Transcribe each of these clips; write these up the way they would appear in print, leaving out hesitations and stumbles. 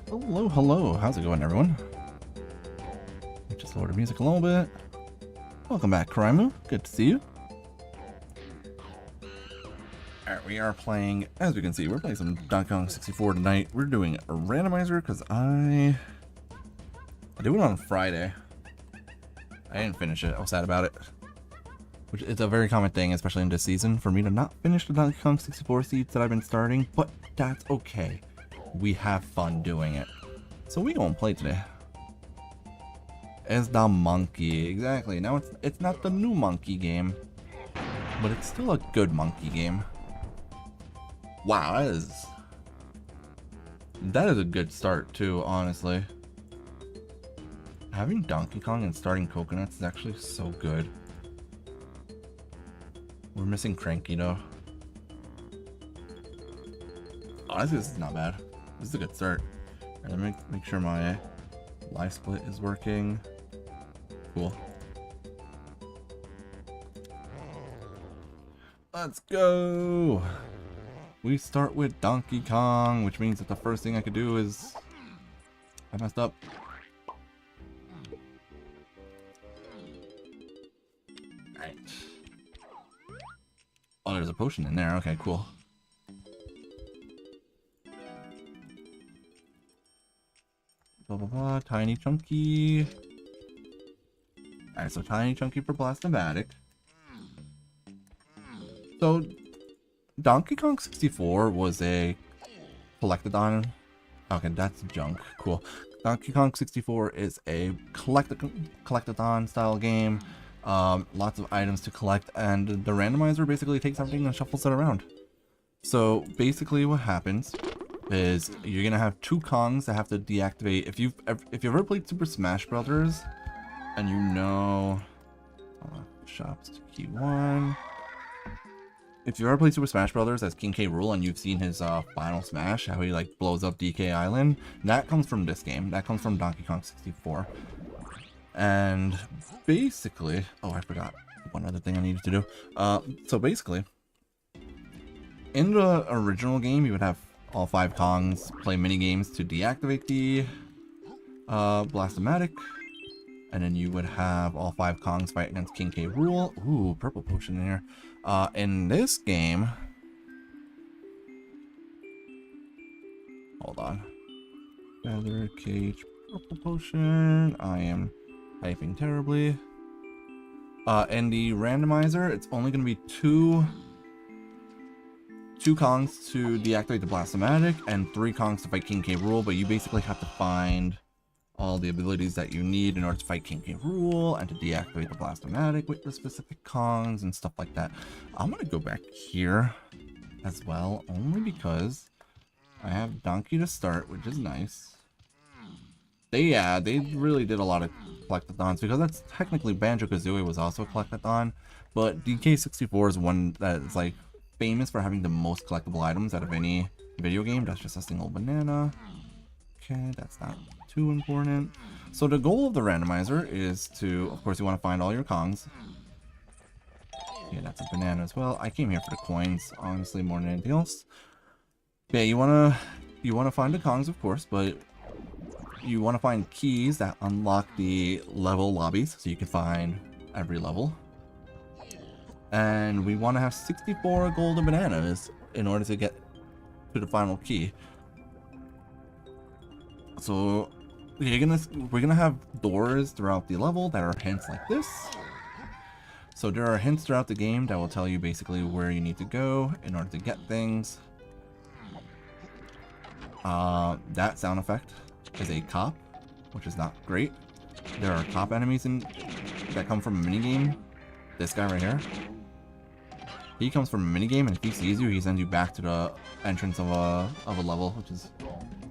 Hello, hello. How's it going, everyone? Just lower the music a little bit. Welcome back, Kraimu. Good to see you. Alright, we are playing, as we can see, we're playing some DK64 tonight. We're doing a randomizer because I do it on Friday. I didn't finish it. I was sad about it. Which is a very common thing, especially in this season, for me to not finish the DK64 seeds that I've been starting, but that's okay. We have fun doing it. So we gonna play today. As the monkey, exactly. Now it's not the new monkey game, but it's still a good monkey game. Wow, that is a good start too, honestly. Having Donkey Kong and starting coconuts is actually so good. We're missing Cranky though. Honestly, this is not bad. This is a good start. Right, let me make sure my life split is working. Cool. Let's go! We start with Donkey Kong, which means that the first thing I could do is... I messed up. Alright. Oh, there's a potion in there. Okay, cool. Blah, blah, blah. Tiny Chunky. Alright, so Tiny Chunky for Blastomatic. So, Donkey Kong 64 was a collectathon. Okay, that's junk. Cool. Donkey Kong 64 is a collectathon style game. Lots of items to collect, and the randomizer basically takes everything and shuffles it around. So basically what happens is you're gonna have two Kongs that have to deactivate. If you've ever played Super Smash Brothers, and you know, shops to key 1. If you ever played Super Smash Brothers as King K. Rool and you've seen his final smash, how he like blows up DK Island, that comes from this game. That comes from Donkey Kong 64. And basically, oh, I forgot one other thing I needed to do. So basically, in the original game, you would have all 5 Kongs play mini games to deactivate the Blastomatic. And then you would have all 5 Kongs fight against King K. Rool. Ooh, purple potion in here. In this game... Hold on. Feather, cage, purple potion. I am typing terribly. In the randomizer, it's only going to be two Kongs to deactivate the Blastomatic and 3 Kongs to fight King K. Rool, but you basically have to find all the abilities that you need in order to fight King K. Rool and to deactivate the Blastomatic with the specific Kongs and stuff like that. I'm gonna go back here as well, only because I have Donkey to start, which is nice. They really did a lot of collectathons, because that's technically Banjo-Kazooie was also a collectathon, but DK64 is one that is like famous for having the most collectible items out of any video game. That's just a single banana. Okay, that's not too important. So the goal of the randomizer is to, of course, you want to find all your Kongs. Yeah, that's a banana as well. I came here for the coins, honestly, more than anything else. Yeah, you wanna find the Kongs, of course, but you want to find keys that unlock the level lobbies, so you can find every level. And we want to have 64 golden bananas in order to get to the final key. So we're gonna have doors throughout the level that are hints like this. So there are hints throughout the game that will tell you basically where you need to go in order to get things. That sound effect is a cop, which is not great. There are cop enemies that come from a minigame. This guy right here. He comes from a minigame, and if he sees you, he sends you back to the entrance of a level, which is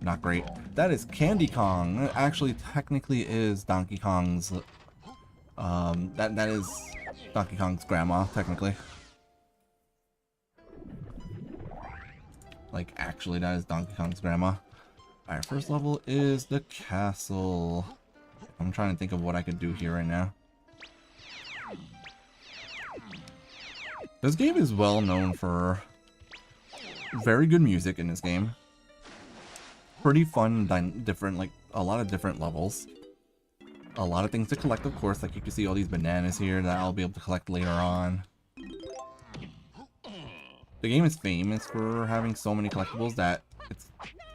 not great. That is Candy Kong. That actually technically is Donkey Kong's... that is Donkey Kong's grandma, technically. Like, actually, that is Donkey Kong's grandma. Alright, first level is the castle. I'm trying to think of what I could do here right now. This game is well known for very good music in this game. pretty fun, different, like a lot of different levels. A lot of things to collect, of course, like you can see all these bananas here that I'll be able to collect later on. The game is famous for having so many collectibles that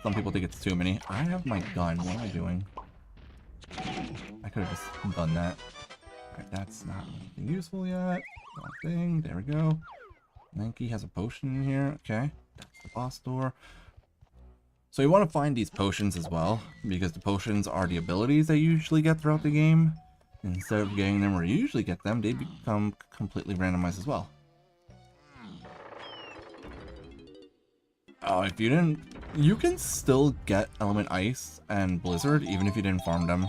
some people think it's too many. I have my gun. What am I doing? I could have just done that. Alright, that's not anything useful yet. Wrong thing. There we go. Lanky has a potion in here. Okay. That's the boss door. So you want to find these potions as well, because the potions are the abilities that you usually get throughout the game. Instead of getting them where you usually get them, they become completely randomized as well. Oh, if you didn't... You can still get Element Ice and Blizzard, even if you didn't farm them.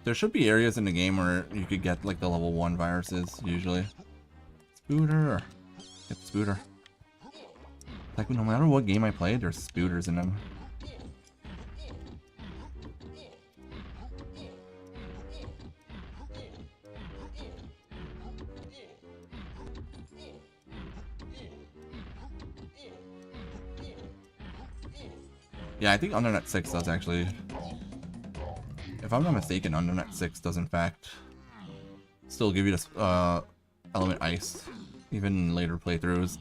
There should be areas in the game where you could get, like, the level 1 viruses, usually. Spooter. Get the Spooter. Like, no matter what game I play, there's Spooters in them. Yeah, I think Undernet 6 does actually. If I'm not mistaken, Undernet 6 does in fact still give you this Element Ice, even in later playthroughs.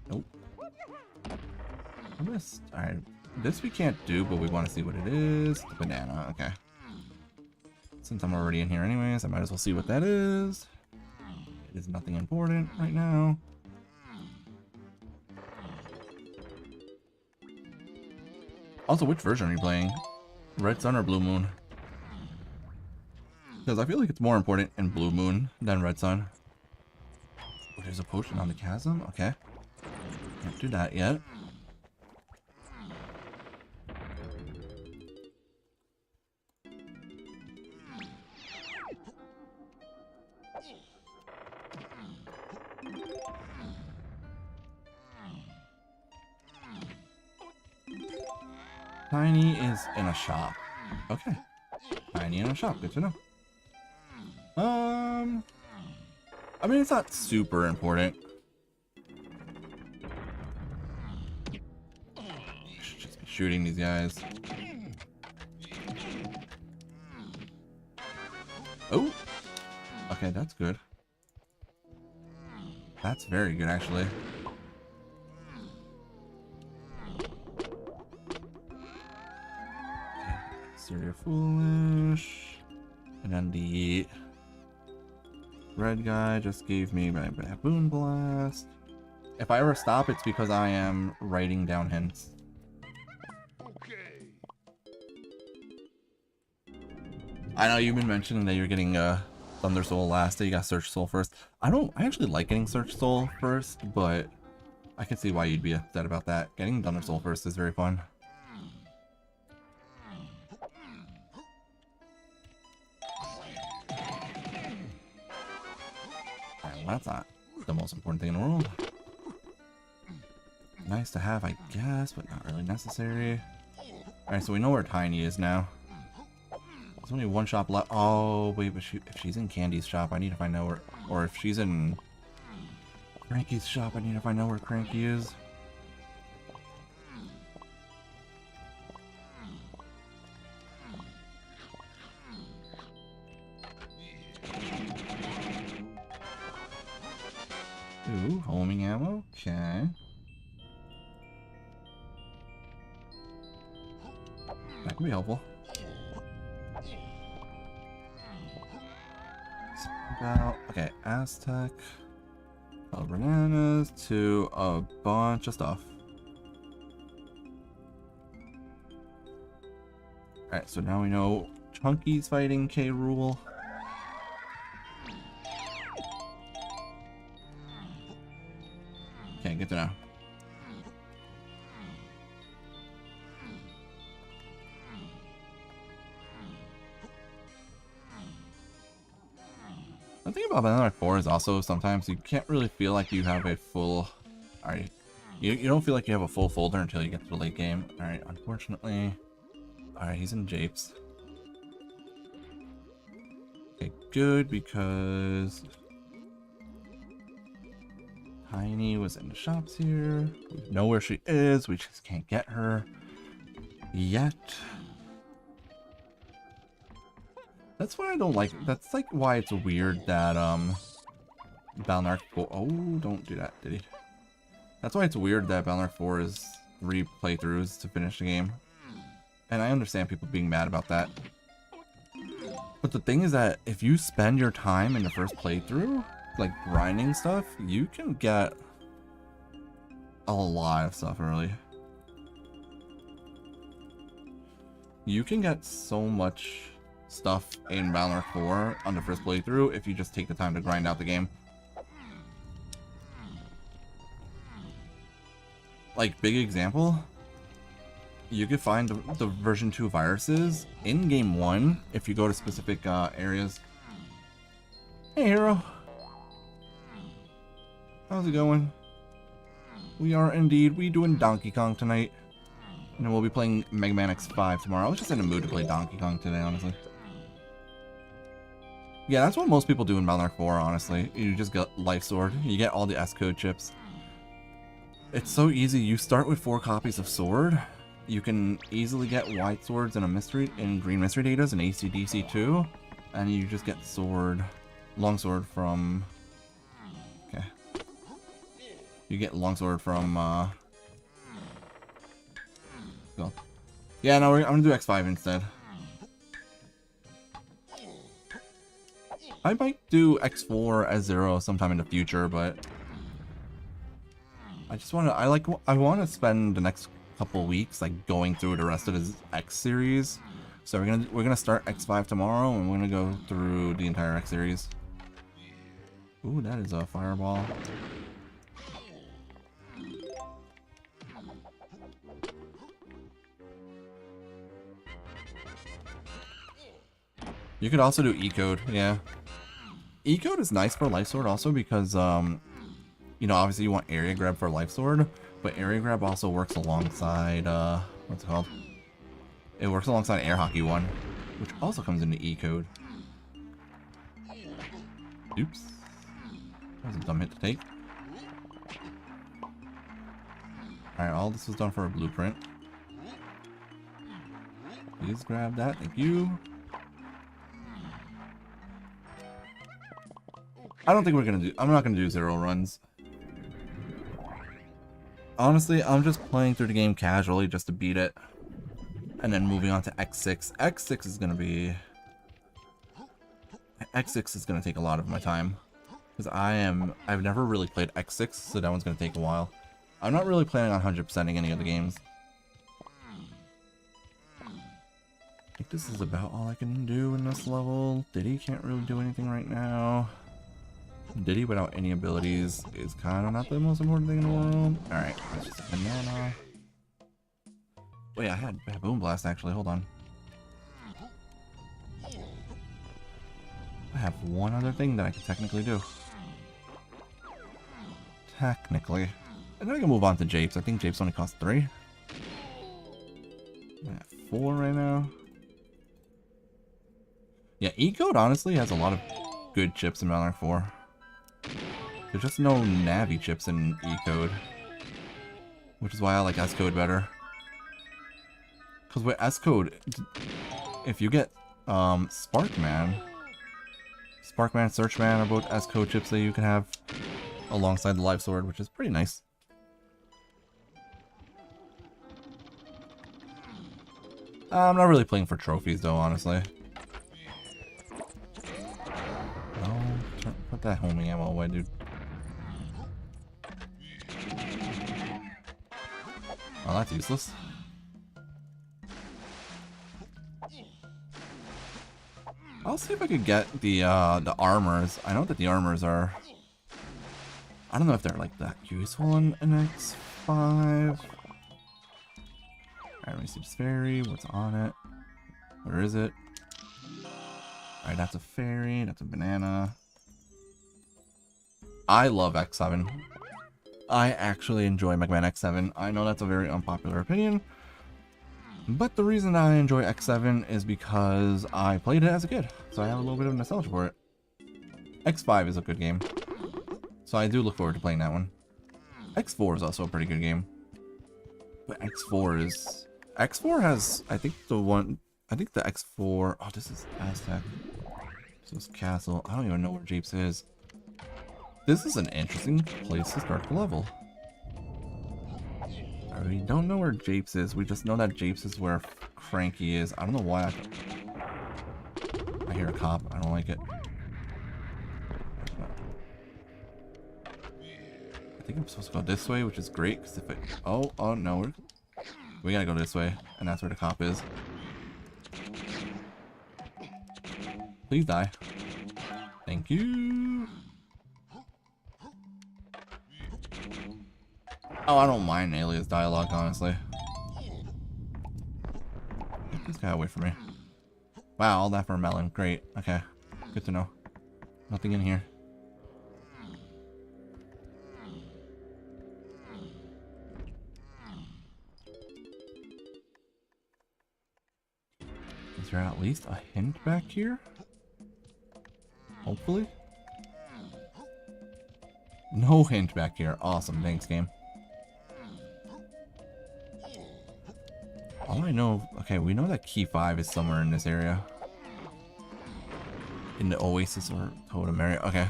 Nope. Alright, this we can't do, but we want to see what it is. The banana, okay. Since I'm already in here anyways, I might as well see what that is. It is nothing important right now. Also, which version are you playing? Red Sun or Blue Moon? Because I feel like it's more important in Blue Moon than Red Sun. Oh, there's a potion on the chasm? Okay. Can't do that yet. Tiny is in a shop. Okay. Tiny in a shop. Good to know. I mean, it's not super important. Should just be shooting these guys. Oh! Okay, that's good. That's very good, actually. You're foolish. And then the red guy just gave me my baboon blast. If I ever stop, it's because I am writing down hints. Okay. I know you've been mentioning that you're getting Thunder Soul last, that you got Search Soul first. I actually like getting Search Soul first, but I can see why you'd be upset about that. Getting Thunder Soul first is very fun. That's not the most important thing in the world. Nice to have, I guess, but not really necessary. Alright, so we know where Tiny is now. There's only one shop left. Oh, wait, but if she's in Candy's shop, I need to find out where... Or if she's in Cranky's shop, I need to find out where Cranky is. Ooh, homing ammo. Okay. That could be helpful. Okay, Aztec. Bananas to a bunch of stuff. Alright, so now we know Chunky's fighting K. Rool. Okay, good to know. The thing about Banana 4 is also sometimes you can't really feel like you have a full... Alright, you don't feel like you have a full folder until you get to the late game. Alright, unfortunately... Alright, he's in Japes. Okay, good, because... Tiny was in the shops here. We know where she is. We just can't get her yet. That's why I don't like. That's like why it's weird that Balnark 4. Oh, don't do that, did he? That's why it's weird that Balnark 4 is 3 playthroughs to finish the game. And I understand people being mad about that. But the thing is that if you spend your time in the first playthrough, like grinding stuff, you can get a lot of stuff early. You can get so much stuff in Balnark 4 on the first playthrough if you just take the time to grind out the game. Like, big example, you could find the version 2 viruses in game 1 if you go to specific areas. Hey, hero. How's it going? We are indeed. We doing Donkey Kong tonight. And then we'll be playing Megman X5 tomorrow. I was just in the mood to play Donkey Kong today, honestly. Yeah, that's what most people do in Balnark 4, honestly. You just get Life Sword. You get all the S-Code chips. It's so easy. You start with 4 copies of Sword. You can easily get White Swords and Green Mystery Datas and AC/DC 2. And you just get Sword, Longsword from... Okay. You get Longsword from, Go. Yeah, no, I'm gonna do X5 instead. I might do X4 S0 sometime in the future, but I just want to. I want to spend the next couple weeks like going through the rest of this X series. So we're gonna start X5 tomorrow, and we're gonna go through the entire X series. Ooh, that is a fireball. You could also do E-Code, yeah. E-Code is nice for Life Sword also because, you know, obviously you want Area Grab for Life Sword, but Area Grab also works alongside, what's it called? It works alongside Air Hockey 1, which also comes into E-Code. Oops. That was a dumb hit to take. Alright, all this was done for a blueprint. Please grab that, thank you. I don't think I'm not gonna do 0 runs. Honestly, I'm just playing through the game casually just to beat it. And then moving on to X6. X6 is gonna take a lot of my time. Because I've never really played X6, so that one's gonna take a while. I'm not really planning on 100%ing any of the games. I think this is about all I can do in this level. Diddy can't really do anything right now. Diddy without any abilities is kind of not the most important thing in the world. Alright, that's just a banana. Wait, I had Boom Blast actually, hold on. I have one other thing that I can technically do. Technically. And then I can move on to Japes. I think Japes only costs 3. I'm at 4 right now. Yeah, E-Code honestly has a lot of good chips in Balnark 4. There's just no Navi chips in E-Code. Which is why I like S-Code better. Because with S-Code, if you get Sparkman, Searchman are both S-Code chips that you can have alongside the Life Sword, which is pretty nice. I'm not really playing for trophies though, honestly. No, put that homing ammo away, dude. Oh, that's useless. I'll see if I could get the armors. I know that the armors are... I don't know if they're like that useful in X5. Alright, let me see this fairy. What's on it? Where is it? Alright, that's a fairy. That's a banana. I love X7. I actually enjoy Megman X7. I know that's a very unpopular opinion. But the reason I enjoy X7 is because I played it as a kid. So I have a little bit of nostalgia for it. X5 is a good game. So I do look forward to playing that one. X4 is also a pretty good game. But X4 has, I think the X4, oh, this is Aztec. This is Castle. I don't even know where Japes is. This is an interesting place to start the level. We don't know where Japes is. We just know that Japes is where Frankie is. I don't know why I hear a cop. I don't like it. I think I'm supposed to go this way, which is great. Because if oh no, we gotta go this way, and that's where the cop is. Please die. Thank you. Oh, I don't mind Alias dialogue, honestly. Get this guy away from me. Wow, all that for a melon. Great. Okay. Good to know. Nothing in here. Is there at least a hint back here? Hopefully. No hint back here. Awesome. Thanks, game. All I know, okay, we know that key 5 is somewhere in this area. In the Oasis or Totem area. Okay.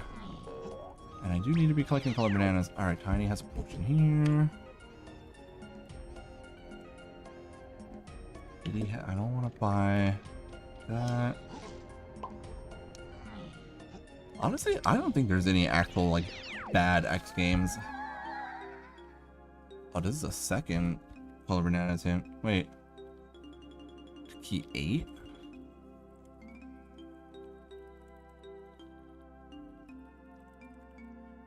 And I do need to be collecting colored bananas. Alright, Tiny has a potion here. I don't want to buy that. Honestly, I don't think there's any actual, like, bad X games. Oh, this is a second colored bananas hint. Wait. Key 8?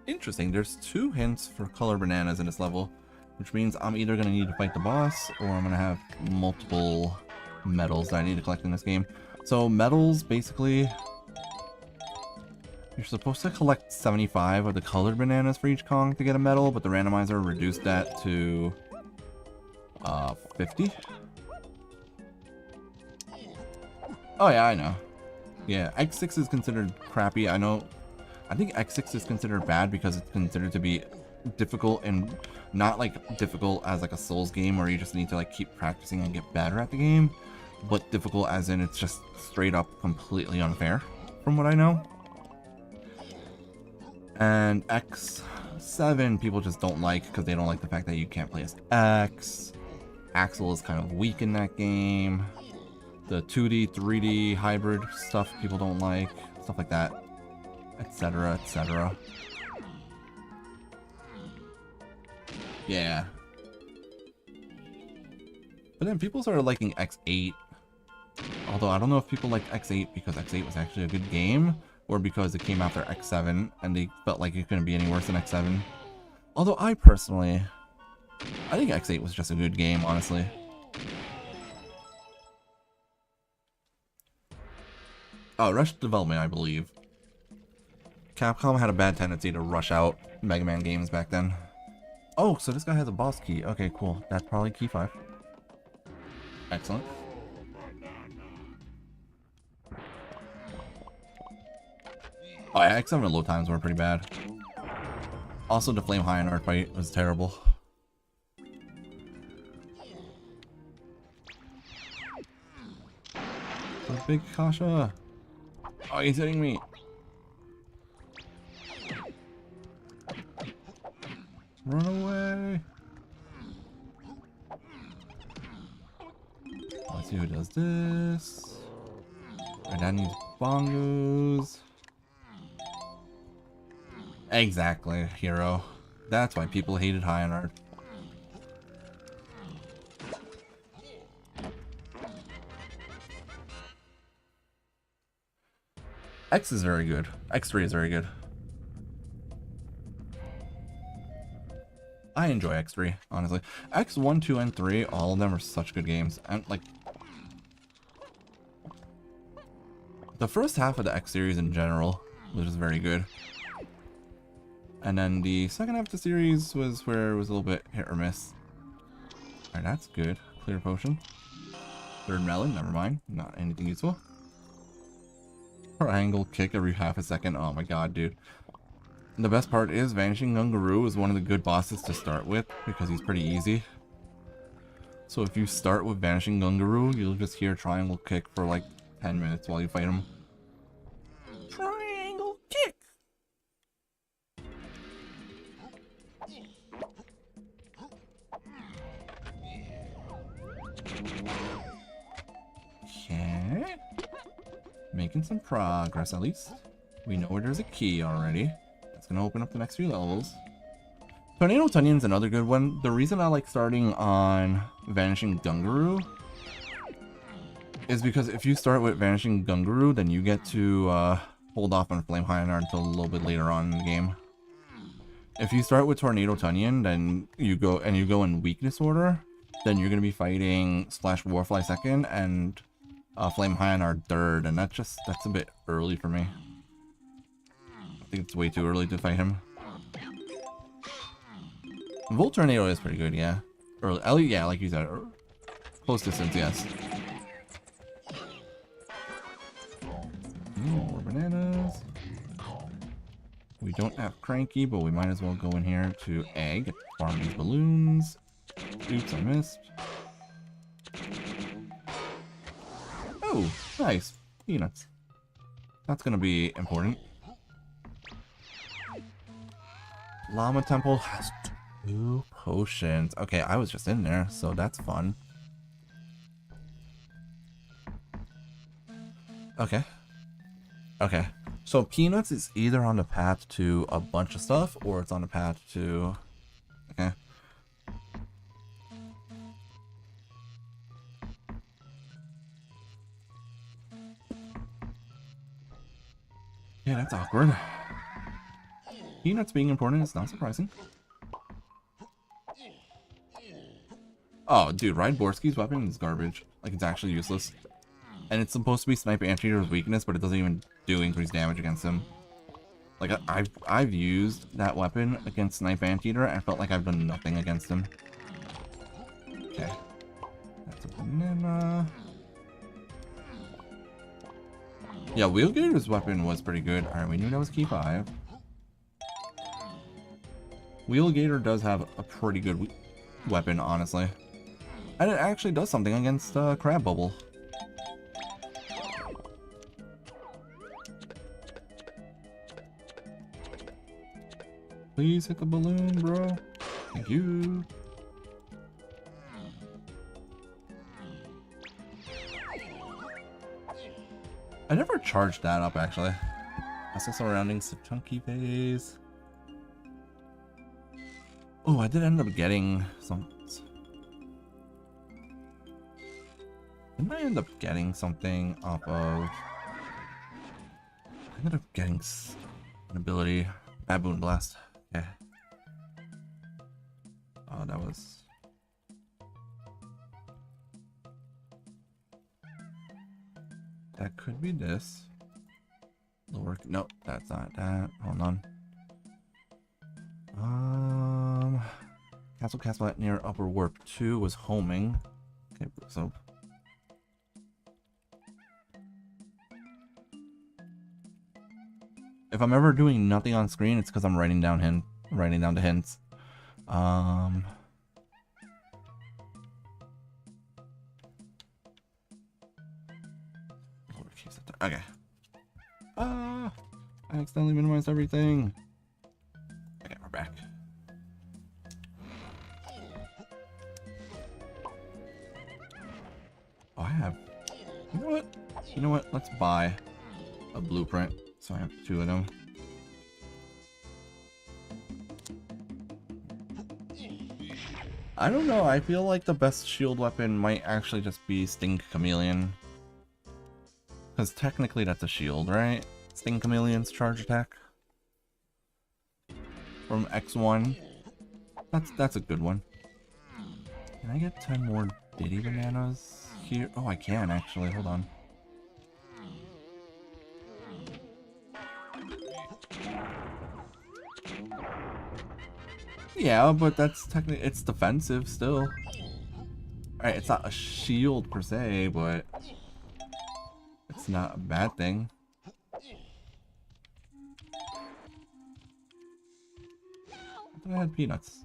Interesting. There's 2 hints for color bananas in this level, which means I'm either going to need to fight the boss or I'm going to have multiple medals that I need to collect in this game. So medals, basically, you're supposed to collect 75 of the colored bananas for each Kong to get a medal, but the randomizer reduced that to 50. Oh yeah, I know. Yeah, X6 is considered crappy. I know. I think X6 is considered bad because it's considered to be difficult, and not like difficult as like a Souls game where you just need to like keep practicing and get better at the game, but difficult as in it's just straight up completely unfair from what I know. And X7 people just don't like because they don't like the fact that you can't play as X. Axel is kind of weak in that game. The 2D, 3D hybrid stuff people don't like. Stuff like that. Etc, etc. Yeah. But then people started liking X8. Although I don't know if people liked X8 because X8 was actually a good game, or because it came after X7 and they felt like it couldn't be any worse than X7. Although I personally, I think X8 was just a good game, honestly. Oh, rushed development, I believe. Capcom had a bad tendency to rush out Mega Man games back then. Oh, so this guy has a boss key. Okay, cool. That's probably key 5. Excellent. Oh yeah, X7 load times were pretty bad. Also, the Flame High and Art fight was terrible. The big Kasha. Oh, he's hitting me. Run away. Let's see who does this. My dad needs bongos. Exactly, hero. That's why people hated High on Art. X is very good. X3 is very good. I enjoy X3, honestly. X1, 2, and 3, all of them are such good games. And, like, the first half of the X series in general was just very good. And then the second half of the series was where it was a little bit hit or miss. Alright, that's good. Clear potion. Third melon, never mind. Not anything useful. Triangle kick every half a second. Oh my god, dude. The best part is Vanishing Gungaroo is one of the good bosses to start with because he's pretty easy. So if you start with Vanishing Gungaroo, you'll just hear Triangle Kick for like 10 minutes while you fight him. Triangle Kick! Okay. Making some progress at least. We know where there's a key already. That's gonna open up the next few levels. Tornado Tunnel's another good one. The reason I like starting on Vanishing Gungaroo is because if you start with Vanishing Gungaroo, then you get to hold off on Flame Highlander until a little bit later on in the game. If you start with Tornado Tunyon, then you go in weakness order, then you're gonna be fighting Slash Warfly second and Flame Highlander third, and that's a bit early for me. I think it's way too early to fight him. Volt Tornado is pretty good, yeah. Early, yeah, like you said, close distance, yes. More bananas. We don't have Cranky, but we might as well go in here to Egg, farm these balloons. Oops, I missed. Oh, nice. Peanuts. That's gonna be important. Llama Temple has 2 potions. Okay, I was just in there, so that's fun. Okay. Okay. So Peanuts is either on the path to a bunch of stuff, or it's on the path to... Okay. Yeah, that's awkward. Peanuts being important is not surprising. Oh, dude, Rydborski's weapon is garbage. Like, it's actually useless. And it's supposed to be Snipe Anteater's weakness, but it doesn't even do increased damage against him. Like, I've used that weapon against Snipe Anteater and felt like I've done nothing against him. Okay. That's a banana. Yeah, Wheelgator's weapon was pretty good. Alright, we knew that was key 5. Wheelgator does have a pretty good weapon, honestly. And it actually does something against Crab Bubble. Please hit the balloon, bro. Thank you. I never charged that up, actually. Muscle surroundings to chunky phase. Oh, I did end up getting some... Didn't I end up getting something off of... I ended up getting an ability. Baboon Blast. Okay. Oh, that was... That could be this. Lower... Nope, that's not that. Hold on. Castle at near Upper Warp 2 was homing. Okay, so... If I'm ever doing nothing on screen, it's because I'm writing down the hints. Okay. I accidentally minimized everything. Okay, we're back. Oh, I have... You know what? You know what? Let's buy a blueprint. So I have 2 of them. I don't know. I feel like the best shield weapon might actually just be Sting Chameleon. Because technically that's a shield, right? Sting Chameleon's charge attack. From X1. That's a good one. Can I get 10 more Diddy bananas here? Oh, I can actually. Hold on. Yeah, but that's technically, it's defensive still. Alright, it's not a shield per se, but it's not a bad thing. I thought I had peanuts.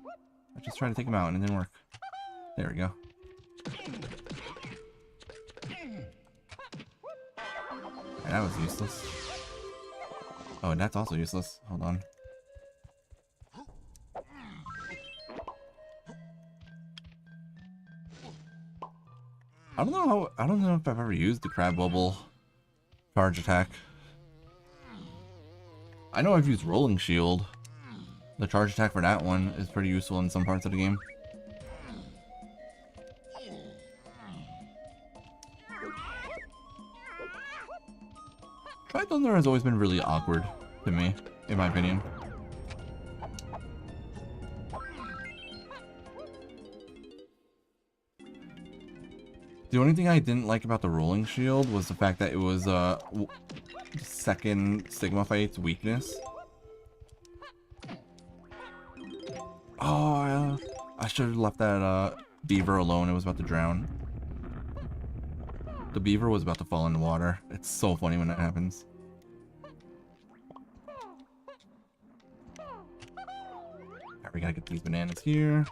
I just tried to take them out and it didn't work. There we go. Right, that was useless. Oh, and that's also useless. Hold on. I don't know if I've ever used the crab bubble charge attack. I know I've used rolling shield. The charge attack for that one is pretty useful in some parts of the game. Try Thunder has always been really awkward to me, in my opinion. The only thing I didn't like about the rolling shield was the fact that it was second Sigma fight's weakness. Oh, yeah. I should have left that beaver alone. It was about to drown. The beaver was about to fall in the water. It's so funny when that happens. Alright, we gotta get these bananas here.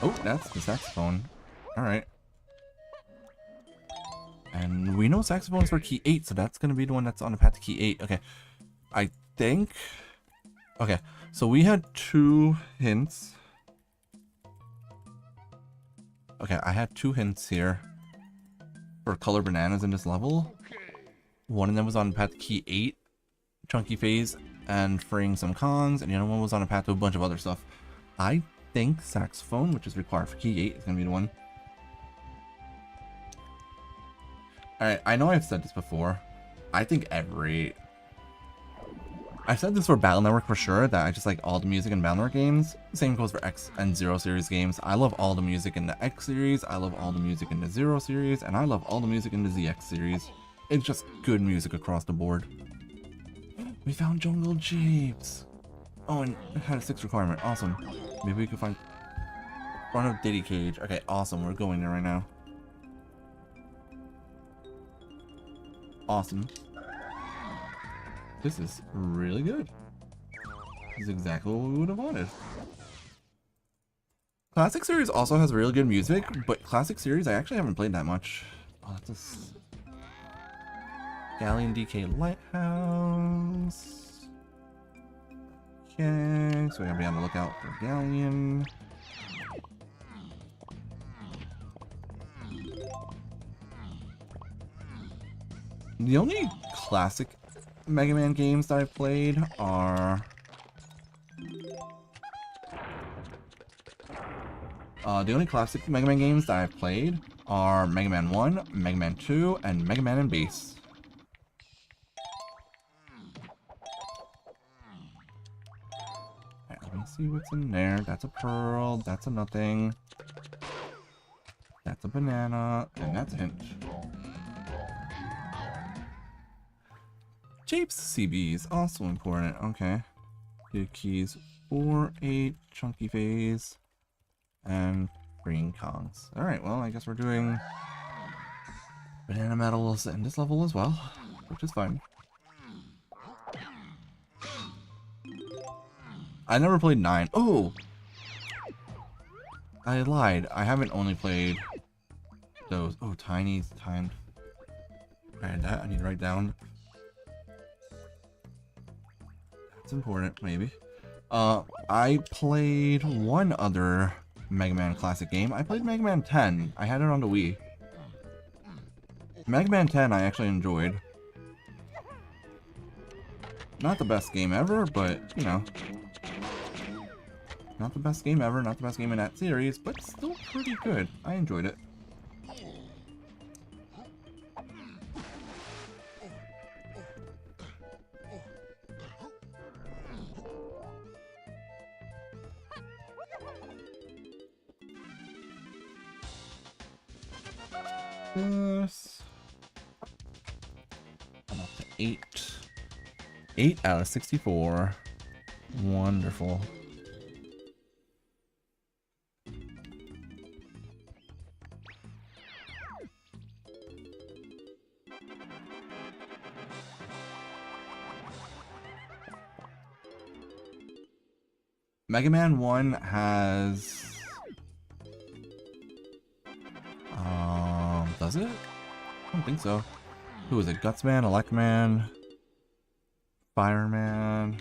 Oh, that's the saxophone. Alright. And we know saxophones for key 8, so that's going to be the one that's on the path to key 8. Okay. I think... Okay, so we had 2 hints. Okay, I had 2 hints here for color bananas in this level. One of them was on the path to key 8, chunky phase, and freeing some Kongs, and the other one was on a path to a bunch of other stuff. I think saxophone, which is required for key 8, is going to be the one. Alright, I know I've said this before. I think I've said this for Battle Network for sure, that I just like all the music in Battle Network games. Same goes for X and Zero series games. I love all the music in the X series, I love all the music in the Zero series, and I love all the music in the ZX series. It's just good music across the board. We found jungle jeeps! Oh, and it had a 6 requirement. Awesome. Maybe we could find front of Diddy Cage. Okay, awesome. We're going there right now. Awesome. This is really good. This is exactly what we would have wanted. Classic series also has really good music, but Classic series I actually haven't played that much. Oh, that's a Galleon DK Lighthouse. Okay, so we gotta be on the lookout for Galleon. The only classic Mega Man games that I've played are the only classic Mega Man games that I've played are Mega Man 1, Mega Man 2, and Mega Man and Bass. Alright, let me see what's in there. That's a pearl, that's a nothing, that's a banana, and that's a hint. Japes CBs, also important. Okay. Good keys 4, 8, chunky phase, and green Kongs. Alright, well, I guess we're doing banana medals in this level as well, which is fine. I never played 9. Oh! I lied. I haven't only played those. Oh, Tiny's timed. Alright, that I need to write down. It's important, maybe. I played one other Mega Man classic game. I played Mega Man 10. I had it on the Wii. Mega Man 10 I actually enjoyed. Not the best game ever, but, you know. Not the best game ever, not the best game in that series, but still pretty good. I enjoyed it. This. I'm up to 8. 8 out of 64. Wonderful. Mega Man 1 has... does it? I don't think so. Who is it? Gutsman, Electman, Fireman?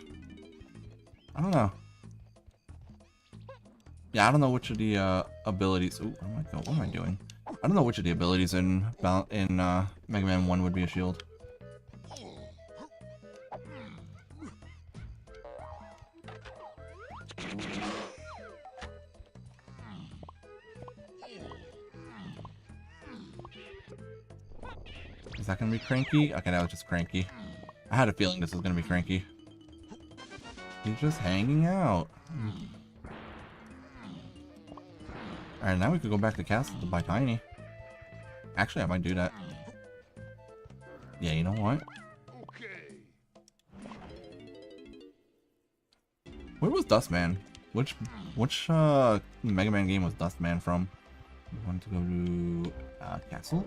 I don't know. Yeah, I don't know which of the abilities... Ooh, oh my god, what am I doing? I don't know which of the abilities in Mega Man 1 would be a shield. Is that gonna be Cranky? Okay, that was just Cranky. I had a feeling this was gonna be Cranky. He's just hanging out. Alright, now we could go back to the castle to buy Tiny. Actually, I might do that. Yeah, you know what? Where was Dustman? Which Mega Man game was Dustman from? We want to go to castle.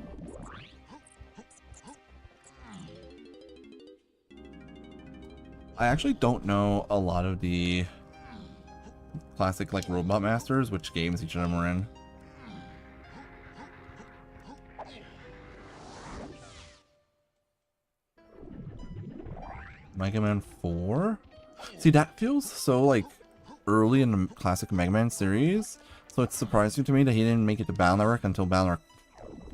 I actually don't know a lot of the classic like Robot Masters, which games each of them were in. Mega Man 4? See, that feels so like early in the classic Mega Man series, so it's surprising to me that he didn't make it to Battle Network until Battle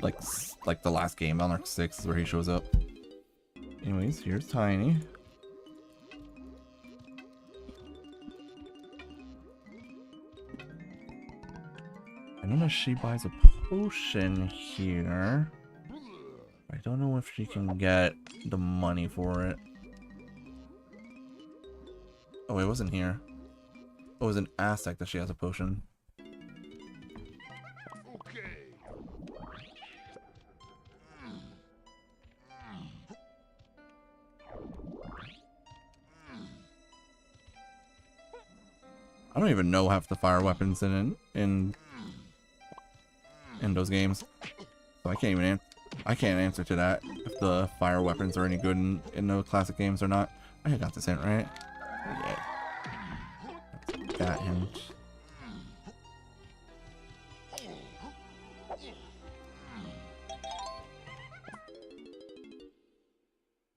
Network, like the last game, Battle Network 6 is where he shows up. Anyways, here's Tiny. I don't know if she buys a potion here. I don't know if she can get the money for it. Oh, it wasn't here. Oh, it was an Aztec that she has a potion. I don't even know half the fire weapons in those games, so I can't answer to that if the fire weapons are any good in the classic games or not. I got this hint right. Yeah. That hint.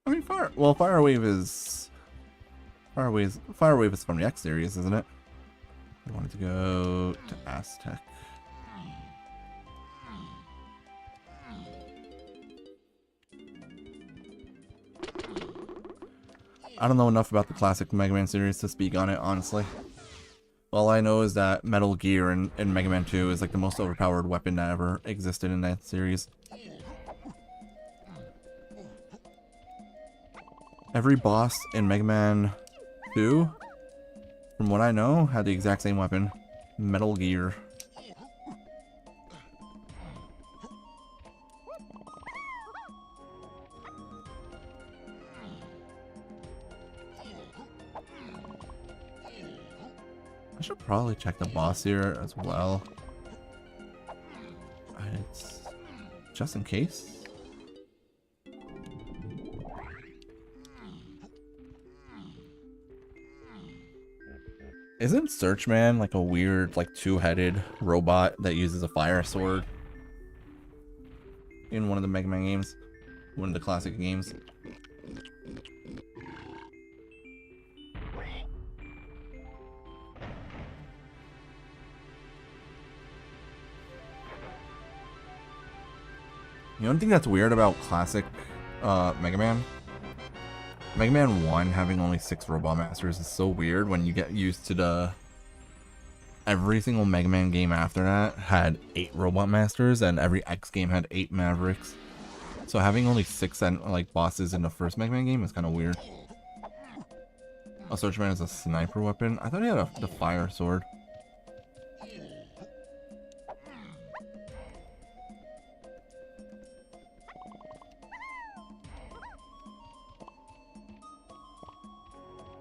I mean, Fire Wave is from the X series, isn't it? I wanted to go to Aztec. I don't know enough about the classic Mega Man series to speak on it, honestly. All I know is that Metal Gear in Mega Man 2 is like the most overpowered weapon that ever existed in that series. Every boss in Mega Man 2, from what I know, had the exact same weapon. Metal Gear. I should probably check the boss here as well. It's just in case. Isn't Searchman like a weird, like two-headed robot that uses a fire sword in one of the Mega Man games? One of the classic games. The only thing that's weird about classic Mega Man? Mega Man 1 having only 6 Robot Masters is so weird when you get used to the... Every single Mega Man game after that had 8 Robot Masters, and every X game had 8 Mavericks. So having only 6 like bosses in the first Mega Man game is kind of weird. Oh, Searchman is a sniper weapon? I thought he had the fire sword.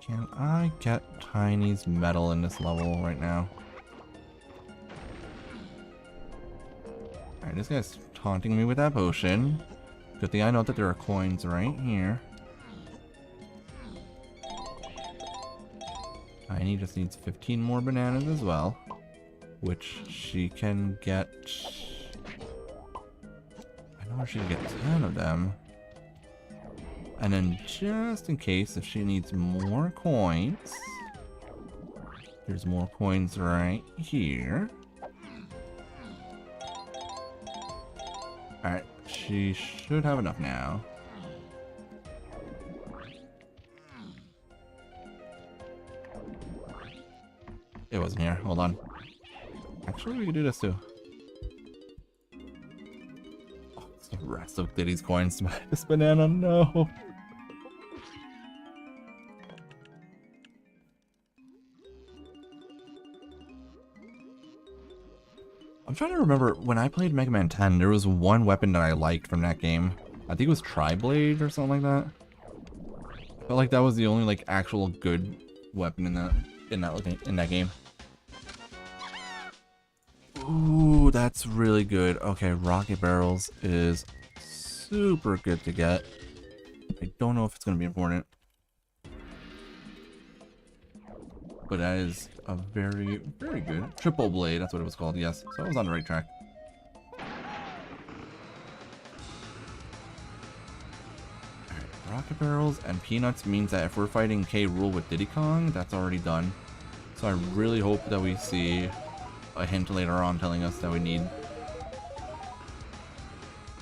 Can I get Tiny's medal in this level right now? Alright, this guy's taunting me with that potion. Good thing I know that there are coins right here. Tiny just needs 15 more bananas as well, which she can get. I know she can get 10 of them. And then just in case if she needs more coins, there's more coins right here. Alright, she should have enough now. It wasn't here. Hold on. Actually, we could do this too. Oh, it's the rest of Diddy's coins. This banana, no. I'm trying to remember, when I played Mega Man 10, there was one weapon that I liked from that game. I think it was Tri-Blade or something like that. I felt like that was the only like actual good weapon in that game. Ooh, that's really good. Okay, rocket barrels is super good to get. I don't know if it's gonna be important, but that is a very, very good triple blade. That's what it was called. Yes, so I was on the right track. Alright, rocket barrels and peanuts means that if we're fighting K. Rool with Diddy Kong, that's already done. So I really hope that we see a hint later on telling us that we need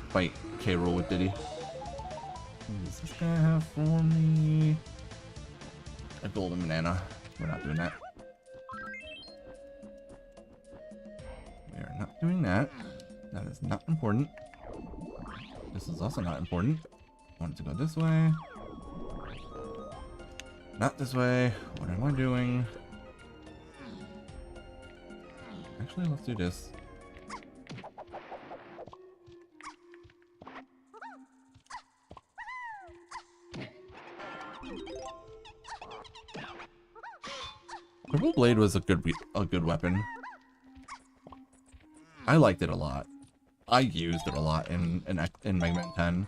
fight K. Rool with Diddy. What does this guy have for me? A golden banana. We're not doing that. We are not doing that. That is not important. This is also not important. I want it to go this way. Not this way. What am I doing? Actually, let's do this. Purple Blade was a good weapon. I liked it a lot. I used it a lot in Mega Man 10.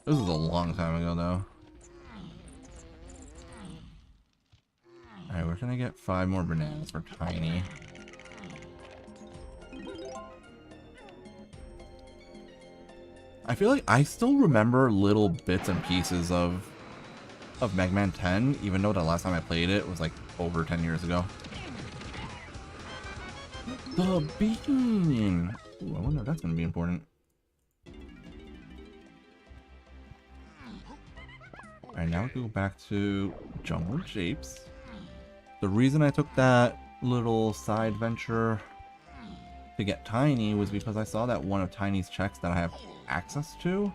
This was a long time ago though. Alright, we're gonna get 5 more bananas for Tiny. I feel like I still remember little bits and pieces of Mega Man 10, even though the last time I played it was like over 10 years ago. The bean! Ooh, I wonder if that's gonna be important. Alright, now we go back to Jungle Japes. The reason I took that little side venture to get Tiny was because I saw that one of Tiny's checks that I have access to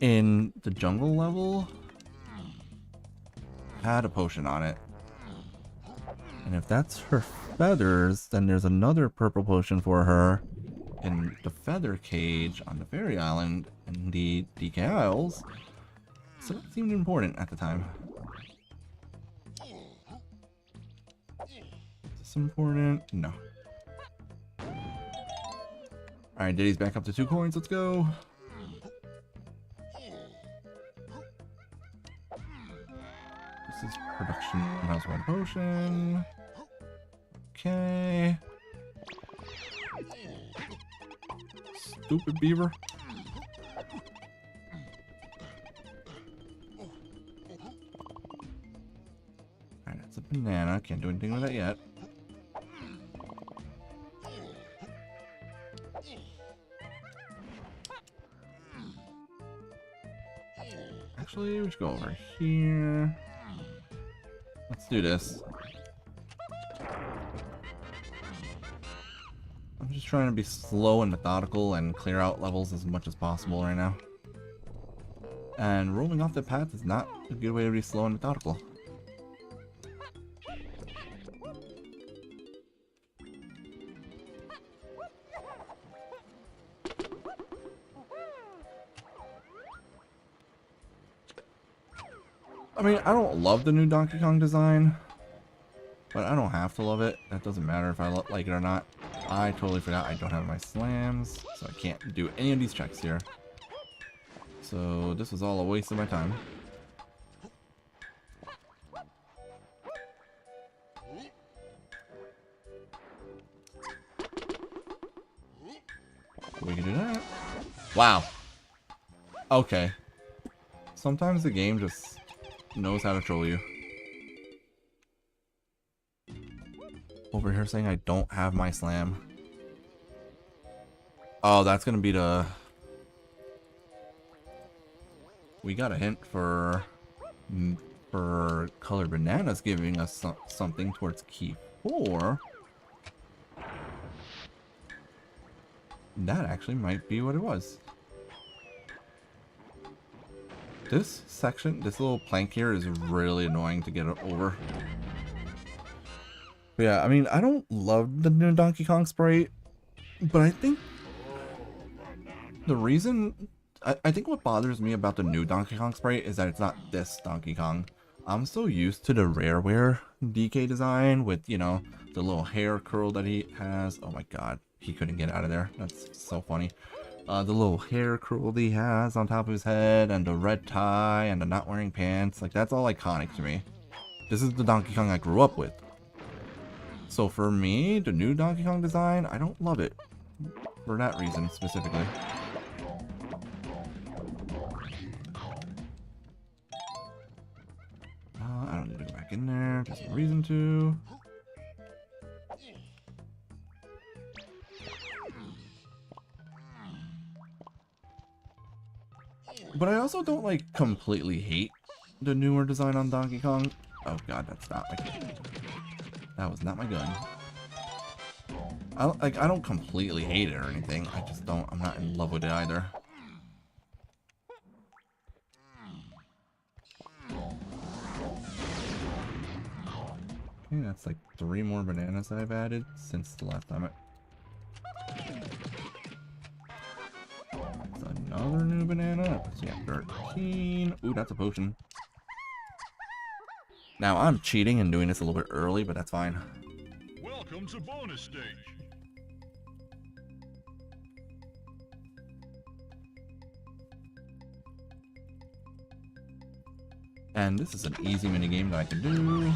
in the jungle level had a potion on it. And if that's her feathers, then there's another purple potion for her in the feather cage on the fairy island in the DK Isles. So that seemed important at the time. Is this important? No. Alright, Diddy's back up to 2 coins. Let's go. This is production house 1 potion. Okay. Stupid beaver. Alright, that's a banana. Can't do anything with that yet. Actually, we should go over here. Let's do this. I'm just trying to be slow and methodical and clear out levels as much as possible right now. And rolling off the path is not a good way to be slow and methodical. I mean, I don't love the new Donkey Kong design, but I don't have to love it. That doesn't matter if I like it or not. I totally forgot I don't have my slams, so I can't do any of these checks here. So this was all a waste of my time. We can do that. Wow. Okay. Sometimes the game just knows how to troll you. Over here saying I don't have my slam. Oh, that's gonna be the... We got a hint for colored bananas giving us something towards key 4. That actually might be what it was. This section, this little plank here is really annoying to get over. But yeah, I mean, I don't love the new Donkey Kong sprite, but I think the reason... I think what bothers me about the new Donkey Kong sprite is that it's not this Donkey Kong. I'm so used to the Rareware DK design with, you know, the little hair curl that he has. Oh my god, he couldn't get out of there. That's so funny. The little hair curl that he has on top of his head, and the red tie, and the not wearing pants. Like, that's all iconic to me. This is the Donkey Kong I grew up with. So for me, the new Donkey Kong design, I don't love it. For that reason, specifically. I don't need to go back in there. There's no reason to. But I also don't, like, completely hate the newer design on Donkey Kong. Oh god, that's not my gun. That was not my gun. I don't completely hate it or anything. I just don't. I'm not in love with it either. Okay, that's like 3 more bananas I've added since the last time That's another new banana. Let's see, 13. Ooh, that's a potion. Now I'm cheating and doing this a little bit early, but that's fine. Welcome to bonus stage. And this is an easy minigame that I can do.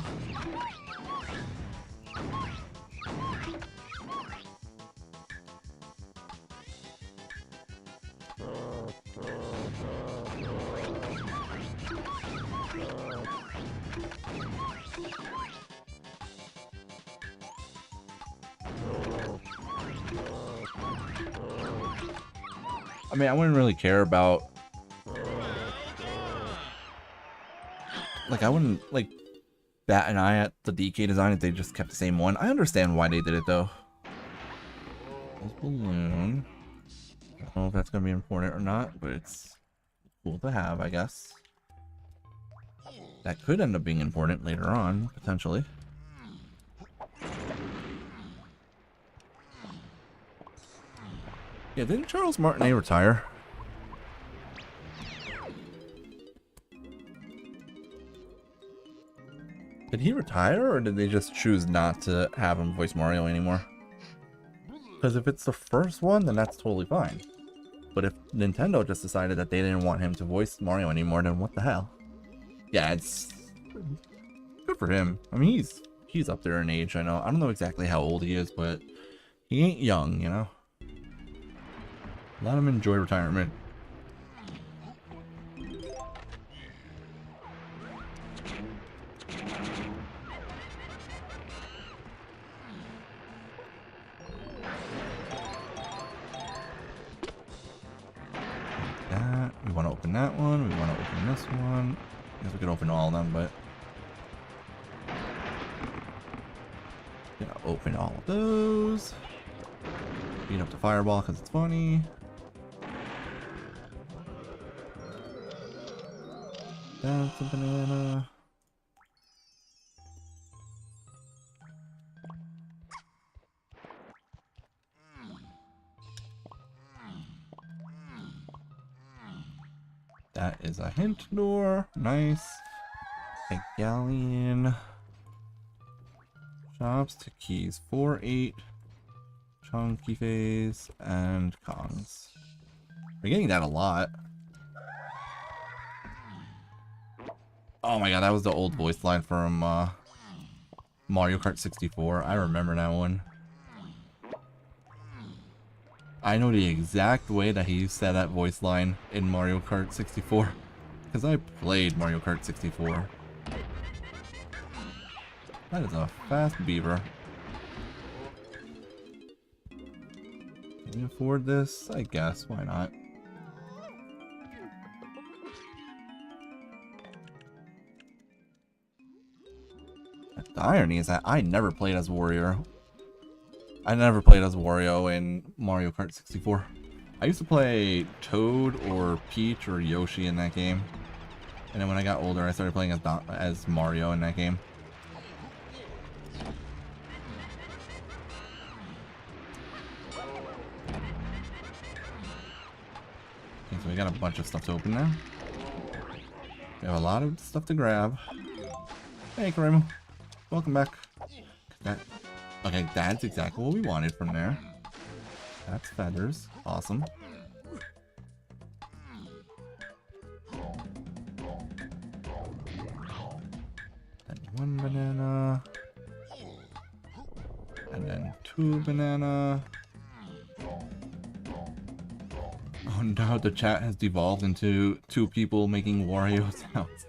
I mean, I wouldn't really care about... Like, I wouldn't, like, bat an eye at the DK design if they just kept the same one. I understand why they did it, though. This balloon. I don't know if that's going to be important or not, but it's cool to have, I guess. That could end up being important later on, potentially. Yeah, didn't Charles Martinet retire? Did he retire, or did they just choose not to have him voice Mario anymore? Because if it's the first one, then that's totally fine. But if Nintendo just decided that they didn't want him to voice Mario anymore, then what the hell? Yeah, it's good for him. I mean, he's up there in age, I know. I don't know exactly how old he is, but he ain't young, you know? Let him enjoy retirement. We want to open that one. We want to open this one. I guess we could open all of them, but gonna open all of those. Beat up the fireball because it's funny. That's a banana. That is a hint door. Nice. A galleon. Shops to keys 4, 8. Chunky phase and Kongs. We're getting that a lot. Oh my god, that was the old voice line from Mario Kart 64. I remember that one. I know the exact way that he said that voice line in Mario Kart 64. Because I played Mario Kart 64. That is a fast beaver. Can we afford this? I guess. Why not? The irony is that I never played as Wario. I never played as Wario in Mario Kart 64. I used to play Toad or Peach or Yoshi in that game. And then when I got older, I started playing as Mario in that game. Okay, so we got a bunch of stuff to open now. We have a lot of stuff to grab. Hey, Karimo. Welcome back. Okay, that's exactly what we wanted from there. That's feathers. Awesome. And one banana. And then 2 banana. Oh no, the chat has devolved into 2 people making Wario sounds.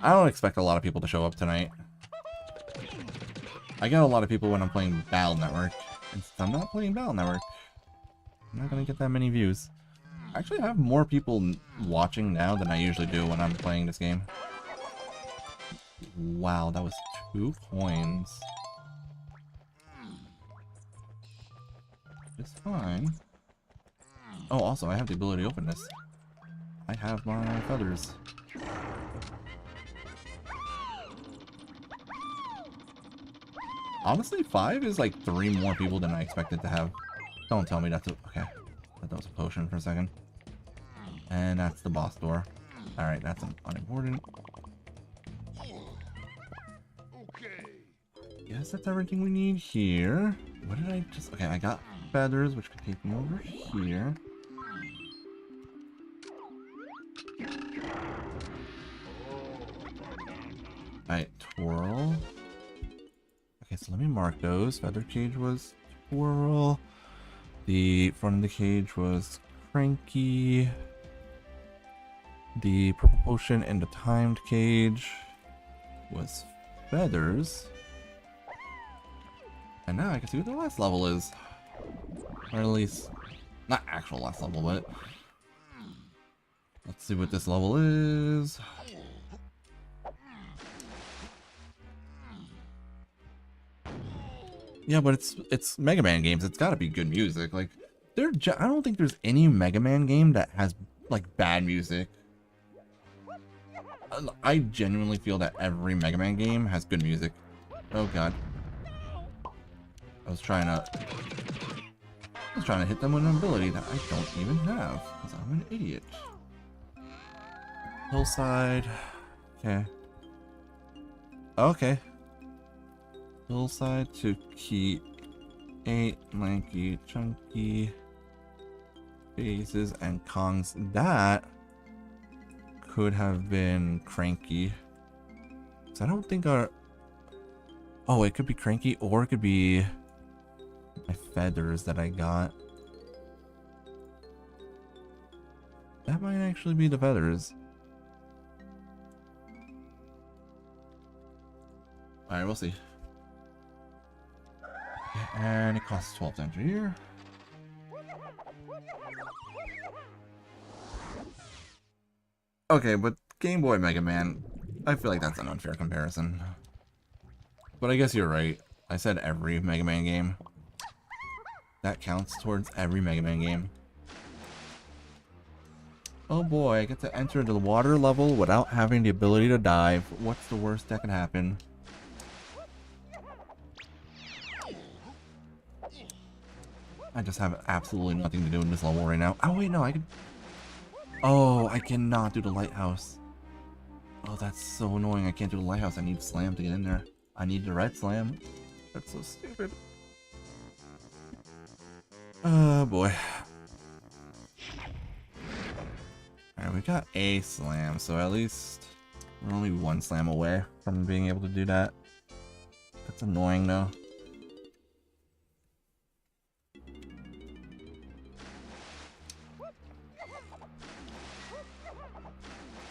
I don't expect a lot of people to show up tonight. I get a lot of people when I'm playing Battle Network. And since I'm not playing Battle Network, I'm not gonna get that many views. Actually, I have more people watching now than I usually do when I'm playing this game. Wow, that was 2 coins. It's fine. Oh, also, I have the ability to open this. I have my feathers. Honestly, 5 is like 3 more people than I expected to have. Don't tell me that's a... Okay. I thought that was a potion for a second. And that's the boss door. Alright, that's unimportant. Yes, that's everything we need here. What did I just... Okay, I got feathers, which could take me over here. Alright, twirl. Okay, so let me mark those. Feather cage was twirl. The front of the cage was cranky. The purple potion and the timed cage was feathers. And now I can see what the last level is. Or at least, not actual last level, but let's see what this level is. Yeah, but it's Mega Man games. It's got to be good music. Like, I don't think there's any Mega Man game that has like bad music. I genuinely feel that every Mega Man game has good music. Oh god. I was trying to hit them with an ability that I don't even have, because I'm an idiot. Hillside. Okay. Okay. Hillside to keep 8 lanky, chunky faces and Kongs. That could have been Cranky. So I don't think our... Oh, it could be Cranky, or it could be my feathers that I got. That might actually be the feathers. Alright, we'll see. And it costs 12 times a year. Okay, but Game Boy Mega Man, I feel like that's an unfair comparison. But I guess you're right. I said every Mega Man game. That counts towards every Mega Man game. Oh boy, I get to enter the water level without having the ability to dive. What's the worst that can happen? I just have absolutely nothing to do in this level right now. Oh wait, no, I could... Oh, I cannot do the lighthouse. Oh, that's so annoying. I can't do the lighthouse. I need Slam to get in there. I need the red Slam. That's so stupid. Oh boy. Alright, we got a Slam, so at least we're only 1 Slam away from being able to do that. That's annoying though.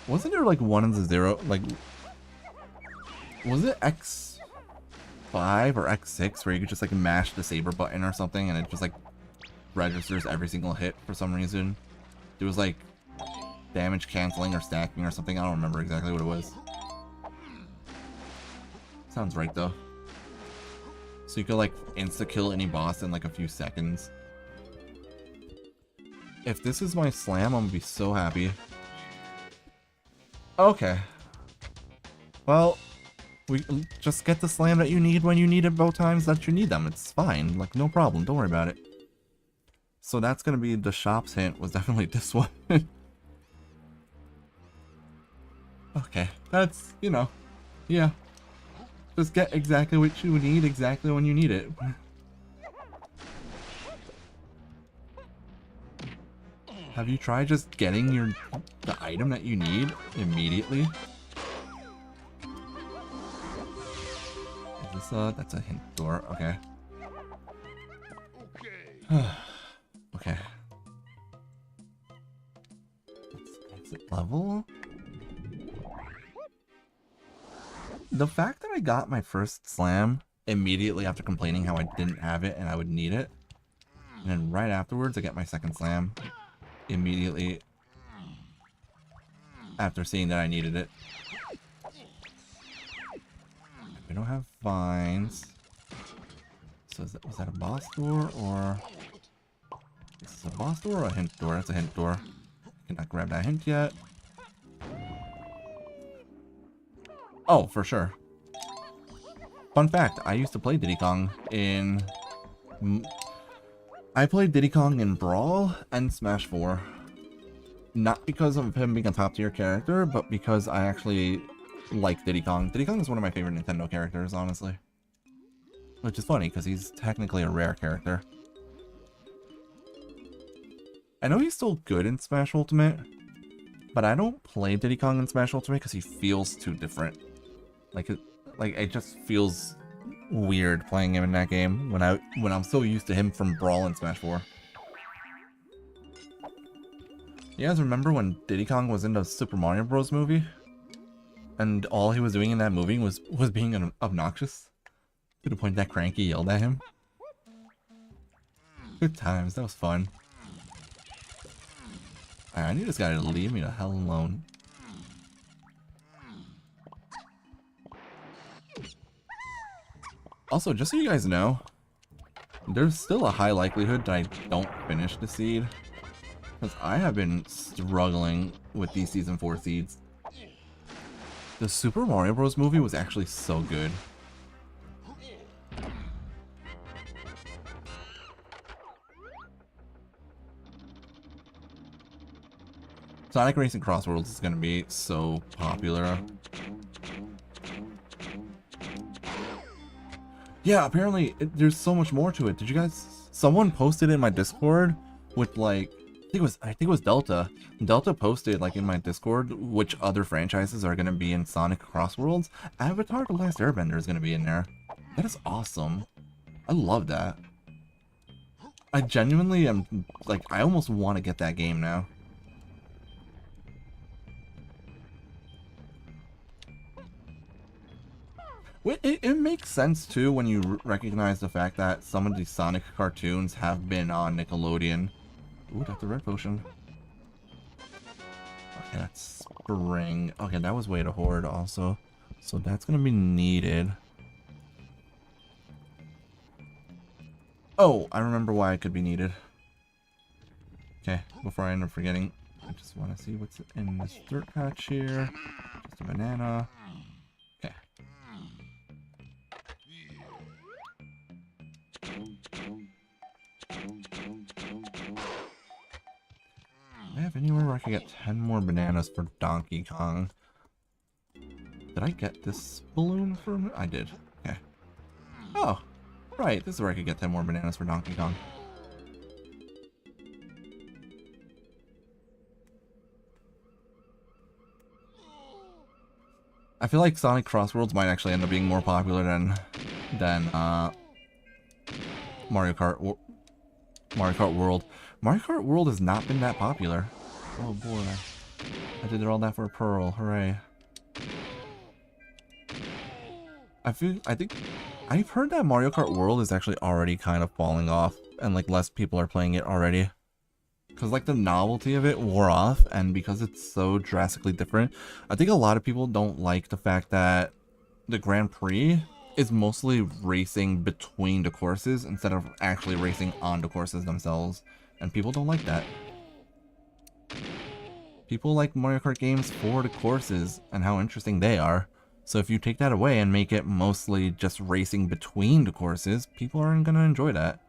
Wasn't there like one in the zero? Like, was it X5 or X6 where you could just like mash the saber button or something and it just like registers every single hit for some reason? It was like damage canceling or stacking or something. I don't remember exactly what it was. Sounds right though. So you could like insta kill any boss in like a few seconds. If this is my slam, I'm gonna be so happy. Okay. Well, we just get the slam that you need when you need it both times that you need them. It's fine. Like, no problem. Don't worry about it. So that's gonna be the shop's hint was definitely this one. Okay. That's, you know, yeah. Just get exactly what you need exactly when you need it. Have you tried just getting the item that you need immediately? Is this that's a hint door, okay. Okay. Let's exit level. The fact that I got my first slam immediately after complaining how I didn't have it and I would need it, and then right afterwards I get my second slam immediately after seeing that I needed it. We don't have vines. So was that a boss door or... Is this a boss door or a hint door? That's a hint door. Cannot grab that hint yet. Oh, for sure. Fun fact, I used to play Diddy Kong in... I played Diddy Kong in Brawl and Smash 4. Not because of him being a top tier character, but because I actually like Diddy Kong. Diddy Kong is one of my favorite Nintendo characters, honestly. Which is funny, because he's technically a rare character. I know he's still good in Smash Ultimate, but I don't play Diddy Kong in Smash Ultimate because he feels too different. Like it just feels weird playing him in that game when I'm so used to him from Brawl and Smash 4. You guys remember when Diddy Kong was in the Super Mario Bros. Movie? And all he was doing in that movie was being obnoxious? To the point that Cranky yelled at him? Good times, that was fun. Alright, I need this guy to leave me the hell alone. Also, just so you guys know, there's still a high likelihood that I don't finish the seed. Because I have been struggling with these Season 4 seeds. The Super Mario Bros. Movie was actually so good. Sonic Racing Crossworlds is going to be so popular. Yeah, apparently there's so much more to it. Did you guys... Someone posted in my Discord with like... I think it was Delta. Delta posted like in my Discord which other franchises are going to be in Sonic Crossworlds. Avatar: The Last Airbender is going to be in there. That is awesome. I love that. I genuinely am like... I almost want to get that game now. It makes sense too when you recognize the fact that some of these Sonic cartoons have been on Nickelodeon. Ooh, that's a red potion. Okay, that's spring. Okay, that was way to hoard also. So that's gonna be needed. Oh, I remember why it could be needed. Okay, before I end up forgetting, I just want to see what's in this dirt patch here. Just a banana. Okay. Do I have anywhere where I can get 10 more bananas for Donkey Kong? Did I get this balloon from... I did. Okay. Oh, right. This is where I could get 10 more bananas for Donkey Kong. I feel like Sonic Crossworlds might actually end up being more popular than Mario Kart World. Mario Kart World has not been that popular. Oh boy. I did all that for a pearl. Hooray. I think I've heard that Mario Kart World is actually already kind of falling off, and like less people are playing it already. Because like the novelty of it wore off, and because it's so drastically different, I think a lot of people don't like the fact that the Grand Prix is mostly racing between the courses instead of actually racing on the courses themselves. And people don't like that. People like Mario Kart games for the courses and how interesting they are. So if you take that away and make it mostly just racing between the courses, people aren't going to enjoy that.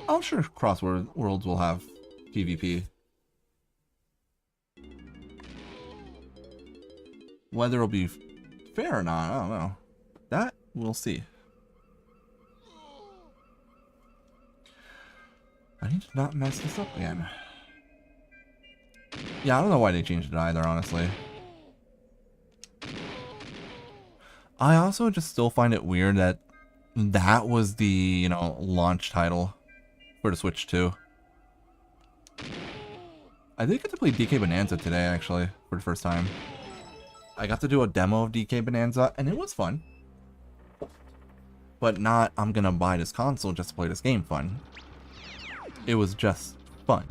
I'm sure Cross Worlds will have PvP. Whether it'll be fair or not, I don't know. That we'll see. I need to not mess this up again. Yeah, I don't know why they changed it either, honestly. I also just still find it weird that that was the, you know, launch title for the Switch 2. I did get to play DK Bonanza today, actually, for the first time. I got to do a demo of DK Bonanza, and it was fun. But not, I'm gonna buy this console just to play this game fun. It was just fun.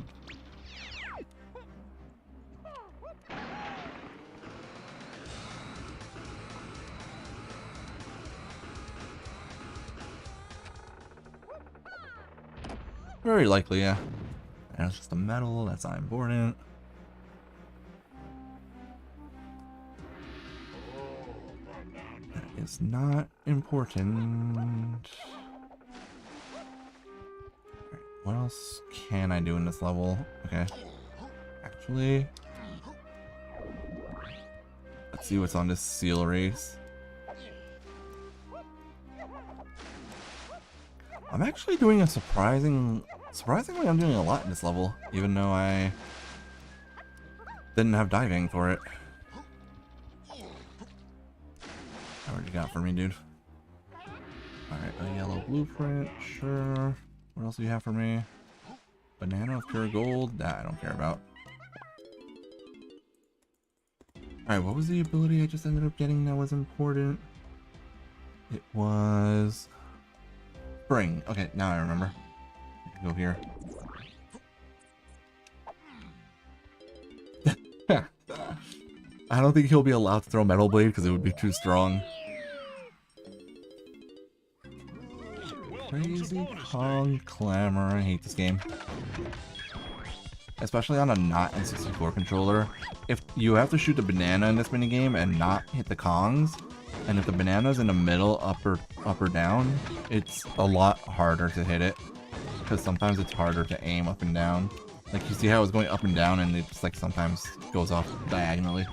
Very likely, yeah. And it's just a medal, that's not important. That is not important. Alright, what else can I do in this level? Okay. Actually, let's see what's on this seal race. I'm actually doing a surprisingly I'm doing a lot in this level, even though I didn't have diving for it. What you got for me, dude? Alright, a yellow blueprint, sure. What else do you have for me? Banana of pure gold, that I don't care about. Alright, what was the ability I just ended up getting that was important? It was spring. Okay, now I remember. I can go here. I don't think he'll be allowed to throw Metal Blade because it would be too strong. Crazy Kong Clamor. I hate this game. Especially on a not N64 controller. If you have to shoot the banana in this minigame and not hit the Kongs, and if the banana's in the middle, up or down, it's a lot harder to hit it. Because sometimes it's harder to aim up and down. Like, you see how it's going up and down and it just like sometimes goes off diagonally.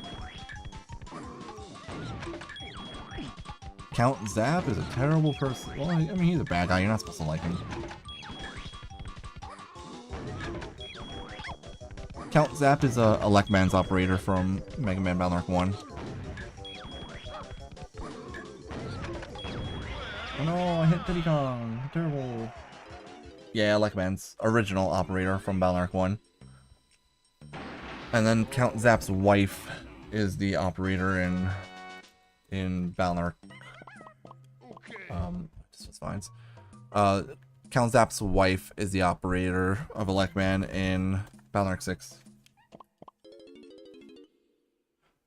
Count Zap is a terrible person. Well, I mean, he's a bad guy. You're not supposed to like him. Count Zap is a Lekman's operator from Mega Man Battle Arc 1. Oh no, I hit Diddy Kong. Terrible. Yeah, Lekman's original operator from Battle Arc 1. And then Count Zap's wife is the operator in Battle Arc. This was fine. Count Zap's wife is the operator of a Lekman in Battle Arc 6.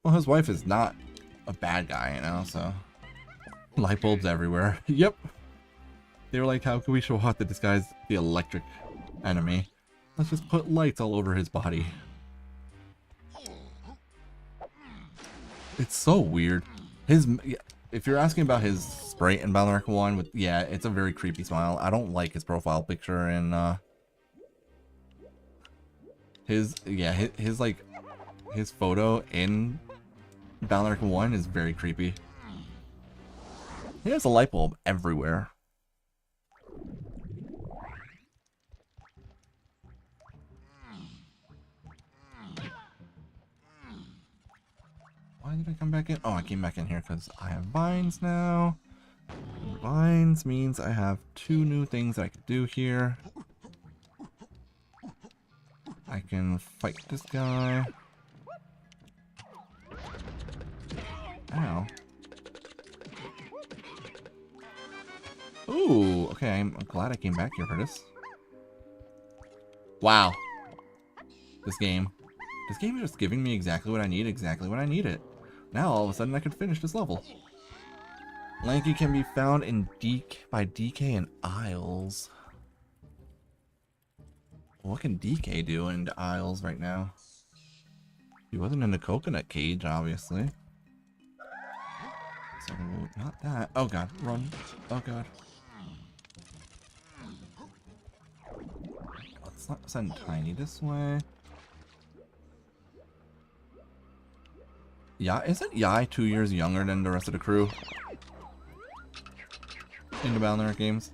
Well, his wife is not a bad guy, you know, so... Light bulbs everywhere. Yep. They were like, how can we show off that this guy's the electric enemy? Let's just put lights all over his body. It's so weird. If you're asking about his sprite in Battle Arc 1, yeah, it's a very creepy smile. I don't like his profile picture and his photo in Battle Arc 1 is very creepy. He has a light bulb everywhere. Why did I come back in? Oh, I came back in here because I have vines now. And vines means I have 2 new things I can do here. I can fight this guy. Ow. Ooh, okay, I'm glad I came back here for this. Wow. This game is just giving me exactly what I need, exactly when I need it. Now all of a sudden I can finish this level. Lanky can be found in by DK and Isles. What can DK do in the Isles right now? He wasn't in the coconut cage, obviously. So, not that. Oh god, run. Oh god. Let's not send Tiny this way. Yeah, isn't Yai 2 years younger than the rest of the crew? In the Valorant games?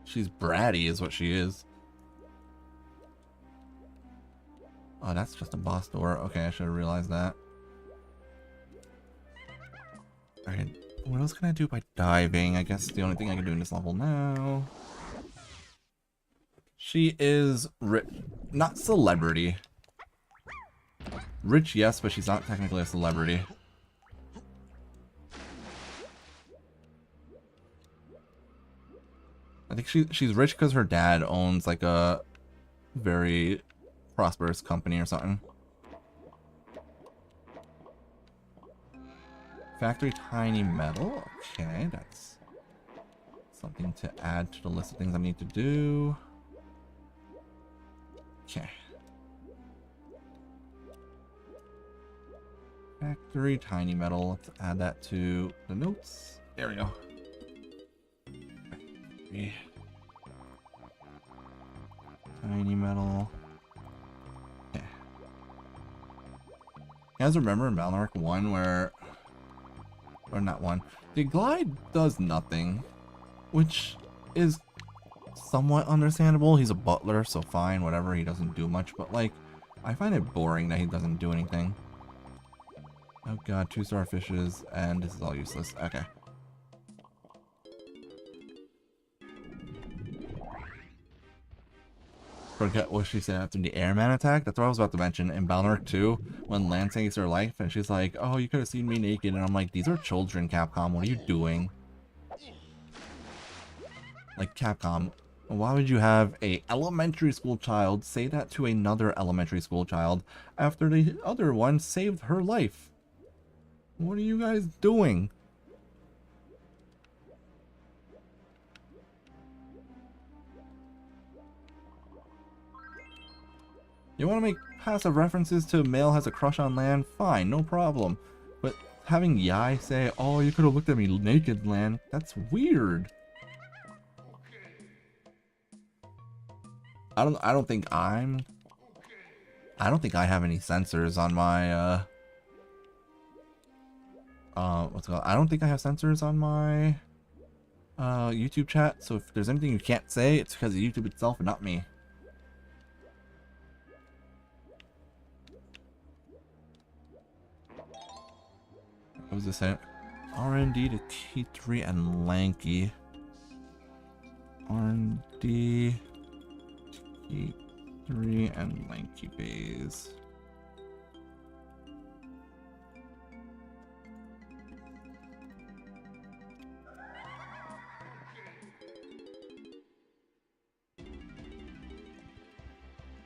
She's bratty is what she is. Oh, that's just a boss door. Okay, I should have realized that. Alright, what else can I do by diving? I guess the only thing I can do in this level now. She is rich. Not celebrity. Rich, yes, but she's not technically a celebrity. I think she's rich because her dad owns like a very prosperous company or something. Factory tiny metal. Okay, that's something to add to the list of things I need to do. Okay. Factory tiny metal. Let's add that to the notes. There we go. Factory tiny metal. Okay. You guys remember in Valorant 1 where... Or not 1. The glide does nothing. Which is somewhat understandable. He's a butler, so fine, whatever. He doesn't do much. But like, I find it boring that he doesn't do anything. Oh god, 2 starfishes, and this is all useless. Okay. Forget what she said after the airman attack. That's what I was about to mention. In Valorant 2, when Lan saves her life, and she's like, oh, you could have seen me naked. And I'm like, these are children, Capcom. What are you doing? Like, Capcom, why would you have a elementary school child say that to another elementary school child after the other one saved her life? What are you guys doing? You want to make passive references to male has a crush on Lan? Fine, no problem. But having Yai say, oh, you could have looked at me naked, Lan, that's weird. I don't think I have any censors on my what's it called? I don't think I have censors on my YouTube chat, so if there's anything you can't say, it's because of YouTube itself and not me. What was this at? R&D to T3 and Lanky. R&D, T3 and Lanky Bays.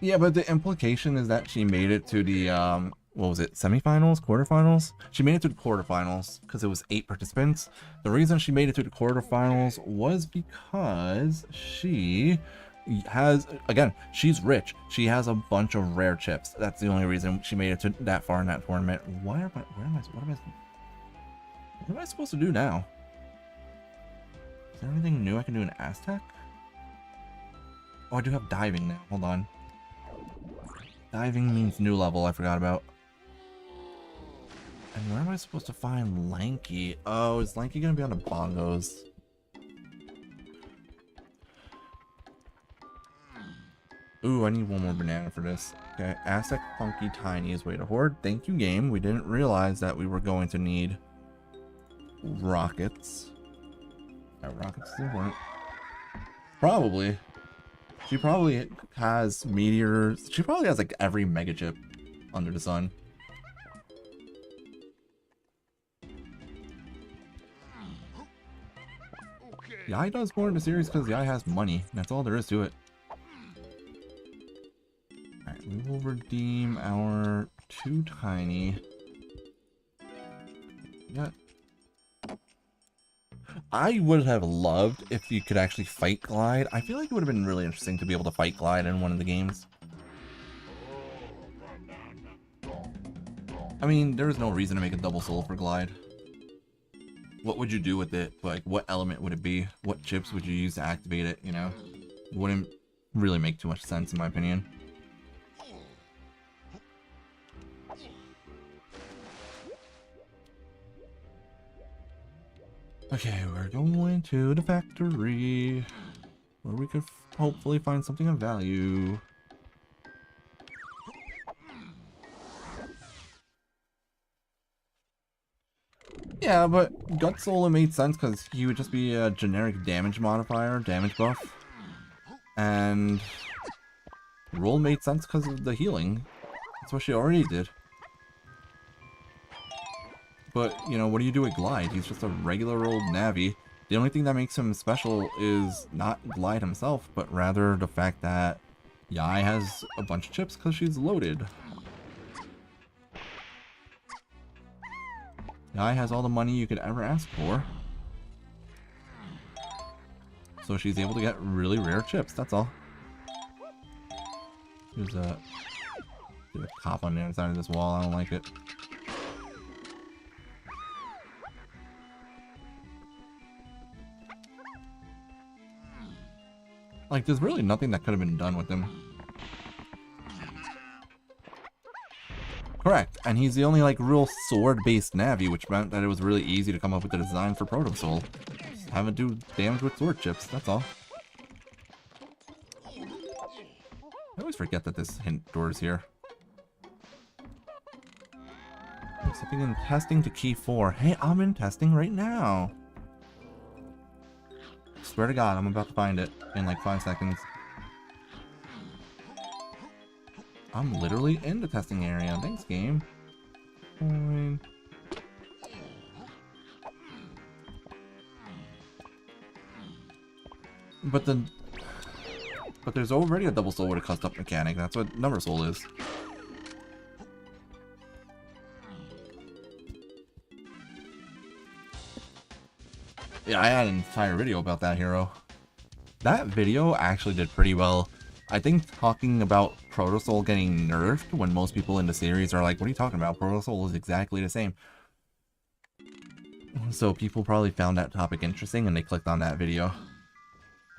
Yeah, but the implication is that she made it to the what was it, semifinals, quarterfinals? She made it to the quarterfinals because it was 8 participants. The reason she made it to the quarterfinals was because she has, again, she's rich. She has a bunch of rare chips. That's the only reason she made it to that far in that tournament. What am I supposed to do now? Is there anything new I can do in Aztec? Oh, I do have diving now. Hold on. Diving means new level, I forgot about. And where am I supposed to find Lanky? Oh, is Lanky gonna be on the bongos? Ooh, I need one more banana for this. Okay, Aztec Funky Tiny is way to hoard. Thank you, game. We didn't realize that we were going to need rockets. Rockets is important. Probably. She probably has meteors. She probably has like every mega chip under the sun. Yai does more in the series because Yai has money. That's all there is to it. Alright, we will redeem our 2 tiny. Yeah. I would have loved if you could actually fight Glide. I feel like it would have been really interesting to be able to fight Glide in one of the games. I mean, there is no reason to make a double soul for Glide. What would you do with it? Like, what element would it be? What chips would you use to activate it, you know? It wouldn't really make too much sense, in my opinion. Okay, we're going to the factory, where we could hopefully find something of value. Yeah, but Gut Soul made sense because he would just be a generic damage modifier, damage buff. And Roll made sense because of the healing. That's what she already did. But, you know, what do you do with Glide? He's just a regular old Navi. The only thing that makes him special is not Glide himself, but rather the fact that Yai has a bunch of chips because she's loaded. Yai has all the money you could ever ask for. So she's able to get really rare chips, that's all. There's a cop on the other side of this wall, I don't like it. Like, there's really nothing that could have been done with him. Correct, and he's the only, like, real sword-based Navi, which meant that it was really easy to come up with the design for Proto Soul. Just have it do damage with sword chips, that's all. I always forget that this hint door is here. Something in testing to key 4. Hey, I'm in testing right now. Swear to God, I'm about to find it in like 5 seconds. I'm literally in the testing area. Thanks, game. Fine. But there's already a double soul with a custom mechanic. That's what number soul is. Yeah, I had an entire video about that hero. That video actually did pretty well. I think talking about Proto Soul getting nerfed when most people in the series are like, what are you talking about? Proto Soul is exactly the same. So people probably found that topic interesting and they clicked on that video.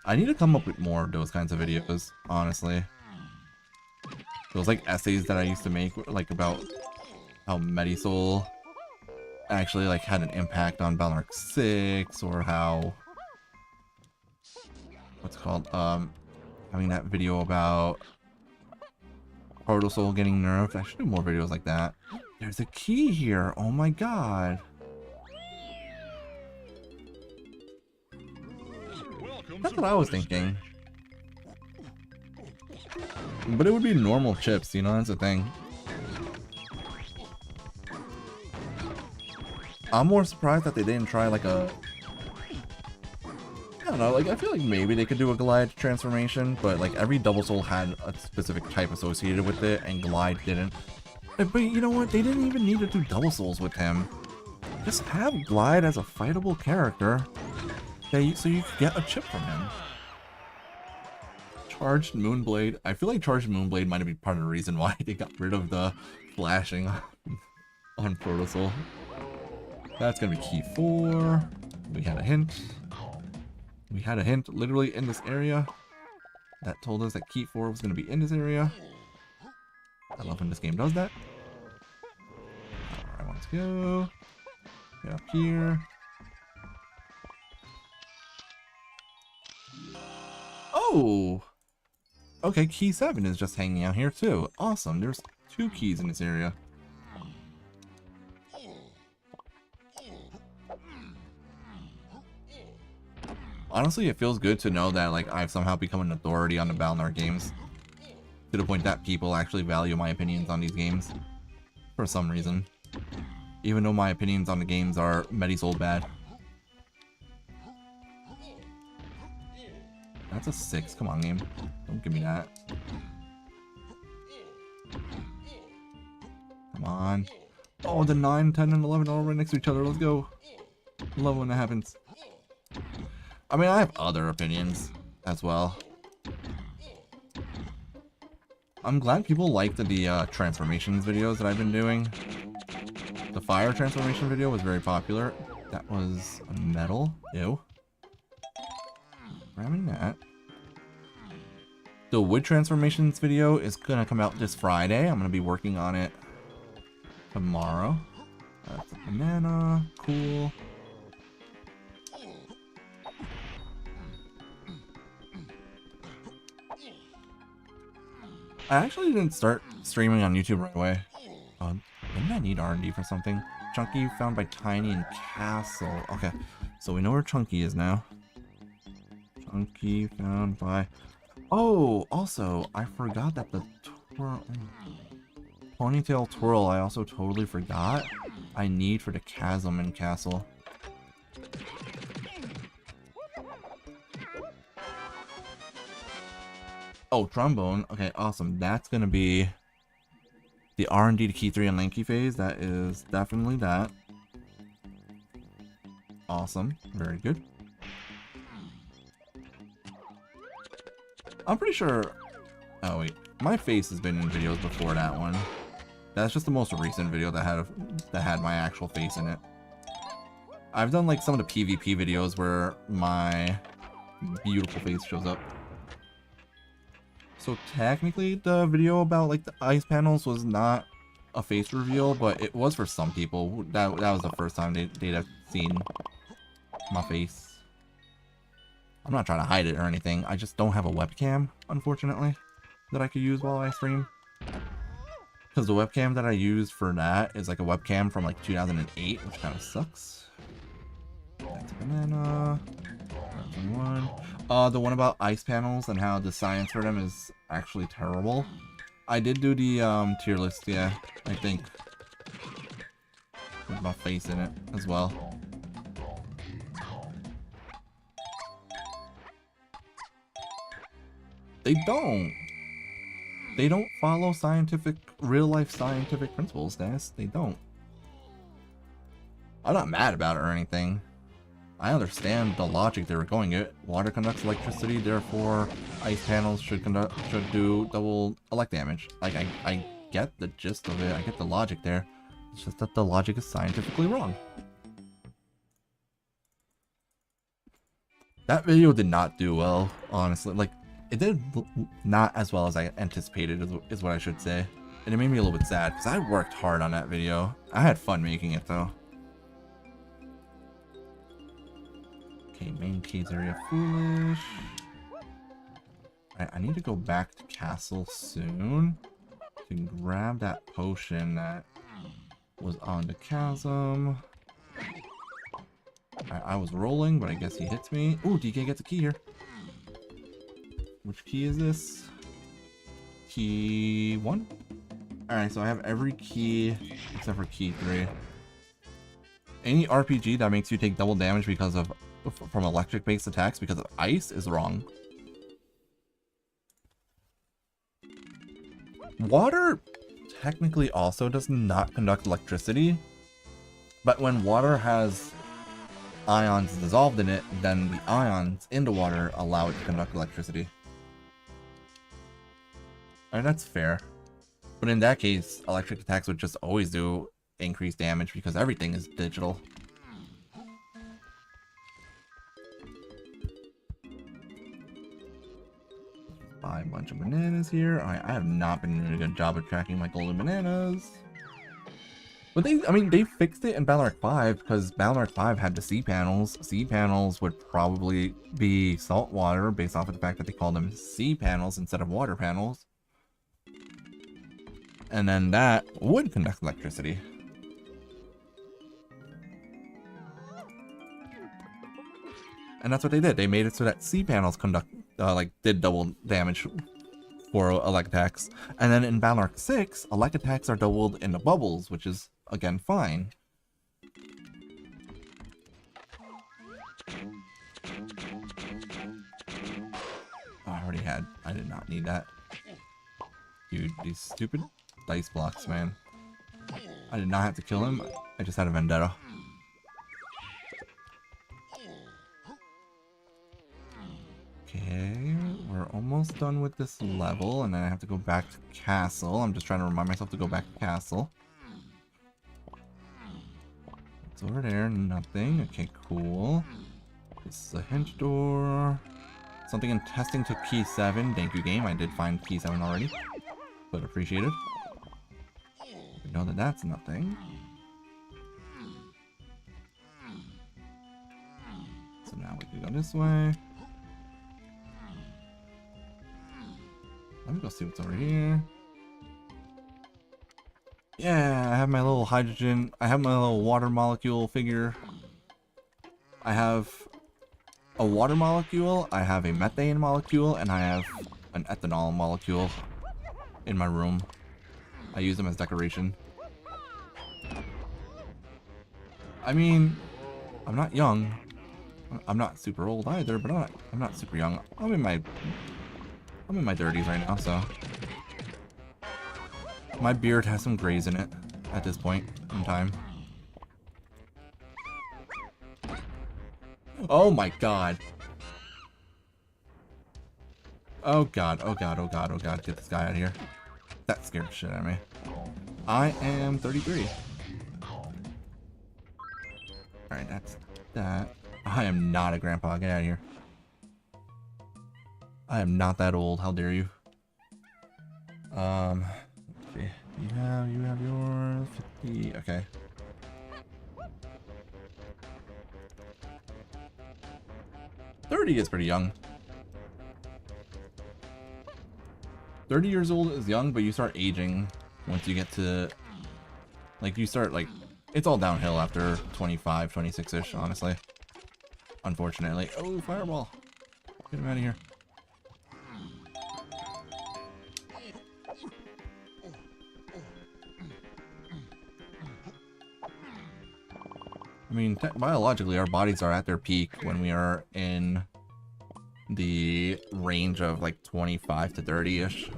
I need to come up with more of those kinds of videos, honestly. Those like essays that I used to make, like about how Medisoul actually like had an impact on Balnark 6, or how what's it called, having that video about Proto Soul getting nerfed. I should do more videos like that. There's a key here, oh my god. That's what I was thinking. But it would be normal chips, you know, that's the thing. I'm more surprised that they didn't try like a... I don't know, like I feel like maybe they could do a Glide transformation, but like every double soul had a specific type associated with it, and Glide didn't. But you know what, they didn't even need to do double souls with him. Just have Glide as a fightable character, so you could get a chip from him. Charged Moonblade. I feel like Charged Moonblade might have been part of the reason why they got rid of the flashing on Proto Soul. That's gonna be key 4. We had a hint. We had a hint literally in this area that told us that key 4 was gonna be in this area. I love when this game does that. Alright, let's go. Get up here. Oh! Okay, key 7 is just hanging out here too. Awesome, there's 2 keys in this area. Honestly, it feels good to know that like I've somehow become an authority on the Balnor games. To the point that people actually value my opinions on these games. For some reason. Even though my opinions on the games are Medisoul bad. That's a 6. Come on, game. Don't give me that. Come on. Oh, the 9, 10, and 11 are all right next to each other. Let's go. Love when that happens. I mean, I have other opinions as well. I'm glad people liked the transformations videos that I've been doing. The fire transformation video was very popular. That was a metal. Ew. Grabbing that. The wood transformations video is gonna come out this Friday. I'm gonna be working on it tomorrow. That's a banana. Cool. I actually didn't start streaming on YouTube right away. Didn't I need R&D for something? Chunky found by Tiny and Castle. Okay, so we know where Chunky is now. Chunky found by... Oh, also, I forgot that the ponytail twirl I also totally forgot I need for the chasm and castle. Oh, trombone. Okay, awesome. That's gonna be the R&D to key 3 and lanky phase. That is definitely that. Awesome. Very good. I'm pretty sure... Oh, wait. My face has been in videos before that one. That's just the most recent video that had my actual face in it. I've done like some of the PvP videos where my beautiful face shows up. So technically the video about like the ice panels was not a face reveal, but it was for some people. That was the first time they'd have seen my face. I'm not trying to hide it or anything. I just don't have a webcam, unfortunately, that I could use while I stream. Because the webcam that I used for that is like a webcam from like 2008, which kind of sucks. That's a banana. That's one. The one about ice panels and how the science for them is actually terrible. I did do the tier list, yeah, I think. With my face in it as well. They don't follow scientific, real-life scientific principles, Dennis. They don't. I'm not mad about it or anything. I understand the logic they were going at. Water conducts electricity, therefore ice panels should do double elect damage. Like, I get the gist of it. I get the logic there. It's just that the logic is scientifically wrong. That video did not do well, honestly. Like, it did not as well as I anticipated, is what I should say. And it made me a little bit sad, because I worked hard on that video. I had fun making it, though. Okay, main keys area foolish. I need to go back to castle soon to grab that potion that was on the chasm. I was rolling, but I guess he hits me. Ooh, DK gets a key here. Which key is this? Key 1? Alright, so I have every key except for key 3. Any RPG that makes you take double damage because of from electric based attacks because of ice is wrong. Water technically also does not conduct electricity, but when water has ions dissolved in it, then the ions in the water allow it to conduct electricity. And that's fair. But in that case, electric attacks would just always do increased damage because everything is digital. Buy a bunch of bananas here. I have not been doing a good job of tracking my golden bananas. But they fixed it in Balnor X5 because Balnor X5 had the sea panels. Sea panels would probably be salt water based off of the fact that they call them sea panels instead of water panels. And then that would conduct electricity. And that's what they did. They made it so that C panels did double damage for elect attacks. And then in Battle Arc 6, elect attacks are doubled into bubbles, which is, again, fine. Oh, I already had. I did not need that. Dude, these stupid dice blocks, man. I did not have to kill him. I just had a vendetta. Okay, we're almost done with this level, and then I have to go back to Castle. I'm just trying to remind myself to go back to Castle. It's over there, nothing. Okay, cool. This is a hint door. Something in testing took key 7. Thank you, game. I did find key 7 already, but appreciated. We know that that's nothing. So now we can go this way. Let me go see what's over here. Yeah, I have my little hydrogen. I have my little water molecule figure. I have a water molecule, I have a methane molecule, and I have an ethanol molecule in my room. I use them as decoration. I mean, I'm not young. I'm not super old either, but I'm not super young. I'm in my 30s right now, so my beard has some grays in it at this point in time. Oh my god. Oh god, oh god, oh god, oh god, get this guy out of here. That scared the shit out of me. I am 33. Alright, that's that. I am not a grandpa, get out of here. I am not that old, how dare you. Let's see. You have yours, 50, okay. $30 is pretty young. 30 years old is young, but you start aging once you get to, like, you start, like, it's all downhill after 25, 26-ish, honestly. Unfortunately. Oh, fireball. Get him out of here. I mean, biologically, our bodies are at their peak when we are in the range of like 25 to 30-ish.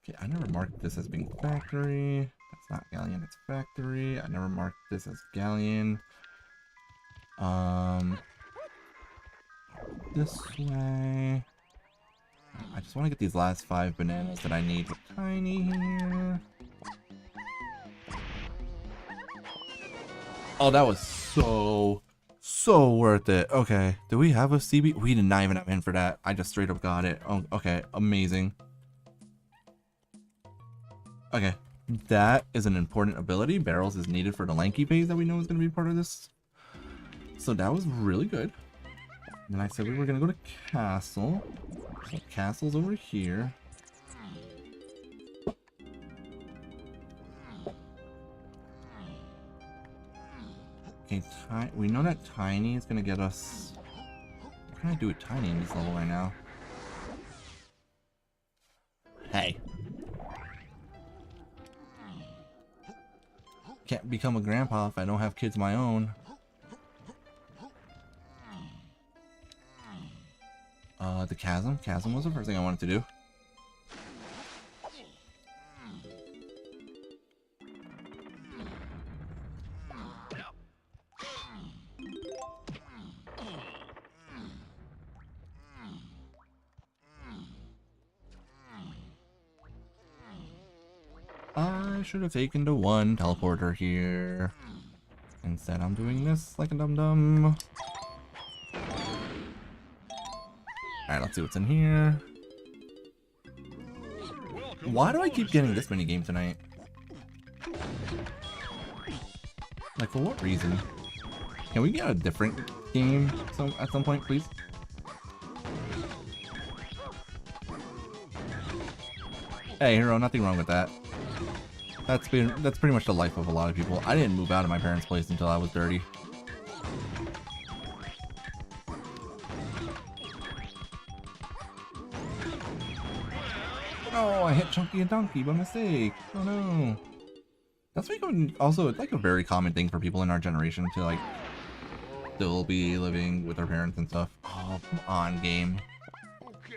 Okay, I never marked this as being factory. That's not galleon, it's factory. I never marked this as galleon. This way. I just want to get these last 5 bananas that I need with Tiny here. Oh, that was so worth it. Okay, do we have a CB? We did not even have in for that. I just straight up got it. Oh, okay, amazing. Okay, that is an important ability. Barrels is needed for the lanky phase that we know is going to be part of this. So that was really good. And then I said we were going to go to Castle. So Castle's over here. Okay, we know that Tiny is going to get us... What can I do with Tiny in this level right now? Hey. Can't become a grandpa if I don't have kids of my own. The chasm. Chasm was the first thing I wanted to do. I should have taken the one teleporter here. Instead, I'm doing this like a dum-dum. Alright, let's see what's in here. Why do I keep getting this mini game tonight? Like, for what reason? Can we get a different game at some point, please? Hey, hero, nothing wrong with that. That's pretty much the life of a lot of people. I didn't move out of my parents' place until I was 30. Oh, I hit Chunky and Donkey by mistake. Oh no. That's also, it's like a very common thing for people in our generation to like still be living with their parents and stuff. Oh, come on, game.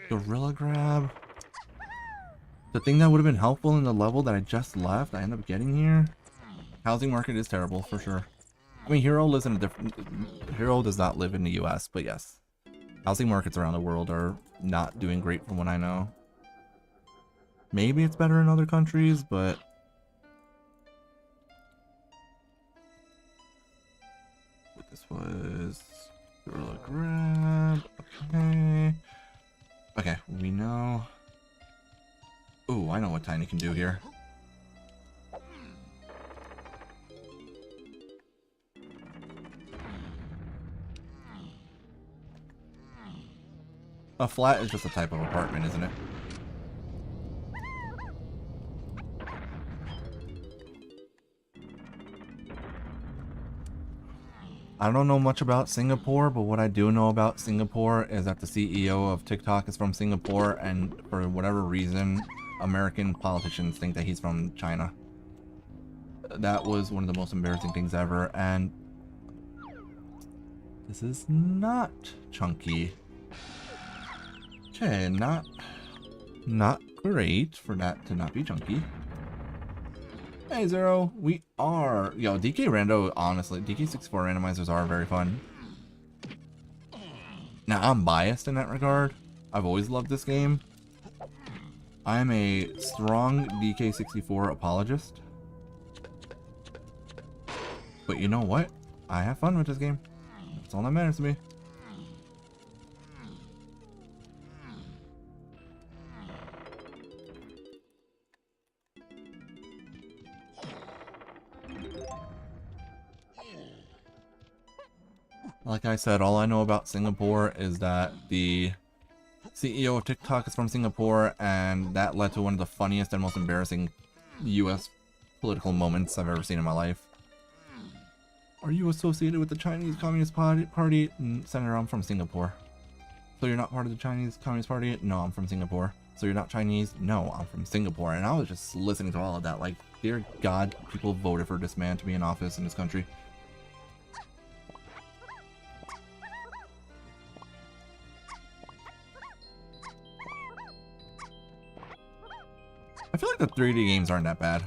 Gorilla Grab. The thing that would have been helpful in the level that I just left, I end up getting here. Housing market is terrible for sure. I mean, Hero lives in a different... Hero does not live in the US, but yes. Housing markets around the world are not doing great from what I know. Maybe it's better in other countries, but... This was... Gorilla Grab. Okay. Okay, we know... Ooh, I know what Tiny can do here. A flat is just a type of apartment, isn't it? I don't know much about Singapore, but what I do know about Singapore is that the CEO of TikTok is from Singapore, and for whatever reason, American politicians think that he's from China. That was one of the most embarrassing things ever, and this is not Chunky. Okay, not great for that to not be Chunky. Hey Zero, we are... Yo, DK Rando, honestly, DK64 Randomizers are very fun. Now, I'm biased in that regard. I've always loved this game. I'm a strong DK64 apologist. But you know what? I have fun with this game. That's all that matters to me. Like I said, all I know about Singapore is that the CEO of TikTok is from Singapore, and that led to one of the funniest and most embarrassing US political moments I've ever seen in my life. Are you associated with the Chinese Communist Party? Senator, I'm from Singapore. So you're not part of the Chinese Communist Party? No, I'm from Singapore. So you're not Chinese? No, I'm from Singapore. And I was just listening to all of that like, dear God, people voted for this man to be in office in this country. I feel like the 3D games aren't that bad.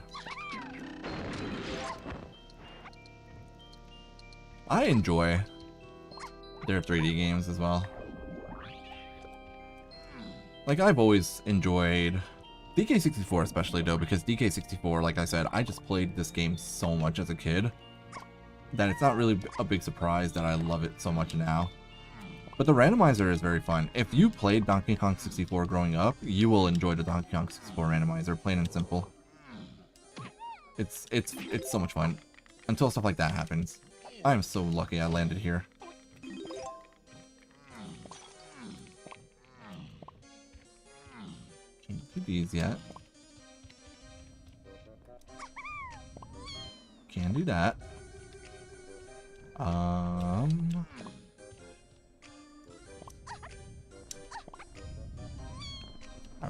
I enjoy their 3D games as well. Like, I've always enjoyed DK64 especially though, because DK64, like I said, I just played this game so much as a kid that it's not really a big surprise that I love it so much now. But the randomizer is very fun. If you played Donkey Kong 64 growing up, you will enjoy the Donkey Kong 64 randomizer, plain and simple. It's so much fun. Until stuff like that happens. I'm so lucky I landed here. Can't do these yet. Can't do that.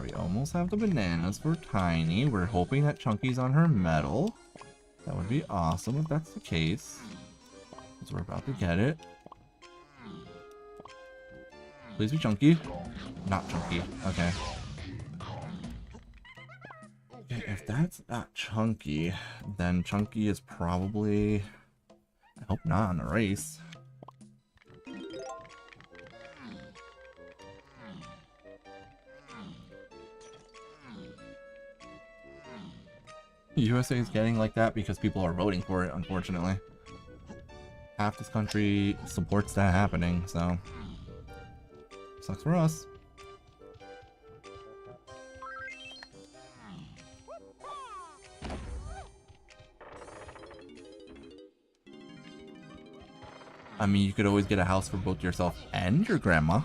We almost have the bananas for Tiny. We're hoping that Chunky's on her medal. That would be awesome if that's the case. Because we're about to get it. Please be Chunky. Not Chunky. Okay. Okay, if that's not Chunky, then Chunky is probably... I hope not on the race. USA is getting like that because people are voting for it, unfortunately. Half this country supports that happening, so... Sucks for us. I mean, you could always get a house for both yourself and your grandma.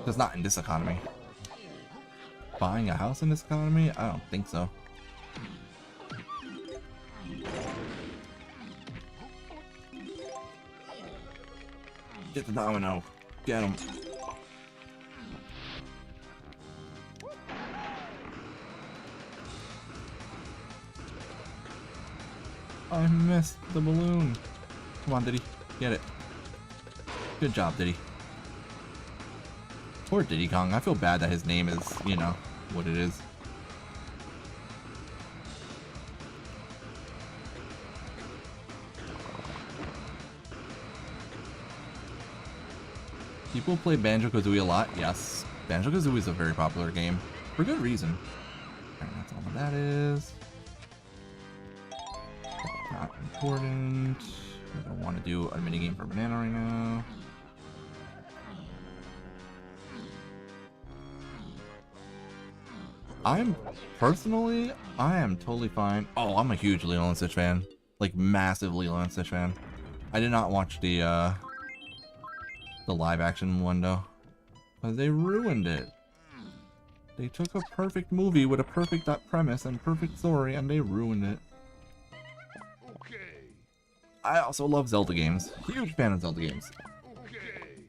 Just not in this economy. Buying a house in this economy? I don't think so. Get the domino. Get him. I missed the balloon. Come on, Diddy. Get it. Good job, Diddy. Poor Diddy Kong. I feel bad that his name is, you know, what it is. People play Banjo-Kazooie a lot. Yes. Banjo-Kazooie is a very popular game. For good reason. Alright, that's all that is. Not important. I don't want to do a minigame for Banana right now. I am totally fine. Oh, I'm a huge Lilo and Stitch fan. Like, massive Lilo and Stitch fan. I did not watch the live action one though. Because they ruined it. They took a perfect movie with a perfect premise and perfect story and they ruined it. I also love Zelda games. Huge fan of Zelda games.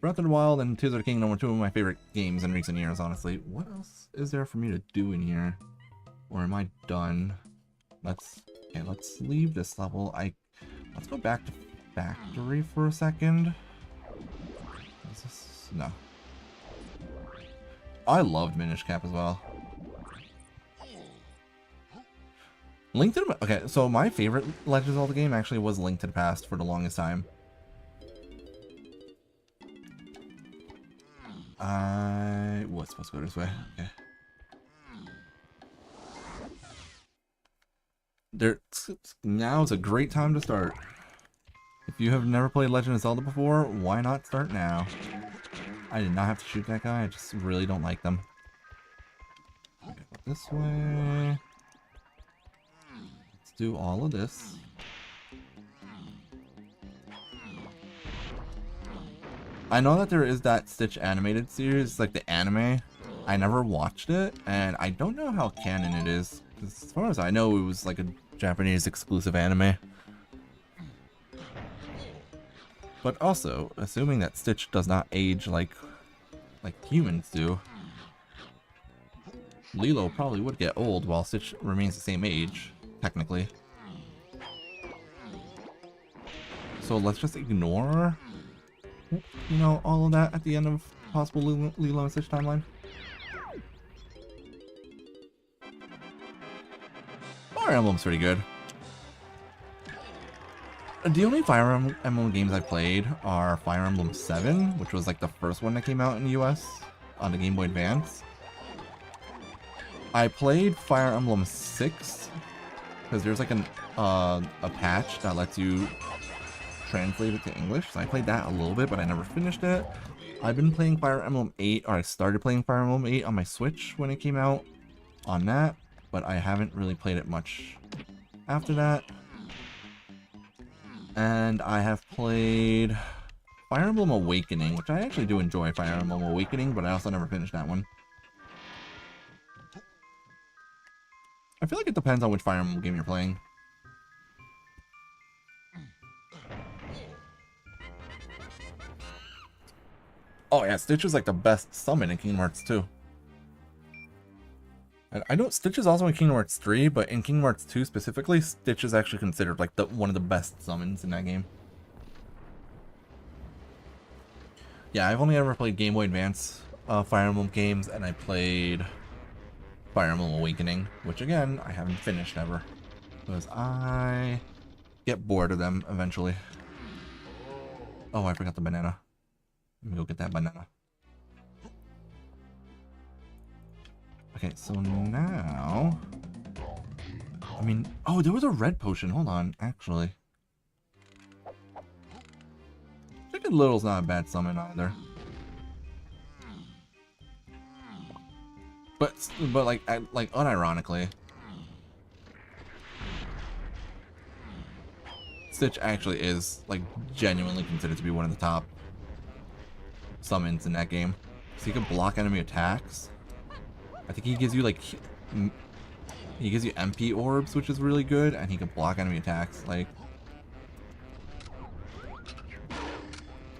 Breath of the Wild and Tears of the Kingdom were two of my favorite games in recent years, honestly. What else is there for me to do in here? Or am I done? Let's leave this level. Let's go back to Factory for a second. Is this? No. I loved Minish Cap as well. Link to the... Okay, so my favorite Legend of Zelda game actually was Link to the Past for the longest time. I was supposed to go this way. Okay. Now's a great time to start. If you have never played Legend of Zelda before, why not start now? I did not have to shoot that guy, I just really don't like them. Okay, go this way. Let's do all of this. I know that there is that Stitch animated series, like the anime. I never watched it, and I don't know how canon it is. As far as I know, it was like a Japanese exclusive anime. But also, assuming that Stitch does not age like humans do, Lilo probably would get old while Stitch remains the same age, technically. So let's just ignore, you know, all of that at the end of possible Lilo and Stitch timeline. Fire Emblem's pretty good. The only Fire Emblem games I played are Fire Emblem 7, which was like the first one that came out in the US on the Game Boy Advance. I played Fire Emblem 6 because there's like a patch that lets you translate it to English. So I played that a little bit, but I never finished it. I've been playing Fire Emblem 8, or I started playing Fire Emblem 8 on my Switch when it came out on that, but I haven't really played it much after that. And I have played Fire Emblem Awakening, which I actually do enjoy Fire Emblem Awakening, but I also never finished that one. I feel like it depends on which Fire Emblem game you're playing. Oh yeah, Stitch is like the best summon in Kingdom Hearts 2. I know Stitch is also in Kingdom Hearts 3, but in Kingdom Hearts 2 specifically, Stitch is actually considered like one of the best summons in that game. Yeah, I've only ever played Game Boy Advance Fire Emblem games, and I played Fire Emblem Awakening, which again, I haven't finished ever, because I get bored of them eventually. Oh, I forgot the banana. Let me go get that banana. Okay, so now... I mean... Oh, there was a red potion. Hold on, actually. Chicken Little's not a bad summon either. But like unironically, Stitch actually is like genuinely considered to be one of the top summons in that game. So he can block enemy attacks. I think he gives you like MP orbs, which is really good, and he can block enemy attacks. Like,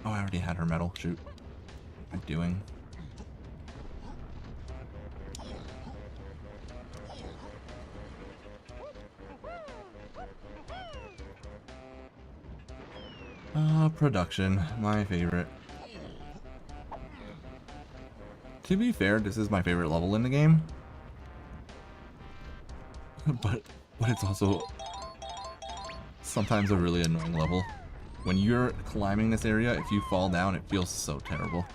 Oh, I already had her medal. Shoot. What am I doing? Production. My favorite. To be fair, this is my favorite level in the game. but it's also sometimes a really annoying level. When you're climbing this area, if you fall down, it feels so terrible.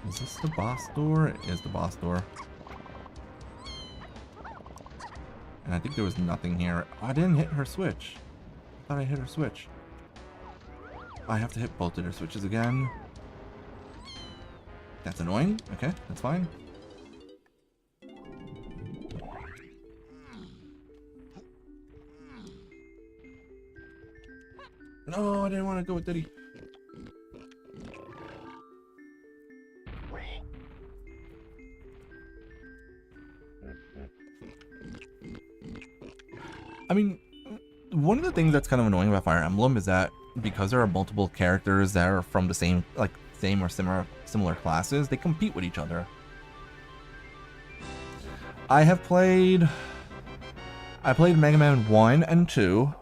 Is this the boss door? It is the boss door. And I think there was nothing here. Oh, I didn't hit her switch. I thought I hit her switch. I have to hit both of their switches again. That's annoying. Okay, that's fine. No, I didn't want to go with Diddy. I mean, one of the things that's kind of annoying about Fire Emblem is that because there are multiple characters that are from the same or similar classes, they compete with each other. I played Mega Man 1 and 2.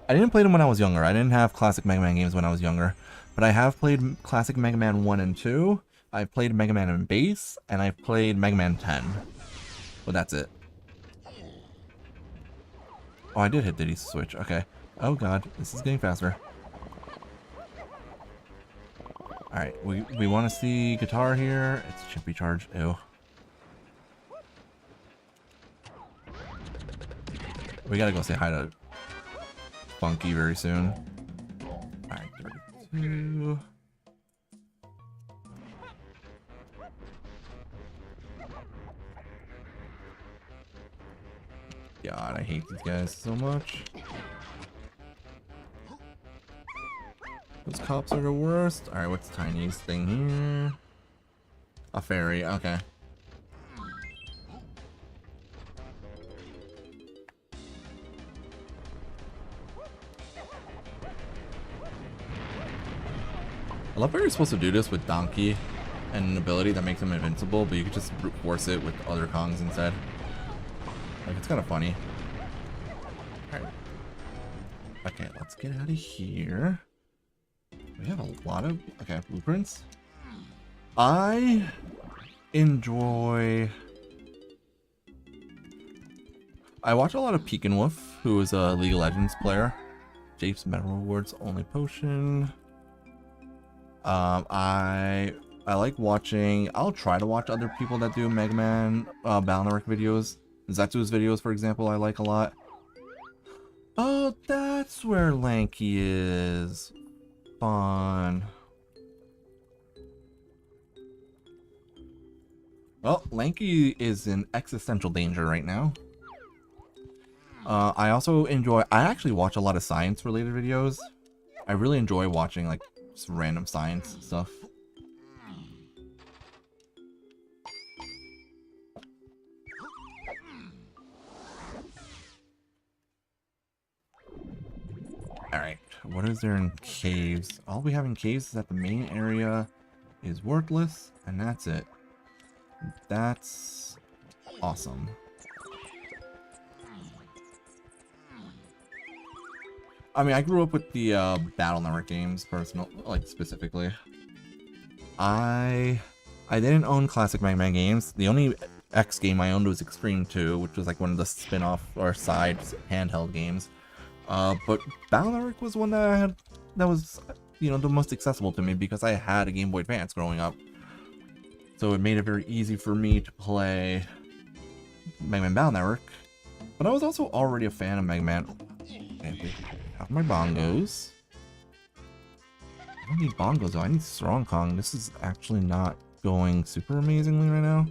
I didn't play them when I was younger. I didn't have classic Mega Man games when I was younger. But I have played classic Mega Man 1 and 2. I've played Mega Man in base, and I've played Mega Man 10. But that's it. Oh, I did hit Diddy's switch. Okay. Oh god, this is getting faster. Alright, we want to see guitar here. It's Chippy Charge. Ew. We gotta go say hi to Funky very soon. Alright, 32. God, I hate these guys so much. Those cops are the worst. Alright, what's the tiniest thing here? A fairy, okay. I love how you're supposed to do this with Donkey and an ability that makes him invincible, but you could just brute force it with other Kongs instead. Like, it's kind of funny. Alright. Okay, let's get out of here. We have a lot of... Okay, blueprints. I enjoy... I watch a lot of Pekin Wolf, who is a League of Legends player. Jape's Metal Rewards only potion. I like watching... I'll try to watch other people that do Mega Man Battle Network videos. Zetsu's videos, for example, I like a lot. Oh, that's where Lanky is. Fun. Well, Lanky is in existential danger right now. I also enjoy... I actually watch a lot of science-related videos. I really enjoy watching, like, just random science stuff. Alright, what is there in caves? All we have in caves is that the main area is worthless, and that's it. That's awesome. I mean, I grew up with the Battle Network games, specifically. I didn't own classic Mega Man games. The only X game I owned was Extreme 2, which was like one of the spin-off or side handheld games. But Battle Network was one that I had that was, you know, the most accessible to me because I had a Game Boy Advance growing up. So it made it very easy for me to play Mega Man Battle Network. But I was also already a fan of Mega Man. Okay, we have my bongos. I don't need bongos though, I need Strong Kong. This is actually not going super amazingly right now.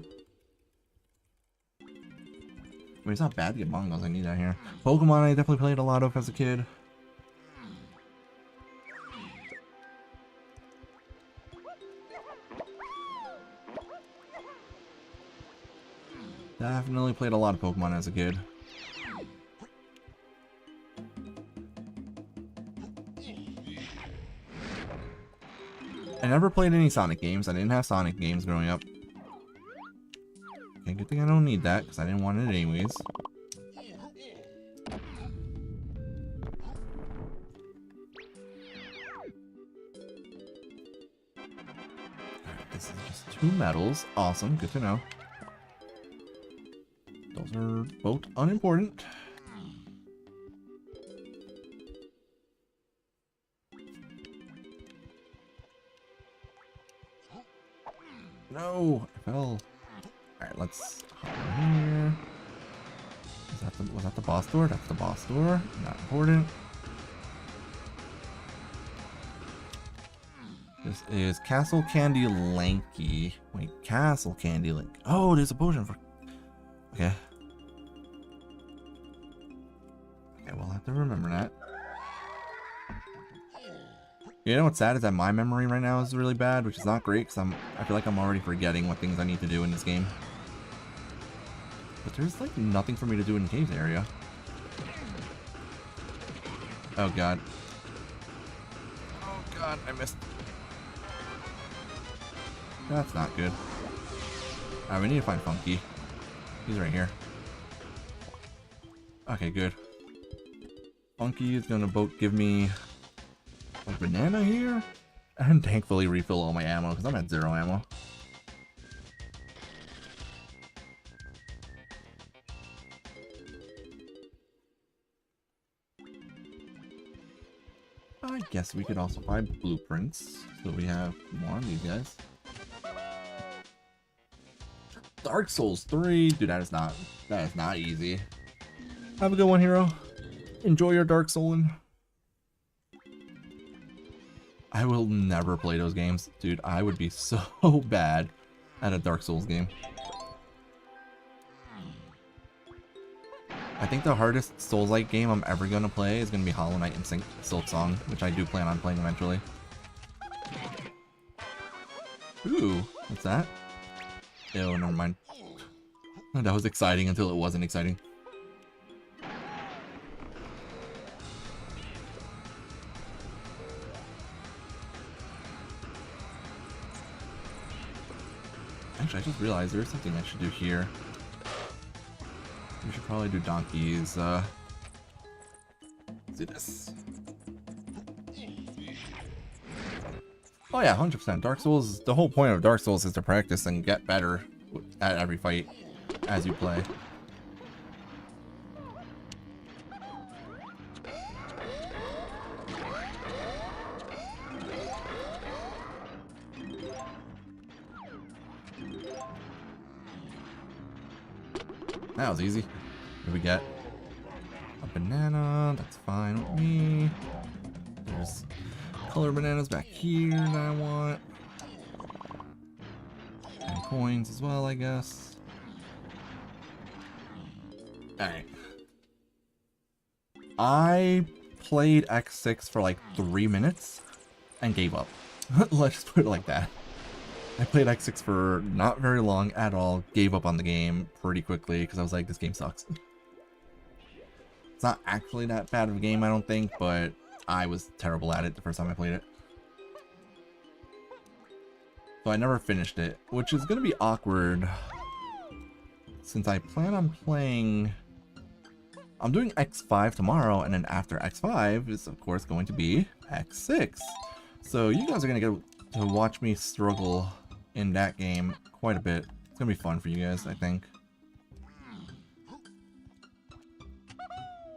I mean, it's not bad to get bongos, I need that here. Pokemon I definitely played a lot of as a kid. Definitely played a lot of Pokemon as a kid. I never played any Sonic games. I didn't have Sonic games growing up. Okay, good thing I don't need that, because I didn't want it anyways. Alright, this is just 2 medals. Awesome, good to know. Those are both unimportant. No, I fell. Alright, let's hop in here. Was that the boss door? That's the boss door. Not important. This is Castle Candy Lanky. Wait, Castle Candy Link. Oh, there's a potion for... Okay. Okay, we'll have to remember that. You know what's sad is that my memory right now is really bad, which is not great because I feel like I'm already forgetting what things I need to do in this game. But there's like nothing for me to do in the caves area. Oh god. Oh god, I missed. That's not good. Alright, we need to find Funky. He's right here. Okay, good. Funky is gonna both give me a banana here, and thankfully refill all my ammo, because I'm at 0 ammo. I guess we could also buy blueprints, so we have more on these guys. Dark Souls 3, dude, that is not easy. Have a good one, hero. Enjoy your Dark Souling. I will never play those games. Dude, I would be so bad at a Dark Souls game. I think the hardest Souls-like game I'm ever going to play is going to be Hollow Knight and Silk Song, which I do plan on playing eventually. Ooh, what's that? Ew, never mind. That was exciting until it wasn't exciting. Actually, I just realized there's something I should do here. We should probably do Donkey's, let's do this. Oh yeah, 100%. Dark Souls, the whole point of Dark Souls is to practice and get better at every fight as you play. That was easy. What do we get? A banana, that's fine with me. There's color bananas back here that I want. And coins as well, I guess. Alright. I played X6 for like 3 minutes and gave up. Let's just put it like that. I played X6 for not very long at all, gave up on the game pretty quickly because I was like, this game sucks. It's not actually that bad of a game, I don't think, but I was terrible at it the first time I played it. So I never finished it, which is going to be awkward since I plan on playing... I'm doing X5 tomorrow, and then after X5 is of course going to be X6. So you guys are going to get to watch me struggle in that game quite a bit. It's gonna be fun for you guys, I think.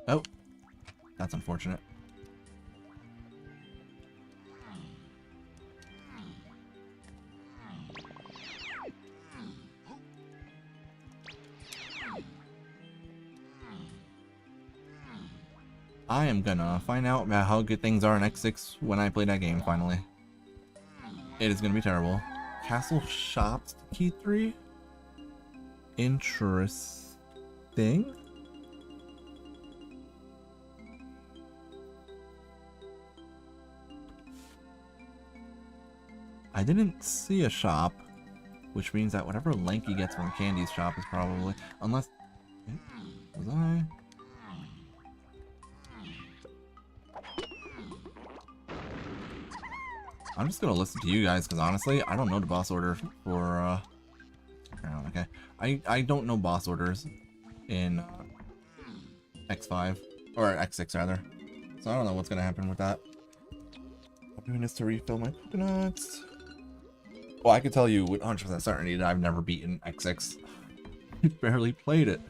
Oh, that's unfortunate. I am gonna find out about how good things are in X6 when I play that game finally. It is gonna be terrible. Castle Shops Key 3? Interesting. I didn't see a shop, which means that whatever Lanky gets from Candy's shop is probably... Unless... Was I... I'm just gonna listen to you guys because honestly, I don't know the boss order for. Okay, I don't know boss orders in X5 or X6 rather, so I don't know what's gonna happen with that. I'm doing this to refill my coconuts. Well, I can tell you with 100% certainty that I've never beaten X6. I barely played it.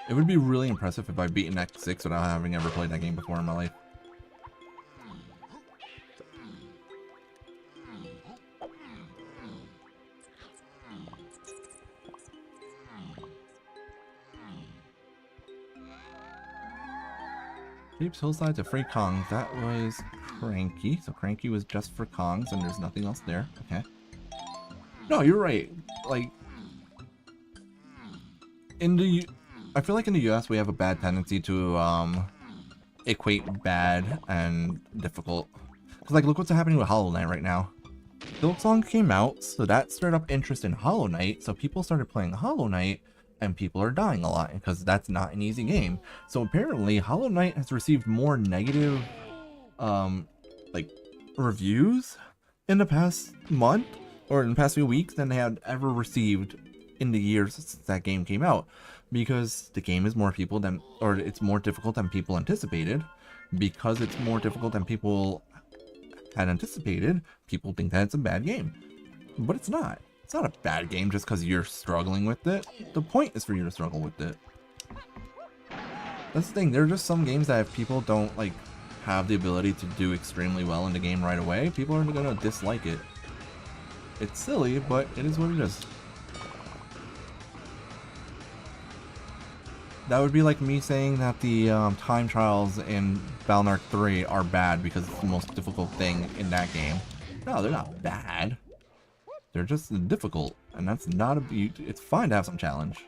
It would be really impressive if I beaten X6 without having ever played that game before in my life. Deep's Hillside to free Kongs. That was Cranky. So Cranky was just for Kongs and there's nothing else there. Okay. No, you're right. Like, I feel like in the US we have a bad tendency to equate bad and difficult. Because like look what's happening with Hollow Knight right now. Silksong came out, so that stirred up interest in Hollow Knight, so people started playing Hollow Knight, and people are dying a lot because that's not an easy game. So apparently Hollow Knight has received more negative like reviews in the past month or in the past few weeks than they had ever received in the years since that game came out, because the game is more people than, or it's more difficult than people anticipated. Because it's more difficult than people had anticipated, people think that it's a bad game, but it's not. It's not a bad game just because you're struggling with it. The point is for you to struggle with it. That's the thing. There are just some games that if people don't like have the ability to do extremely well in the game right away, people are gonna dislike it. It's silly, but it is what it is. That would be like me saying that the time trials in Balnark 3 are bad because it's the most difficult thing in that game. No, they're not bad. They're just difficult, and that's not a beaut. It's fine to have some challenge.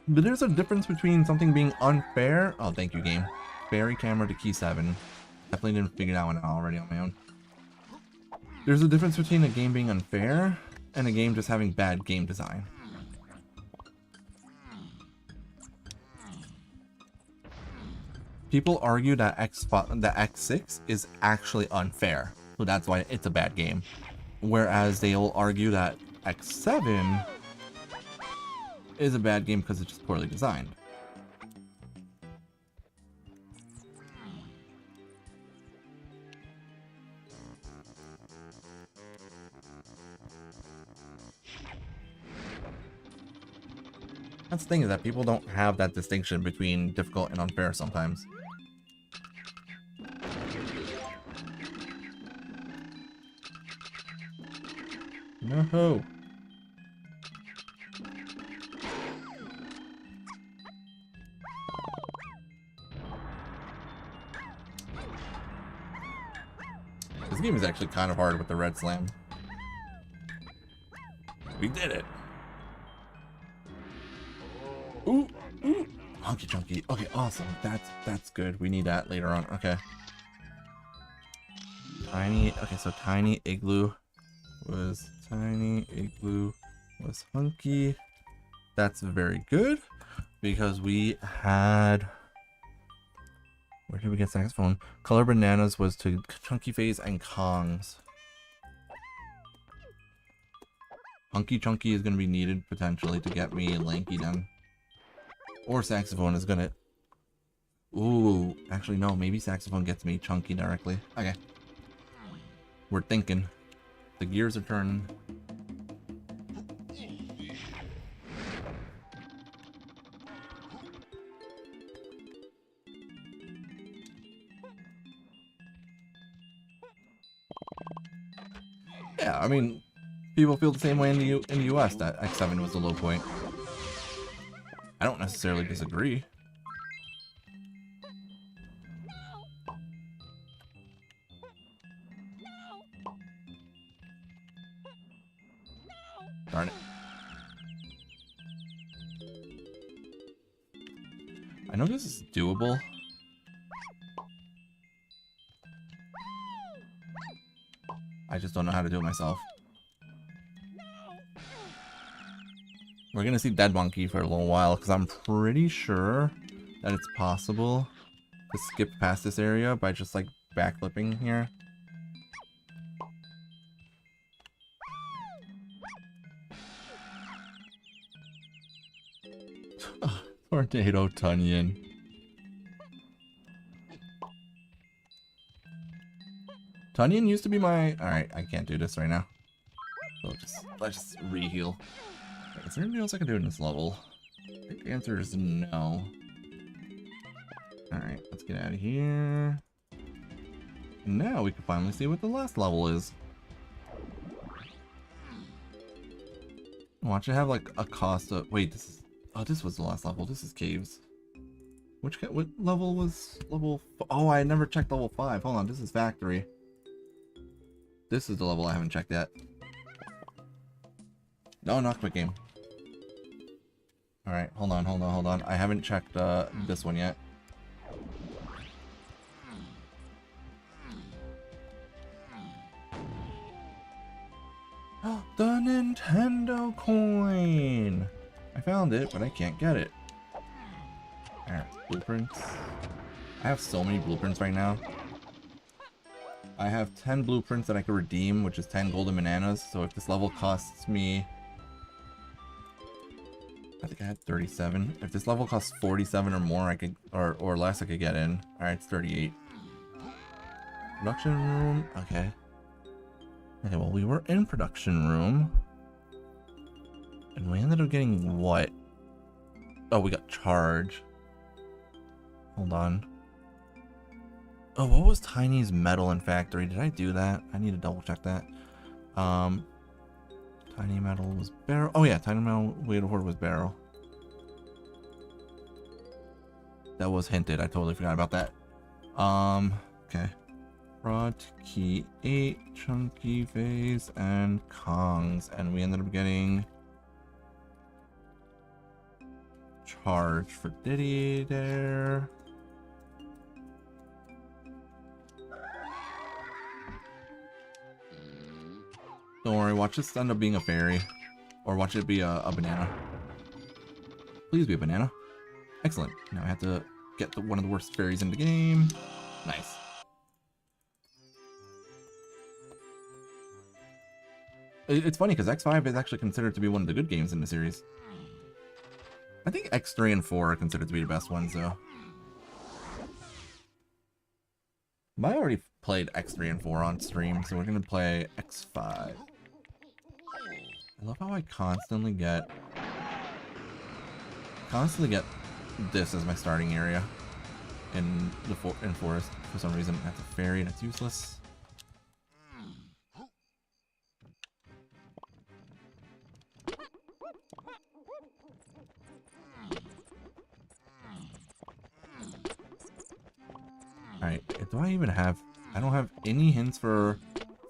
But there's a difference between something being unfair. Oh, thank you, game. Fairy camera to key 7. Definitely didn't figure that one out already on my own. There's a difference between a game being unfair and a game just having bad game design. People argue that X6 is actually unfair, so that's why it's a bad game. Whereas they'll argue that X7 is a bad game because it's just poorly designed. That's the thing, is that people don't have that distinction between difficult and unfair sometimes. No. This game is actually kind of hard with the red slam. We did it. Ooh. Honky chunky. Okay, awesome. That's good. We need that later on. Okay. Okay, so tiny igloo was hunky. That's very good because we had, where did we get saxophone? Color bananas was to chunky phase and Kongs. Hunky chunky is going to be needed potentially to get me lanky then. Or saxophone is gonna... Ooh, actually no, maybe saxophone gets me chunky directly. Okay. We're thinking. The gears are turning. Yeah, I mean, people feel the same way in the US that X7 was the low point. I don't necessarily disagree. Darn it. I know this is doable. I just don't know how to do it myself. We're gonna see Dead Monkey for a little while, because I'm pretty sure that it's possible to skip past this area by just like backflipping here. Tornado Tunyon. Tunyon used to be my... Alright, I can't do this right now. So let's just re-heal. Is there anything else I can do in this level? I think the answer is no. Alright, let's get out of here. Now we can finally see what the last level is. Watch it have like a cost of... Wait, this is... Oh, this was the last level. This is caves. What level was level... Oh, I never checked level 5. Hold on, this is factory. This is the level I haven't checked yet. No, not quick game. Alright, hold on. I haven't checked this one yet. The Nintendo coin! I found it, but I can't get it. Alright, blueprints. I have so many blueprints right now. I have 10 blueprints that I can redeem, which is 10 golden bananas. So if this level costs me... I think I had 37. If this level costs 47 or more, I could... Or less, I could get in. Alright, it's 38. Production room. Okay. Okay, well, we were in production room. And we ended up getting what? Oh, we got charge. Hold on. Oh, what was Tiny's metal in factory? Did I do that? I need to double check that. Tiny metal was barrel. Oh yeah, tiny metal weight of horde was barrel. That was hinted. I totally forgot about that. Okay. Rod, key 8, chunky vase, and Kongs, and we ended up getting charge for Diddy there. Don't worry, watch this end up being a fairy. Or watch it be a banana. Please be a banana. Excellent. Now I have to get one of the worst fairies in the game. Nice. It's funny because X5 is actually considered to be one of the good games in the series. I think X3 and 4 are considered to be the best ones, though. I already played X3 and 4 on stream, so we're going to play X5. I love how I constantly get this as my starting area in the forest. For some reason, that's a fairy, that's useless. Alright, do I even have... I don't have any hints for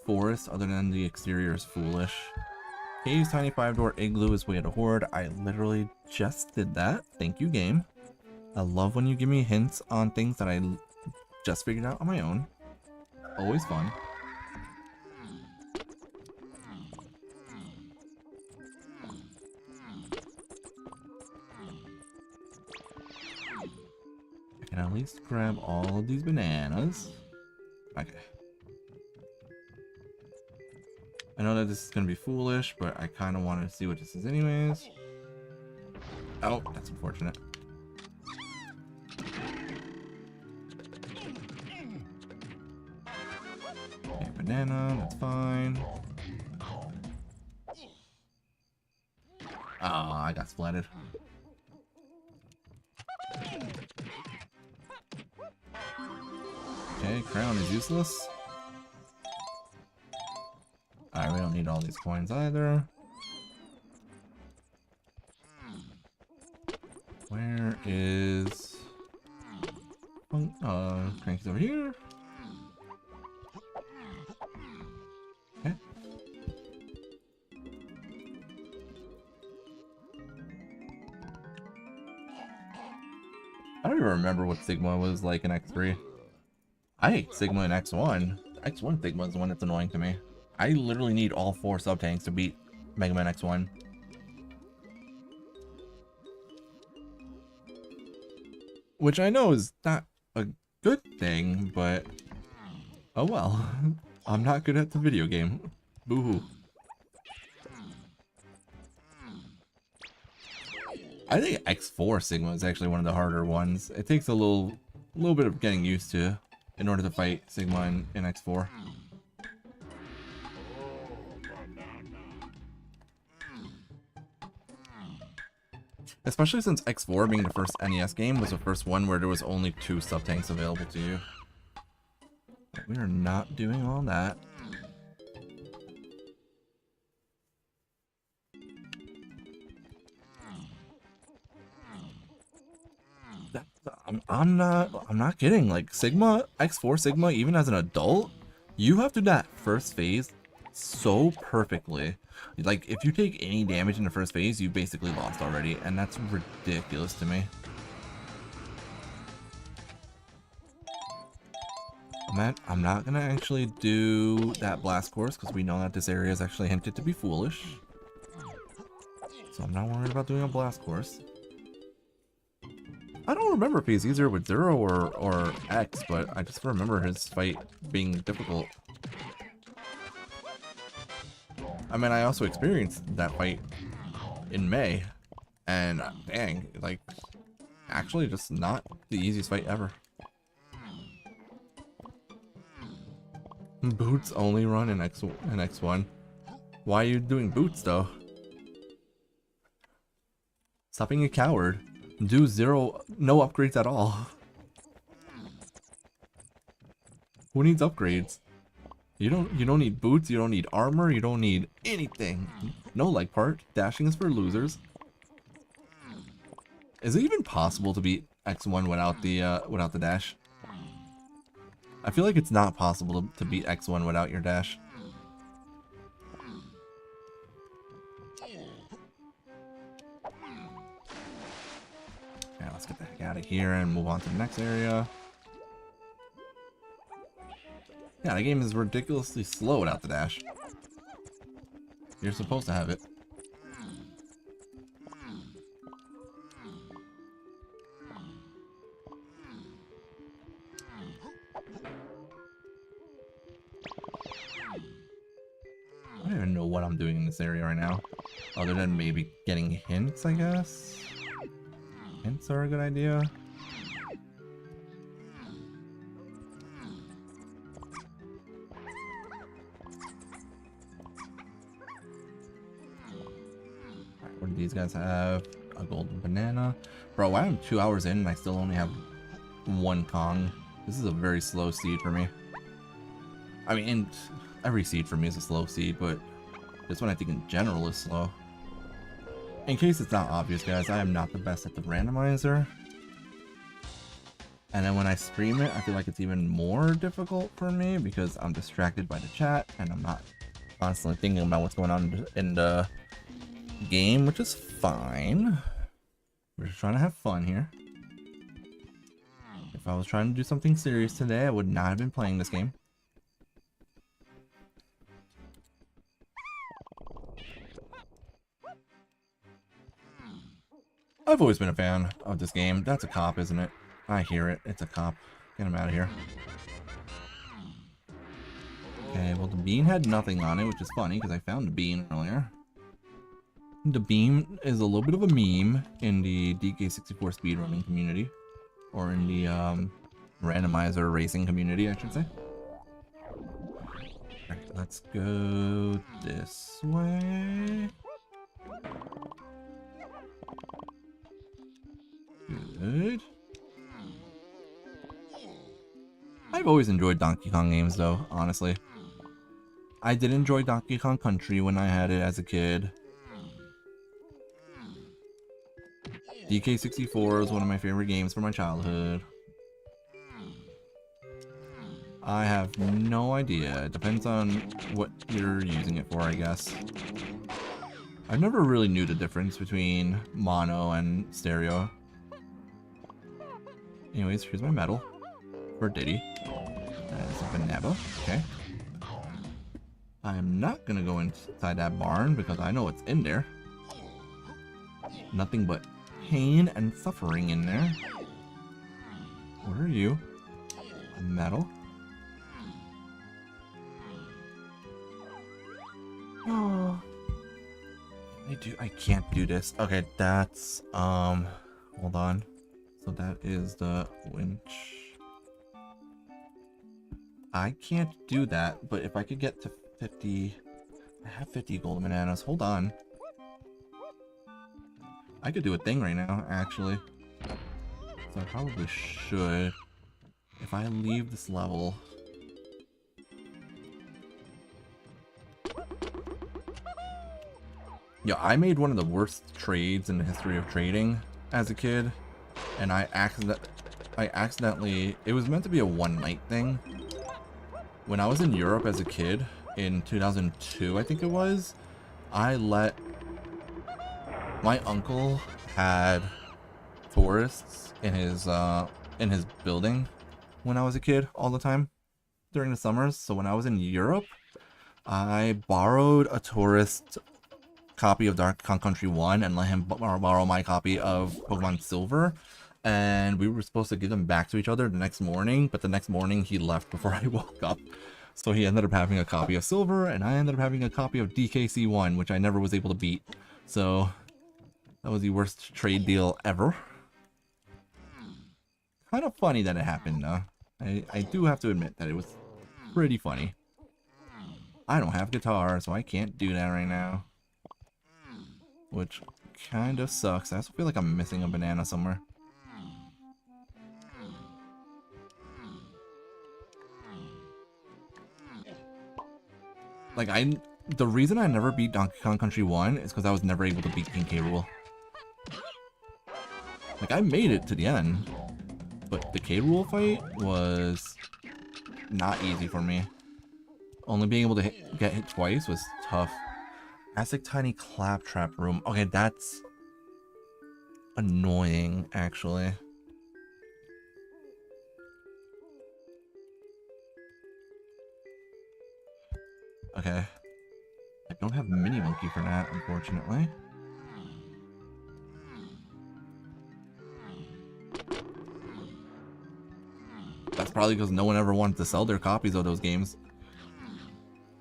forest other than the exterior is foolish. Cave's tiny 5-door igloo is way to horde. I literally just did that. Thank you, game. I love when you give me hints on things that I just figured out on my own. Always fun. I can at least grab all of these bananas. Okay. I know that this is going to be foolish, but I kind of wanted to see what this is anyways. Oh, that's unfortunate. Okay, banana, that's fine. Ah, I got splatted. Okay, crown is useless. Alright, we don't need all these coins either. Where is... Cranky's over here. Okay. I don't even remember what Sigma was like in X3. I hate Sigma in X1. X1 Sigma is the one that's annoying to me. I literally need all 4 sub-tanks to beat Megman X1. Which I know is not a good thing, but oh well. I'm not good at the video game. Boo-hoo. I think X4 Sigma is actually one of the harder ones. It takes a little bit of getting used to in order to fight Sigma in X4. Especially since X4, being the first NES game, was the first one where there was only 2 sub-tanks available to you. But we are not doing all that. I'm not kidding. Like Sigma, X4 Sigma, even as an adult, you have to do that first phase so perfectly. Like if you take any damage in the first phase, you basically lost already, and that's ridiculous to me. I'm not gonna actually do that blast course because we know that this area is actually hinted to be foolish. So I'm not worried about doing a blast course. I don't remember if he's easier with Zero or X, but I just remember his fight being difficult. I mean, I also experienced that fight in May, and dang, like, actually just not the easiest fight ever. Boots only run in X1. Why are you doing boots though? Stop being a coward. Do no upgrades at all. Who needs upgrades? You don't need boots, you don't need armor, you don't need anything. No leg part. Dashing is for losers. Is it even possible to beat X1 without the dash? I feel like it's not possible to beat X1 without your dash. Yeah, let's get the heck out of here and move on to the next area. Yeah, the game is ridiculously slow without the dash. You're supposed to have it. I don't even know what I'm doing in this area right now, other than maybe getting hints, I guess. Hints are a good idea. Alright, what do these guys have? A golden banana. Bro, I'm 2 hours in and I still only have 1 Kong. This is a very slow seed for me. I mean, every seed for me is a slow seed, but this one I think in general is slow. In case it's not obvious, guys, I am not the best at the randomizer. And then when I stream it, I feel like it's even more difficult for me because I'm distracted by the chat and I'm not constantly thinking about what's going on in the game, which is fine. We're just trying to have fun here. If I was trying to do something serious today, I would not have been playing this game. I've always been a fan of this game. That's a cop, isn't it? I hear it. It's a cop. Get him out of here. Okay, well the bean had nothing on it, which is funny because I found the bean earlier. The bean is a little bit of a meme in the DK64 speedrunning community. Or in the randomizer racing community, I should say. Alright, let's go this way. Good. I've always enjoyed Donkey Kong games though, honestly. I did enjoy Donkey Kong Country when I had it as a kid. DK64 is one of my favorite games from my childhood. I have no idea. It depends on what you're using it for, I guess. I never really knew the difference between mono and stereo. Anyways, here's my medal for Diddy. That is a banana. Okay. I'm not gonna go inside that barn because I know what's in there. Nothing but pain and suffering in there. What are you? Metal? Oh. I can't do this. Okay, that's hold on. So that is the winch. I can't do that, but if I could get to 50, I have 50 golden bananas. Hold on. I could do a thing right now, actually. So I probably should. If I leave this level. Yo, I made one of the worst trades in the history of trading as a kid. And I accidentally, it was meant to be a one-night thing. When I was in Europe as a kid, in 2002, I think it was, my uncle had tourists in his building when I was a kid all the time during the summers. So when I was in Europe, I borrowed a tourist copy of Donkey Kong Country 1 and let him borrow my copy of Pokemon Silver. And we were supposed to give them back to each other the next morning, but the next morning he left before I woke up. So he ended up having a copy of Silver, and I ended up having a copy of DKC1, which I never was able to beat. So that was the worst trade deal ever. Kind of funny that it happened, though. I do have to admit that it was pretty funny. I don't have guitar, so I can't do that right now. Which kind of sucks. I also feel like I'm missing a banana somewhere. Like, the reason I never beat Donkey Kong Country 1 is because I was never able to beat King K. Rool. Like, I made it to the end, but the K. Rool fight was not easy for me. Only being able to get hit twice was tough. Aztec Tiny Claptrap Room. Okay, that's annoying, actually. Okay. I don't have Mini Monkey for that, unfortunately. That's probably because no one ever wanted to sell their copies of those games.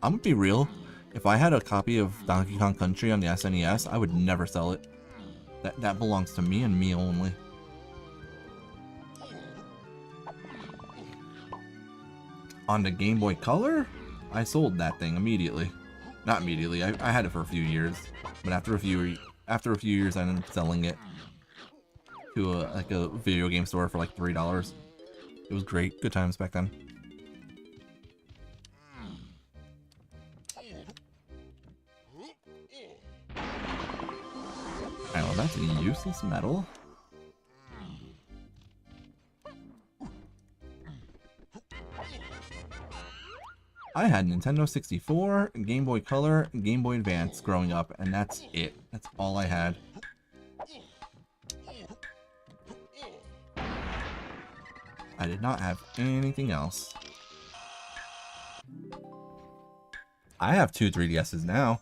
I'm gonna be real. If I had a copy of Donkey Kong Country on the SNES, I would never sell it. That belongs to me and me only. On the Game Boy Color, I sold that thing immediately. Not immediately. I had it for a few years, but after a few years, I ended up selling it to a video game store for like $3. It was great. Good times back then. I know that's a useless metal. I had Nintendo 64, Game Boy Color, Game Boy Advance growing up, and that's it. That's all I had. I did not have anything else. I have two 3DSs now.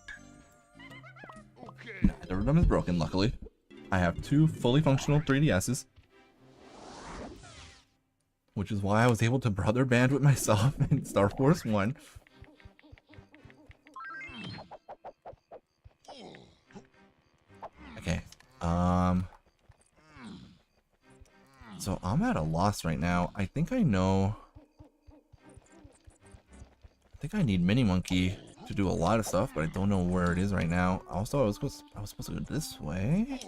Neither of them is broken, luckily. I have two fully functional 3DSs. Which is why I was able to brother band with myself in Star Force 1. Okay. So I'm at a loss right now. I think I know. I think I need Mini Monkey to do a lot of stuff, but I don't know where it is right now. Also, I was supposed to go this way.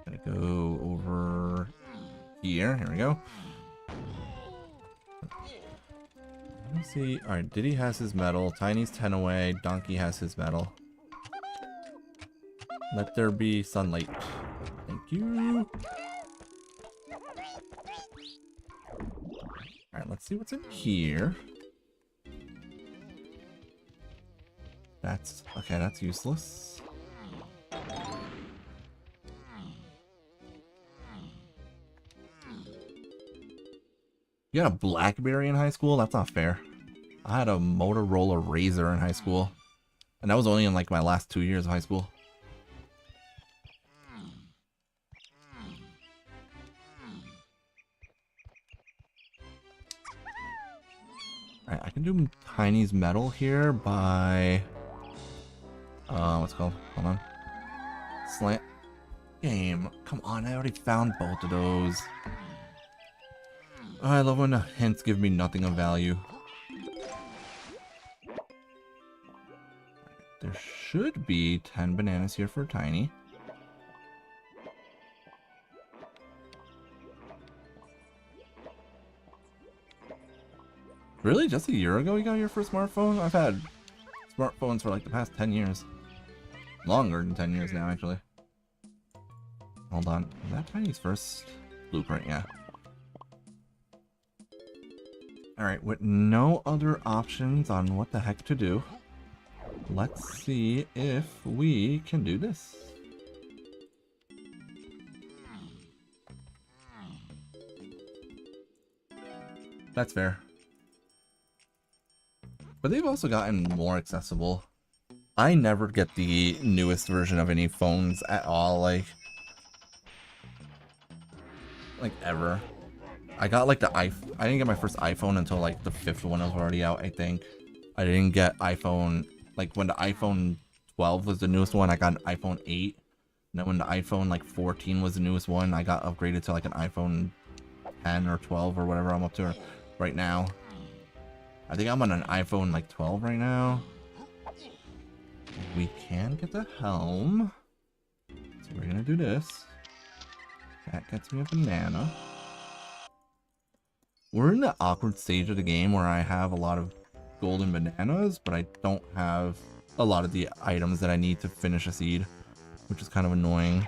Gotta go over here. Here we go. Let me see. Alright, Diddy has his medal. Tiny's 10 away. Donkey has his medal. Let there be sunlight. Thank you. Alright, let's see what's in here. That's... okay, that's useless. You had a BlackBerry in high school? That's not fair. I had a Motorola Razr in high school. And that was only in like my last 2 years of high school. Alright, I can do Tiny's metal here by... what's it called? Hold on. Slant. Game. Come on, I already found both of those. Oh, I love when the hints give me nothing of value. There should be 10 bananas here for Tiny. Really? Just a year ago you got your first smartphone? I've had smartphones for like the past 10 years. Longer than 10 years now, actually. Hold on. Is that Tiny's first blueprint? Yeah. Alright, with no other options on what the heck to do, let's see if we can do this. That's fair. But they've also gotten more accessible. I never get the newest version of any phones at all, like ever. I got like I didn't get my first iPhone until like the 5th one was already out, I think. I didn't get iPhone, like when the iPhone 12 was the newest one, I got an iPhone 8. And then when the iPhone like 14 was the newest one, I got upgraded to like an iPhone 10 or 12 or whatever I'm up to right now. I think I'm on an iPhone like 12 right now. We can get the helm. So we're gonna do this. That gets me a banana. We're in the awkward stage of the game where I have a lot of golden bananas, but I don't have a lot of the items that I need to finish a seed, which is kind of annoying.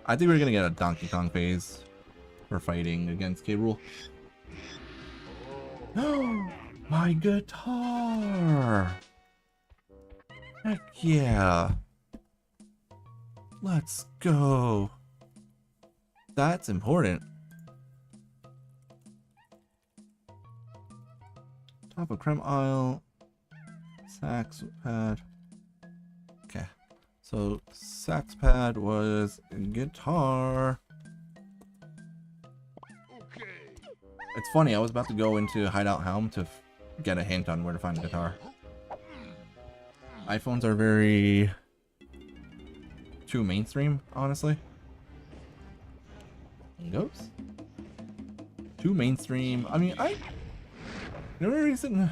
I think we're gonna get a Donkey Kong phase for fighting against K. Rool. Oh, my guitar! Heck yeah! Let's go! That's important. Top of creme aisle. Sax pad. Okay. So sax pad was guitar. Okay. It's funny, I was about to go into Hideout Helm to get a hint on where to find a guitar. iPhones are very too mainstream, honestly. Goes too mainstream. I mean, the only reason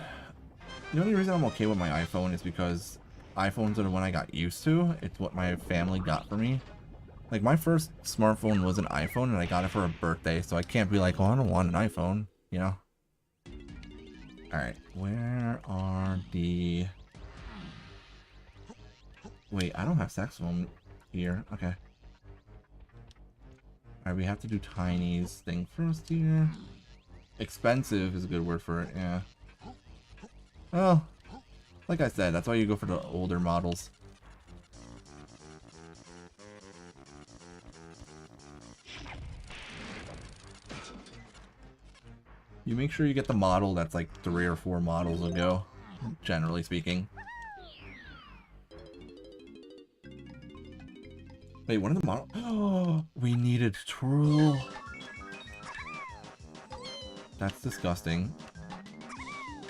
I'm okay with my iPhone is because iPhones are the one I got used to. It's what my family got for me. Like, my first smartphone was an iPhone and I got it for a birthday, so I can't be like, oh, I don't want an iPhone, you know? Alright, where are the... Wait, I don't have saxophone here. Okay. Alright, we have to do Tiny's thing first here. Expensive is a good word for it, yeah. Well, like I said, that's why you go for the older models. You make sure you get the model that's like 3 or 4 models ago, generally speaking. Wait, one of the models? Oh, we needed True. That's disgusting.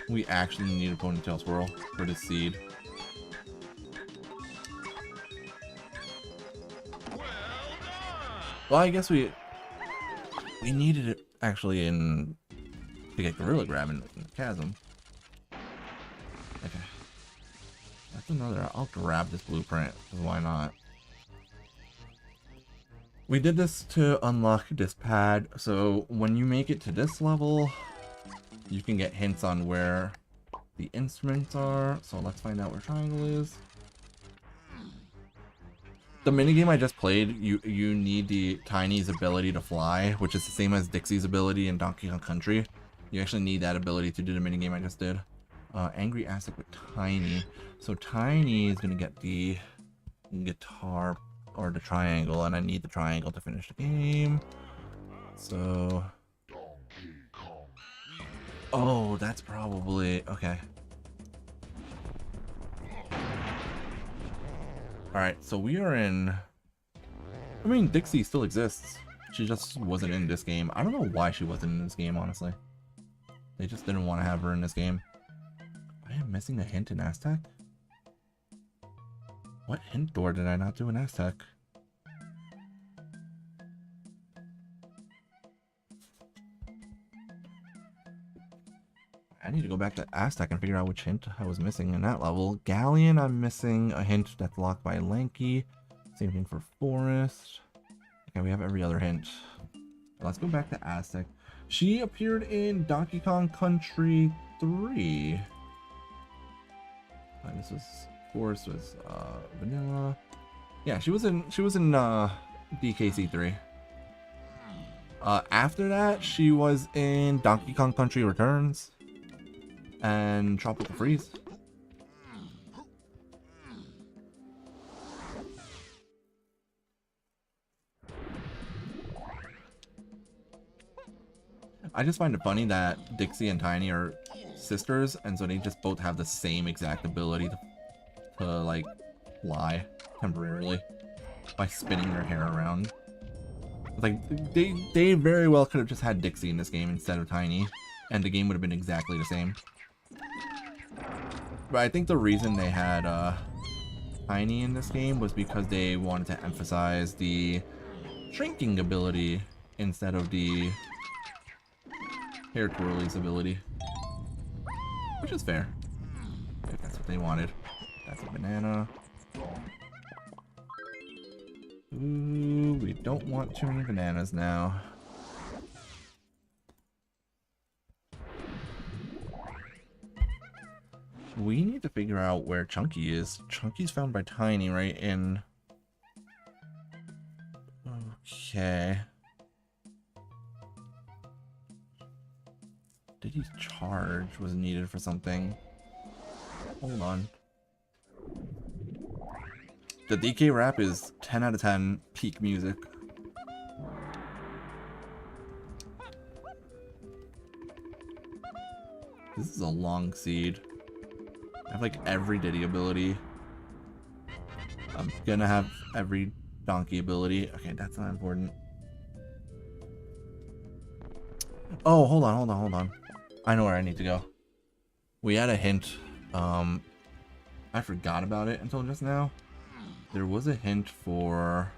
We actually need a ponytail swirl for this seed. Well, I guess we needed it actually in to get Gorilla Grab in the chasm. Okay, that's another. I'll grab this blueprint. Why not? We did this to unlock this pad, so when you make it to this level, you can get hints on where the instruments are. So let's find out where triangle is. The minigame I just played, you need the Tiny's ability to fly, which is the same as Dixie's ability in Donkey Kong Country. You actually need that ability to do the minigame I just did. Angry Aztec with Tiny. So Tiny is gonna get the guitar or the triangle, and I need the triangle to finish the game. So, oh, that's probably okay. All right, so we are in. I mean, Dixie still exists. She just wasn't in this game. I don't know why she wasn't in this game, honestly. They just didn't want to have her in this game. I am missing a hint in Aztec. What hint door did I not do in Aztec? I need to go back to Aztec and figure out which hint I was missing in that level. Galleon, I'm missing a hint that's locked by Lanky. Same thing for Forest. Okay, we have every other hint. Let's go back to Aztec. She appeared in Donkey Kong Country 3. This was Forest was Vanilla. Yeah, she was in DKC3. After that, she was in Donkey Kong Country Returns and Tropical Freeze. I just find it funny that Dixie and Tiny are sisters, and so they just both have the same exact ability to like lie temporarily by spinning their hair around. Like they very well could have just had Dixie in this game instead of Tiny, and the game would have been exactly the same. But I think the reason they had Tiny in this game was because they wanted to emphasize the shrinking ability instead of the hair twirlies ability, which is fair if that's what they wanted. That's a banana. Ooh, we don't want too many bananas now. We need to figure out where Chunky is. Chunky's found by Tiny, right? In... Okay. Diddy's charge was needed for something. Hold on. The DK rap is 10 out of 10 peak music. This is a long seed. I have like every Diddy ability. I'm gonna have every Donkey ability. Okay, that's not important. Oh, hold on. I know where I need to go. We had a hint. I forgot about it until just now. There was a hint for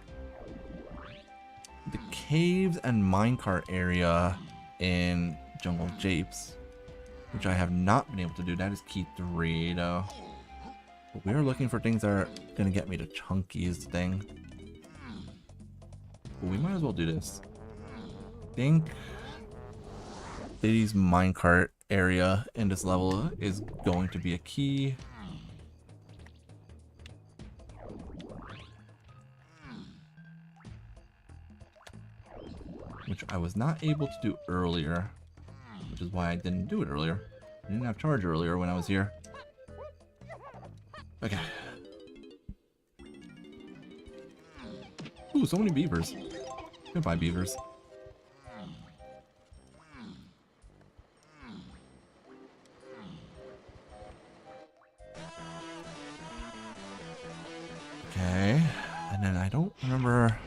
the caves and minecart area in Jungle Japes, which I have not been able to do. That is key 3 though. But we are looking for things that are gonna get me to Chunky's thing. But we might as well do this. I think Diddy's minecart area in this level is going to be a key. Which I was not able to do earlier, which is why I didn't do it earlier. I didn't have charge earlier when I was here. Okay. Ooh, so many beavers. Goodbye, beavers. Okay, and then I don't remember.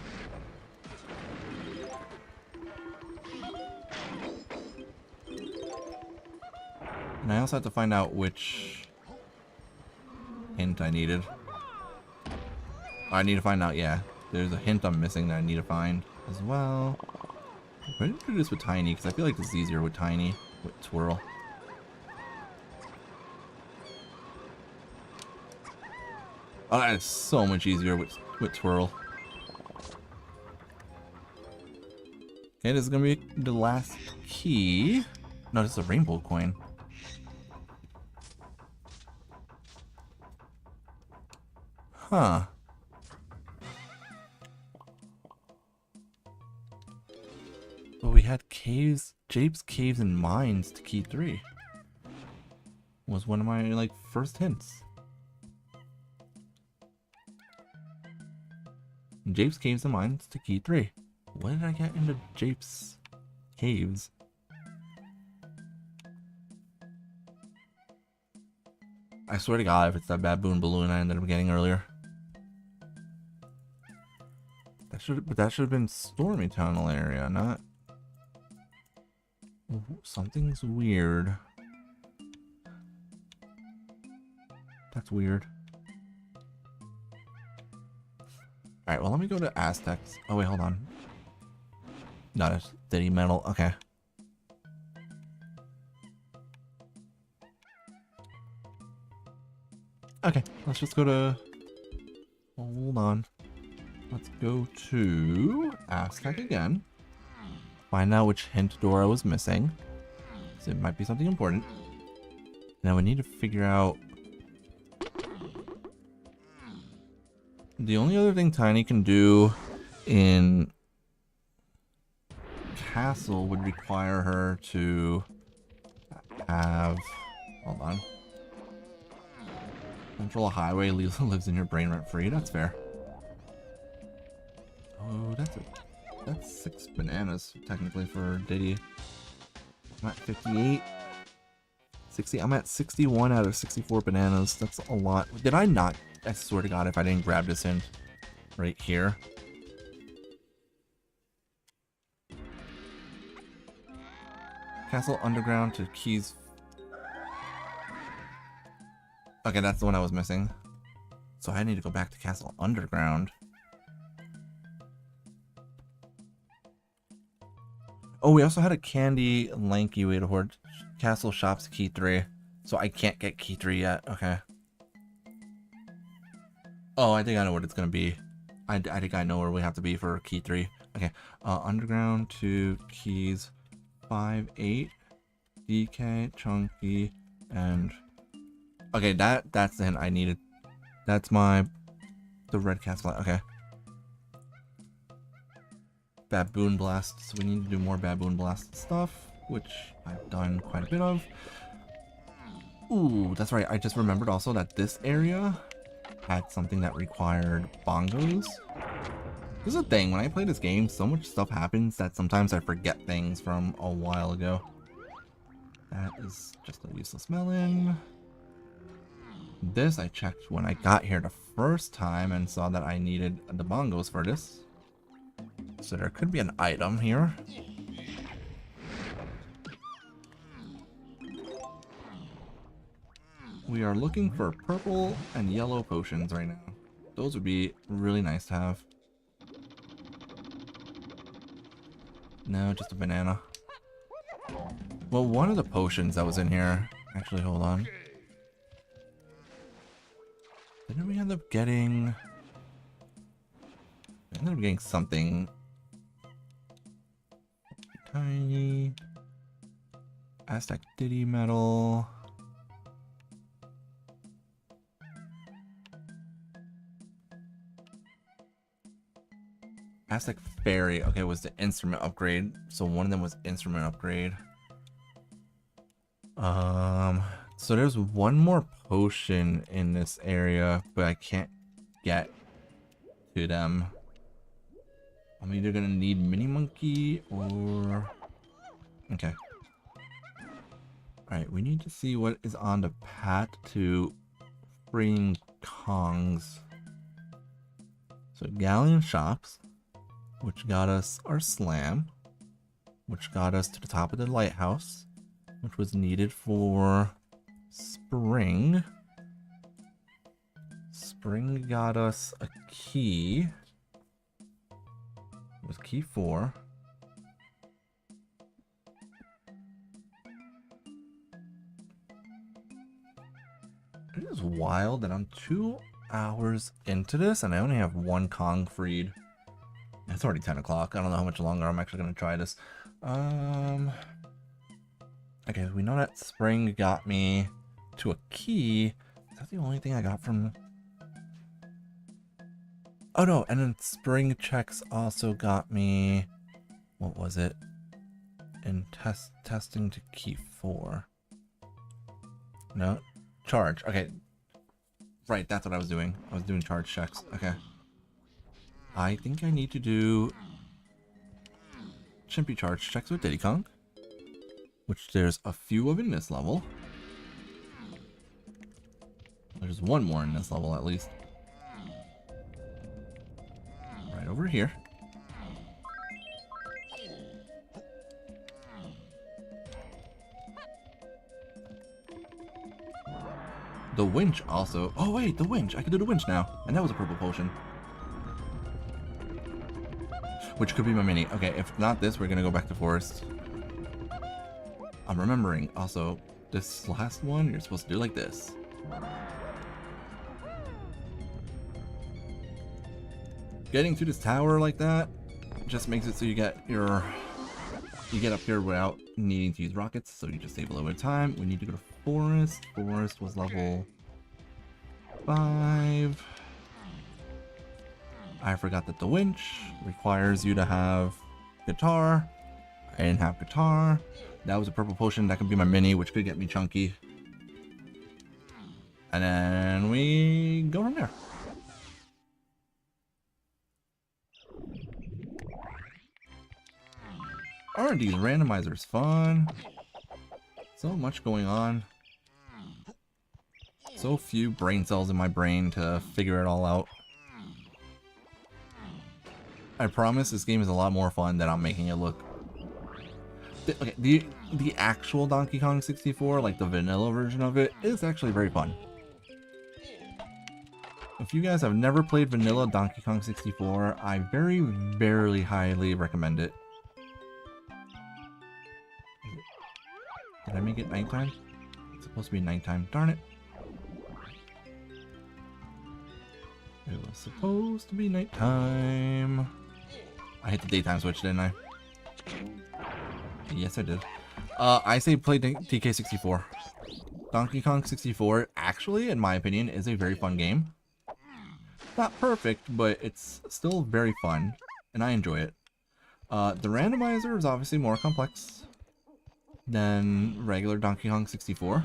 And I also have to find out which hint I needed. I need to find out, yeah. There's a hint I'm missing that I need to find as well. I'm going to do this with Tiny because I feel like this is easier with Tiny, with Twirl. Oh, that is so much easier with Twirl. Okay, this is going to be the last key. No, this is a rainbow coin. Huh. But we had caves, Japes, caves, and mines to key 3. Was one of my like first hints. Japes, caves, and mines to key 3. What did I get into Japes caves. I swear to God, if it's that baboon balloon I ended up getting earlier. That should have been Stormy Tunnel area, not... Ooh, something's weird. That's weird. Alright, well, let me go to Aztecs. Oh, wait, hold on. Not a steady metal. Okay. Okay, let's just go to... Hold on. Let's go to Aztec again. Find out which hint door I was missing. So it might be something important. Now we need to figure out... The only other thing Tiny can do in Castle would require her to have... Hold on. Control a highway lives in your brain rent-free. That's fair. Oh, that's 6 bananas, technically, for Diddy. I'm at 58. 60. I'm at 61 out of 64 bananas. That's a lot. Did I not? I swear to God, if I didn't grab this hint right here. Castle Underground to Keys. Okay, that's the one I was missing. So I need to go back to Castle Underground. Oh, we also had a candy lanky way to hoard Castle Shops key 3. So I can't get key 3 yet. Okay. Oh, I think I know what it's gonna be. I think I know where we have to be for key 3. Okay. Underground to keys 5, 8, DK, Chunky, and okay, that's the hint I needed. That's the red castle. Okay. Baboon Blast. So we need to do more Baboon Blast stuff, which I've done quite a bit of. Ooh, that's right. I just remembered also that this area had something that required bongos. This is a thing. When I play this game, so much stuff happens that sometimes I forget things from a while ago. That is just a useless melon. This I checked when I got here the first time and saw that I needed the bongos for this. So there could be an item here. We are looking for purple and yellow potions right now. Those would be really nice to have. No, just a banana. Well, one of the potions that was in here... Actually, hold on. Didn't we end up getting... I ended up getting something... Tiny... Aztec Diddy Metal... Aztec Fairy, okay, was the instrument upgrade. So one of them was instrument upgrade. So there's one more potion in this area, but I can't get to them. I'm either gonna need Mini Monkey or... Okay. Alright, we need to see what is on the path to freeing Kongs. So Galleon Shops, which got us our slam, which got us to the top of the lighthouse, which was needed for spring. Spring got us a key. It was key 4. It is wild that I'm 2 hours into this and I only have 1 Kong freed. It's already 10 o'clock. I don't know how much longer I'm actually going to try this. Okay, we know that spring got me to a key. Is that the only thing I got from... Oh no, and then spring checks also got me... What was it? In testing to key 4. No? Charge. Okay. Right, that's what I was doing. I was doing charge checks. Okay. I think I need to do Chimpy Charge checks with Diddy Kong, which there's a few of in this level. There's one more in this level at least. Right over here. The winch also. Oh wait, the winch. I can do the winch now. And that was a purple potion. Which could be my mini. Okay, if not this, we're gonna go back to forest. I'm remembering. Also, this last one, you're supposed to do like this. Getting to this tower like that just makes it so you get up here without needing to use rockets, so you just save a little bit of time. We need to go to forest. Forest was level 5. I forgot that the winch requires you to have guitar. I didn't have guitar. That was a purple potion. That could be my mini, which could get me chunky. And then we go from there. Aren't these randomizers fun? So much going on. So few brain cells in my brain to figure it all out. I promise this game is a lot more fun than I'm making it look. Okay, the actual Donkey Kong 64, like the vanilla version of it, is actually very fun. If you guys have never played vanilla Donkey Kong 64, I very highly recommend it. Did I make it nighttime? It's supposed to be nighttime. Darn it. It was supposed to be nighttime. I hit the daytime switch, didn't I? Yes, I did. I say play DK64. Donkey Kong 64, actually, in my opinion, is a very fun game. Not perfect, but it's still very fun, and I enjoy it. The randomizer is obviously more complex than regular Donkey Kong 64.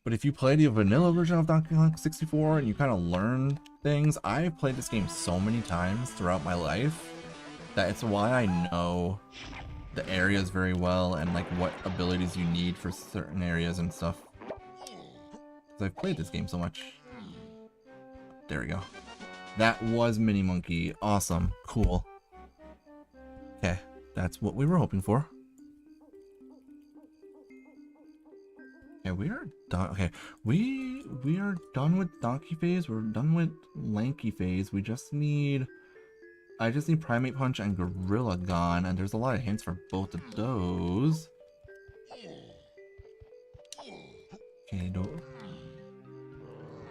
But if you play the vanilla version of Donkey Kong 64 and you kind of learn things, I've played this game so many times throughout my life that it's why I know the areas very well and like what abilities you need for certain areas and stuff. Because I've played this game so much. There we go. That was Mini Monkey. Awesome. Cool. Okay, that's what we were hoping for. Okay, we are done. Okay, we are done with Donkey phase. We're done with Lanky phase. We just need... I just need Primate Punch and Gorilla Gun, and there's a lot of hints for both of those. Okay,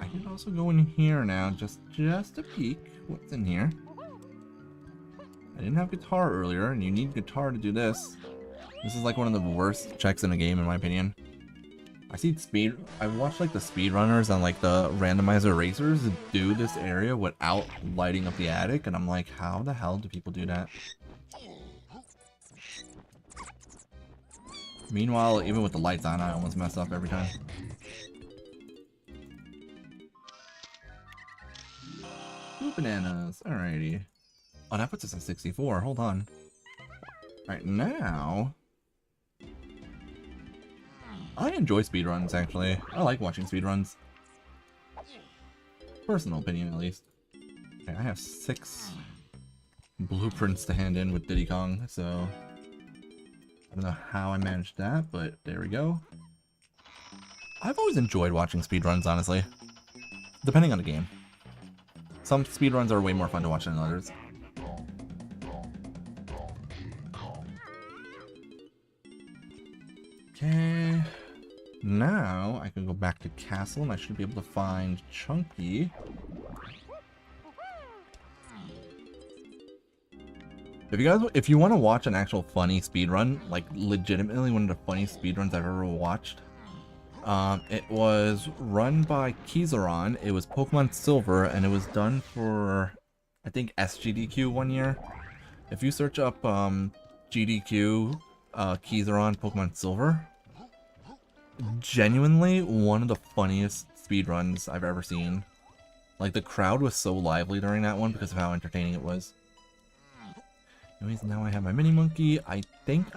I can also go in here now, just to peek what's in here. I didn't have guitar earlier, and you need guitar to do this. This is like one of the worst checks in a game, in my opinion. I've watched like the speedrunners and like the randomizer racers do this area without lighting up the attic, and I'm like, how the hell do people do that? Meanwhile, even with the lights on, I almost mess up every time. Blue bananas, alrighty. Oh, that puts us at 64, hold on. Alright, now... I enjoy speedruns, actually. I like watching speedruns. Personal opinion, at least. Okay, I have 6 blueprints to hand in with Diddy Kong, so... I don't know how I managed that, but there we go. I've always enjoyed watching speedruns, honestly. Depending on the game. Some speedruns are way more fun to watch than others. Okay... Now, I can go back to Castle, and I should be able to find Chunky. If you want to watch an actual funny speedrun, like legitimately one of the funniest speedruns I've ever watched, it was run by Kizaron. It was Pokemon Silver, and it was done for, I think, SGDQ one year. If you search up GDQ, Kizaron Pokemon Silver, genuinely one of the funniest speedruns I've ever seen. Like, the crowd was so lively during that one because of how entertaining it was. Anyways, now I have my mini monkey. I think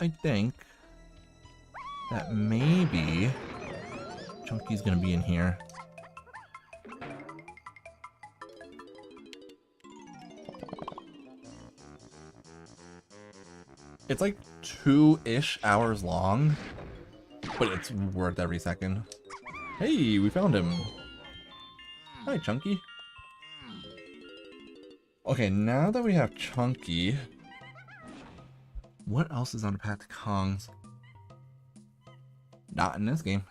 that maybe Chunky's gonna be in here. It's like 2-ish hours long, but it's worth every second. Hey, we found him. Hi, Chunky. Okay, now that we have Chunky, what else is on the path to Kongs? Not in this game.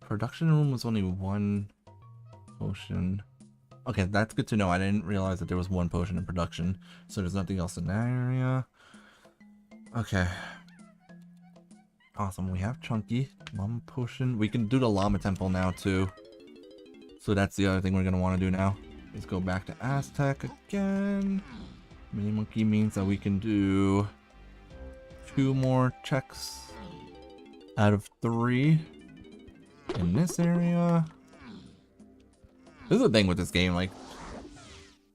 Production room was only 1 potion. Okay, that's good to know. I didn't realize that there was 1 potion in production, so there's nothing else in that area. Okay. Awesome, we have Chunky. Llama potion. We can do the llama temple now too. So that's the other thing we're gonna want to do now. Let's go back to Aztec again. Mini monkey means that we can do 2 more checks out of 3 in this area. This is the thing with this game, like,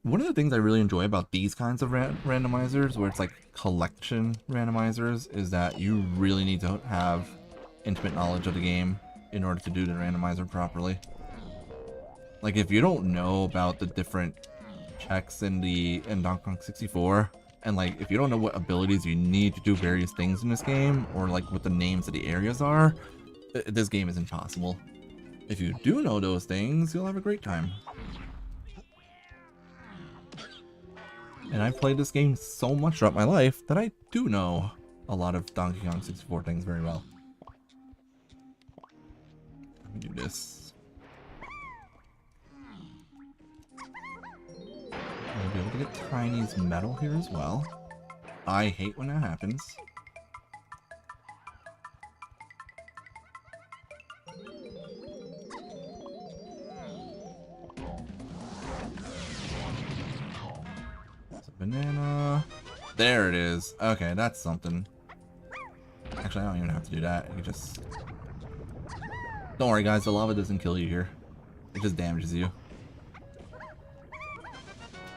one of the things I really enjoy about these kinds of randomizers, where it's like collection randomizers, is that you really need to have intimate knowledge of the game in order to do the randomizer properly. Like, if you don't know about the different checks in Donkey Kong 64, and like, if you don't know what abilities you need to do various things in this game, or like what the names of the areas are, this game is impossible. If you do know those things, you'll have a great time. And I've played this game so much throughout my life that I do know a lot of Donkey Kong 64 things very well. Let me do this. I'll be able to get Tiny's medal here as well. I hate when that happens. Banana. There it is. Okay, that's something. Actually, I don't even have to do that. You just... Don't worry, guys. The lava doesn't kill you here. It just damages you.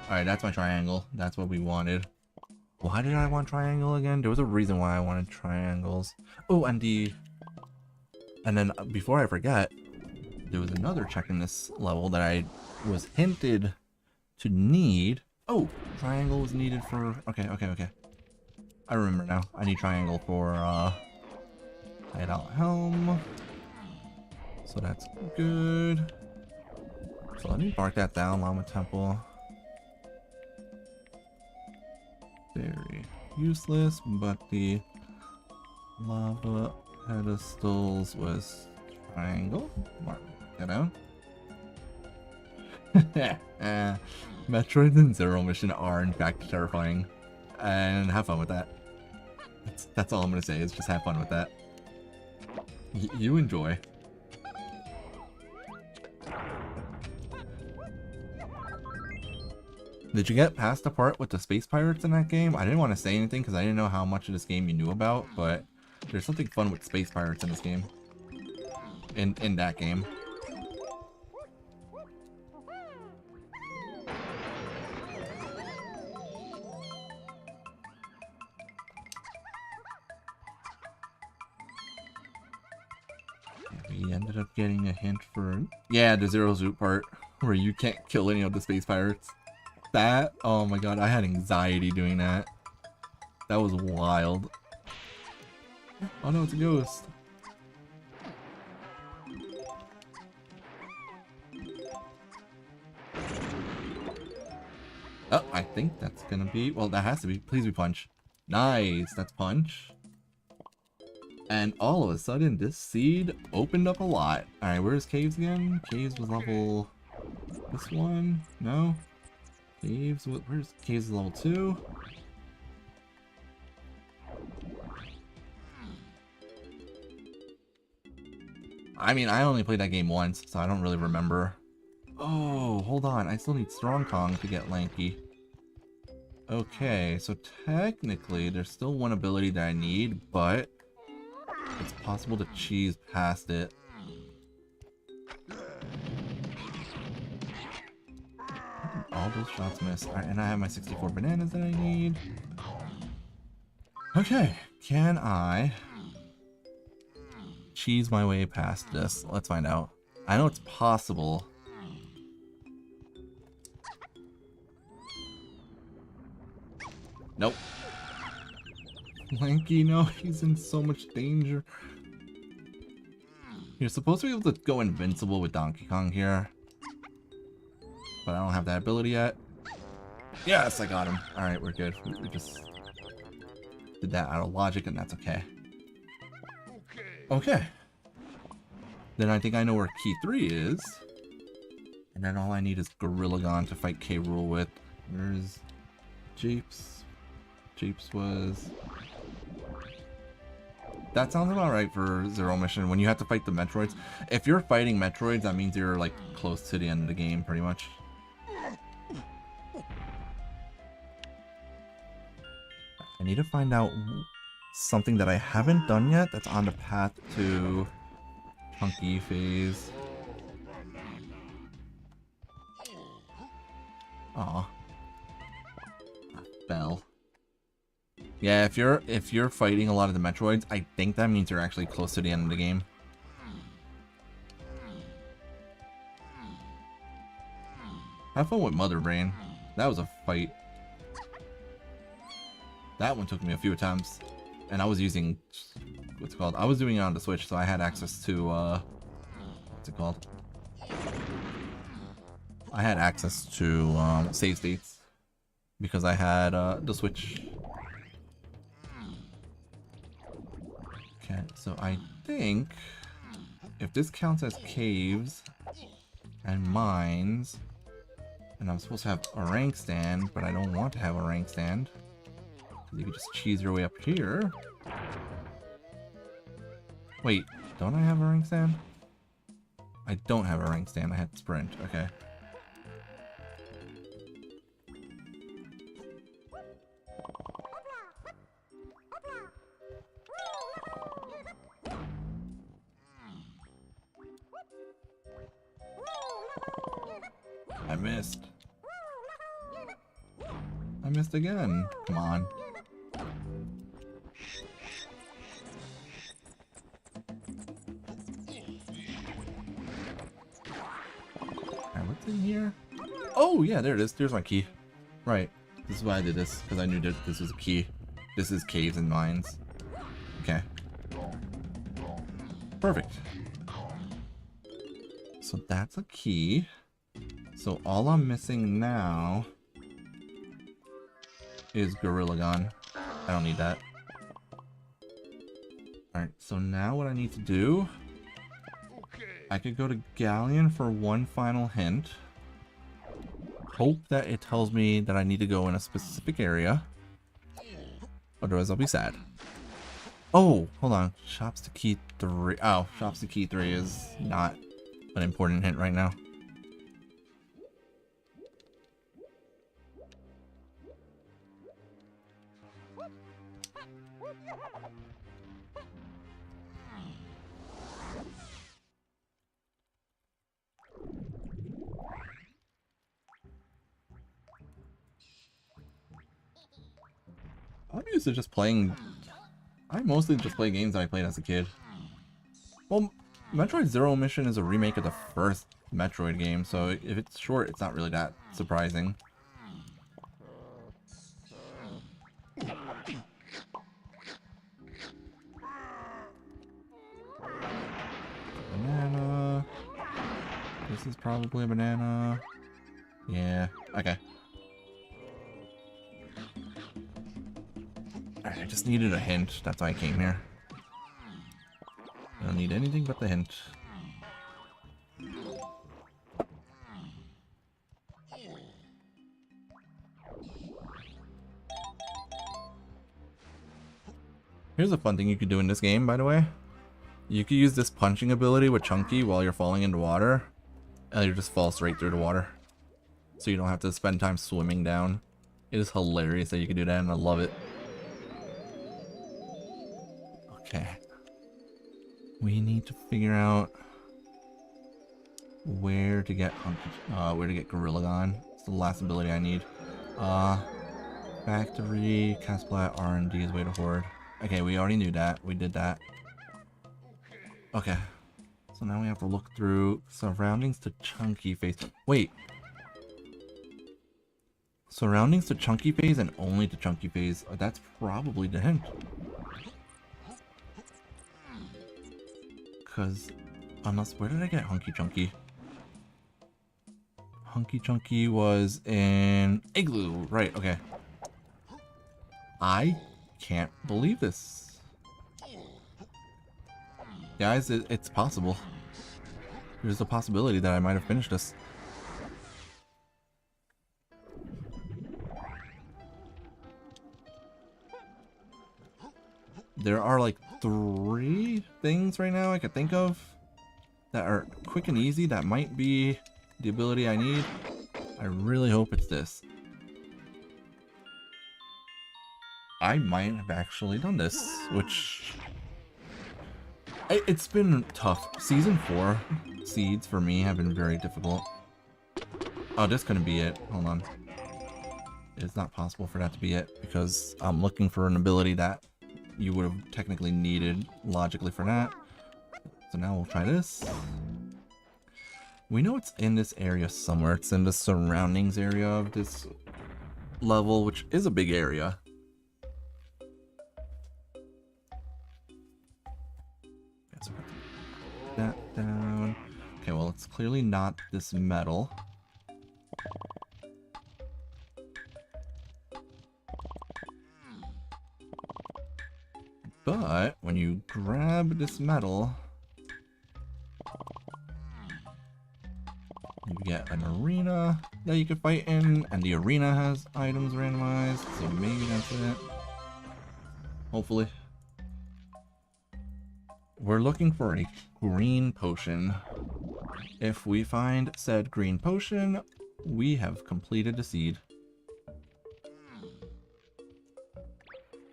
Alright, that's my triangle. That's what we wanted. Why did I want triangle again? There was a reason why I wanted triangles. Oh, and then, before I forget, there was another check in this level that I was hinted to need. Oh, triangle was needed for... Okay. I remember now. I need triangle for, hideout helm. So that's good. So let me mark that down, Llama Temple. Very useless, but the lava pedestals was triangle. Mark that down. Metroid and Zero Mission are in fact terrifying, and have fun with that. That's all I'm gonna say, is just have fun with that. You enjoy. Did you get past the part with the space pirates in that game? I didn't want to say anything because I didn't know how much of this game you knew about, but there's something fun with space pirates in this game. In that game. We ended up getting a hint for... Yeah, the Zero Zoot part, where you can't kill any of the space pirates. That, oh my god, I had anxiety doing that. That was wild. Oh no, it's a ghost. Oh, I think that's gonna be... Well, that has to be. Please be punch. Nice, that's punch. And all of a sudden, this seed opened up a lot. Alright, where's Caves again? Caves was level... This one? No? Caves, where's Caves level 2? I mean, I only played that game once, so I don't really remember. Oh, hold on. I still need Strong Kong to get Lanky. Okay, so technically, there's still one ability that I need, but it's possible to cheese past it. all those shots miss. Alright, and I have my 64 bananas that I need. Okay, can I cheese my way past this? Let's find out. I know it's possible. Nope. Lanky, no, he's in so much danger. You're supposed to be able to go invincible with Donkey Kong here. But I don't have that ability yet. Yes, I got him. Alright, we're good. We just did that out of logic, and that's okay. Okay. Then I think I know where key 3 is. And then all I need is Gorillagon to fight K. Rool with. Where's Japes? Japes was... That sounds about right for Zero Mission. When you have to fight the Metroids. If you're fighting Metroids, that means you're like close to the end of the game, pretty much. I need to find out something that I haven't done yet that's on the path to Chunky phase. Aw. Bell. Yeah, if you're fighting a lot of the Metroids, I think that means you're actually close to the end of the game. Have fun with Mother Brain. That was a fight. That one took me a few attempts. And I was using... What's it called? I was doing it on the Switch, so I had access to... what's it called? I had access to save states. Because I had the Switch... Okay, so I think if this counts as caves and mines, and I'm supposed to have a rank stand, but I don't want to have a rank stand, you can just cheese your way up here. Wait, don't I have a rank stand? I don't have a rank stand, I had sprint, okay. I missed. I missed again. Come on. Alright, what's in here? Oh, yeah, there it is. There's my key. Right. This is why I did this, because I knew that this was a key. This is caves and mines. Okay. Perfect. So that's a key. So all I'm missing now is Gorillagon. I don't need that. Alright, so now what I need to do... I could go to Galleon for one final hint. Hope that it tells me that I need to go in a specific area. Otherwise I'll be sad. Oh, hold on. Shops to key 3. Oh, shops to key 3 is not an important hint right now. I'm used to just playing... I mostly just play games that I played as a kid. Well, Metroid Zero Mission is a remake of the first Metroid game, so if it's short, it's not really that surprising. Banana. This is probably a banana. Yeah, okay. Alright, I just needed a hint. That's why I came here. I don't need anything but the hint. Here's a fun thing you could do in this game, by the way. You could use this punching ability with Chunky while you're falling into water, and you just fall straight through the water. So you don't have to spend time swimming down. It is hilarious that you can do that, and I love it. Okay. We need to figure out where to get Gorillagon. the last ability I need. Factory, Casplat, R&D is way to hoard. Okay, we already knew that. We did that. Okay. So now we have to look through surroundings to chunky phase. Wait. Surroundings to chunky phase and only to chunky phase. That's probably the hint. Because, unless, where did I get Hunky Chunky? Hunky Chunky was in Igloo. Right, okay. I can't believe this. Guys, it's possible. There's a possibility that I might have finished this. There are like 3 things right now I could think of that are quick and easy that might be the ability I need. I really hope it's this. I might have actually done this, which... It's been tough. Season 4 seeds for me have been very difficult. Oh, this couldn't be it. Hold on. It's not possible for that to be it, because I'm looking for an ability that you would have technically needed logically for that. So now we'll try this. We know it's in this area somewhere. It's in the surroundings area of this level, which is a big area. That down. Okay, well, it's clearly not this metal. But when you grab this metal, you get an arena that you can fight in, and the arena has items randomized, so maybe that's it. Hopefully. We're looking for a green potion. If we find said green potion, we have completed the seed.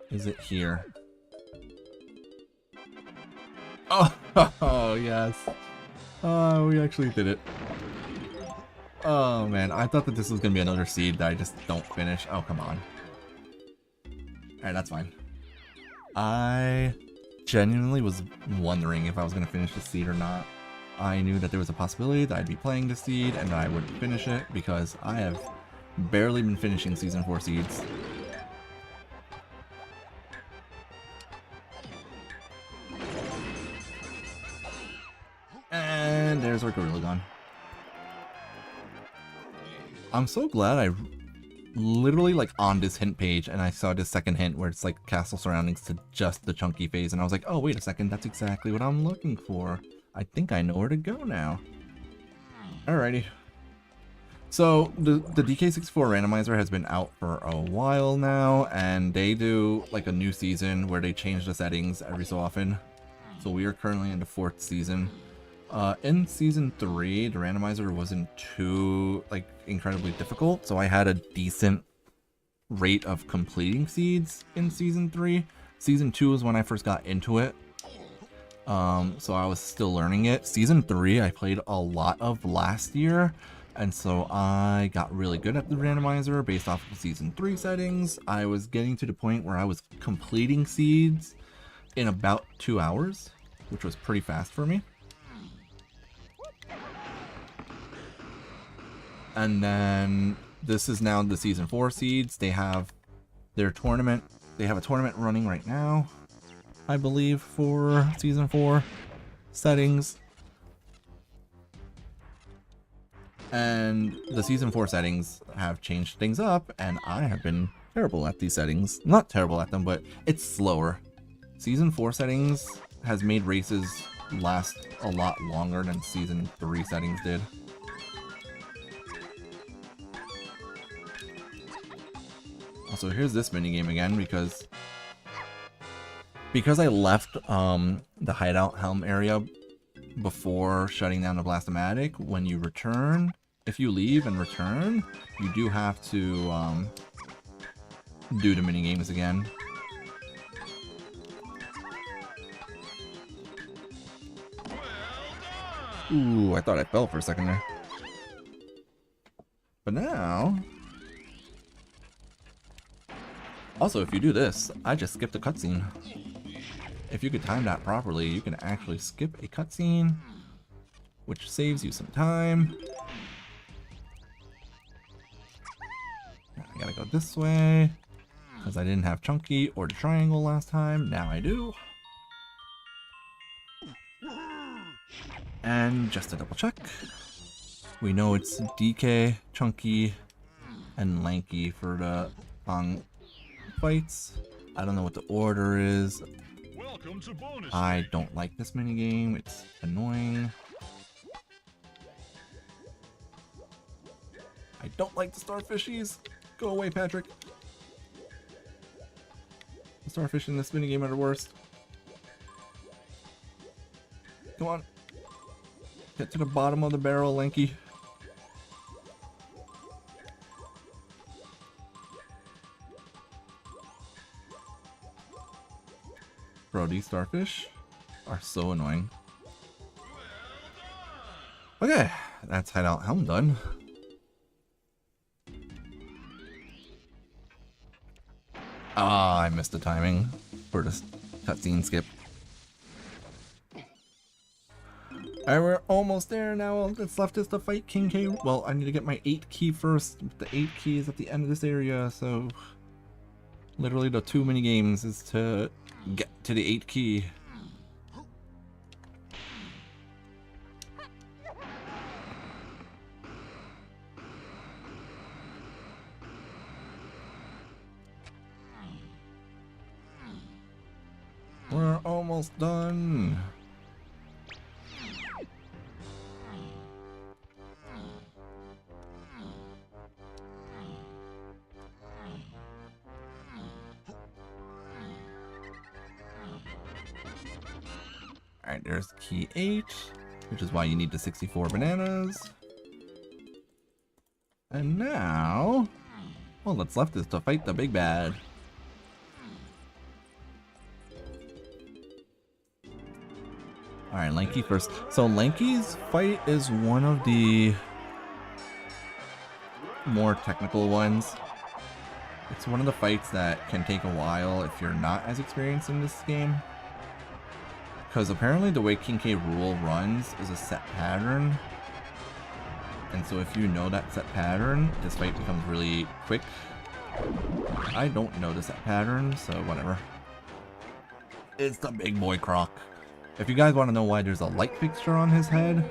Is it here? Oh, yes. Oh, we actually did it. Oh, man. I thought that this was going to be another seed that I just don't finish. Oh, come on. Alright, that's fine. I genuinely was wondering if I was going to finish the seed or not. I knew that there was a possibility that I'd be playing the seed and that I wouldn't finish it because I have barely been finishing Season 4 seeds. And there's our Gorilla Gun. I'm so glad I literally like on this hint page and I saw this second hint where it's like castle surroundings to just the chunky phase and I was like, oh wait a second, that's exactly what I'm looking for. I think I know where to go now. Alrighty. So the DK64 Randomizer has been out for a while now and they do like a new season where they change the settings every so often. So we are currently in the 4th season. In Season 3, the randomizer wasn't too, like, incredibly difficult, so I had a decent rate of completing seeds in Season 3. Season 2 is when I first got into it, so I was still learning it. Season 3, I played a lot of last year, and so I got really good at the randomizer based off of Season 3 settings. I was getting to the point where I was completing seeds in about 2 hours, which was pretty fast for me. And then this is now the Season 4 seeds. They have their tournament. They have a tournament running right now, I believe, for Season 4 settings. And the Season 4 settings have changed things up, and I have been terrible at these settings. Not terrible at them, but it's slower. Season 4 settings has made races last a lot longer than Season 3 settings did. Also, here's this minigame again, because I left the hideout helm area before shutting down the Blastomatic. When you return, if you leave and return, you do have to do the minigames again. Ooh, I thought I fell for a second there. But now... Also, if you do this, I just skipped a cutscene. If you could time that properly, you can actually skip a cutscene, which saves you some time. I gotta go this way, because I didn't have Chunky or the triangle last time. Now I do. And just to double check, we know it's DK, Chunky, and Lanky for the Kong fights. I don't know what the order is. Welcome to bonus. I don't like this minigame. It's annoying. I don't like the starfishies. Go away, Patrick. The starfish in this minigame are the worst. Come on. Get to the bottom of the barrel, Lanky. Bro, these starfish are so annoying. Okay, that's Hideout Helm done. Ah, I missed the timing for this cutscene skip. Alright, we're almost there now. All that's left is to fight King K. Well, I need to get my 8 key first. The 8 key is at the end of this area, so literally the 2 mini games is to get to the 8 key. We're almost done. Alright, there's key 8, which is why you need the 64 bananas. And now, all that's left is to fight the big bad. Alright, Lanky first. So Lanky's fight is one of the more technical ones. It's one of the fights that can take a while if you're not as experienced in this game. Because apparently the way King K. Rool runs is a set pattern. And so if you know that set pattern, this fight becomes really quick. I don't know the set pattern, so whatever. It's the big boy Croc. If you guys want to know why there's a light fixture on his head,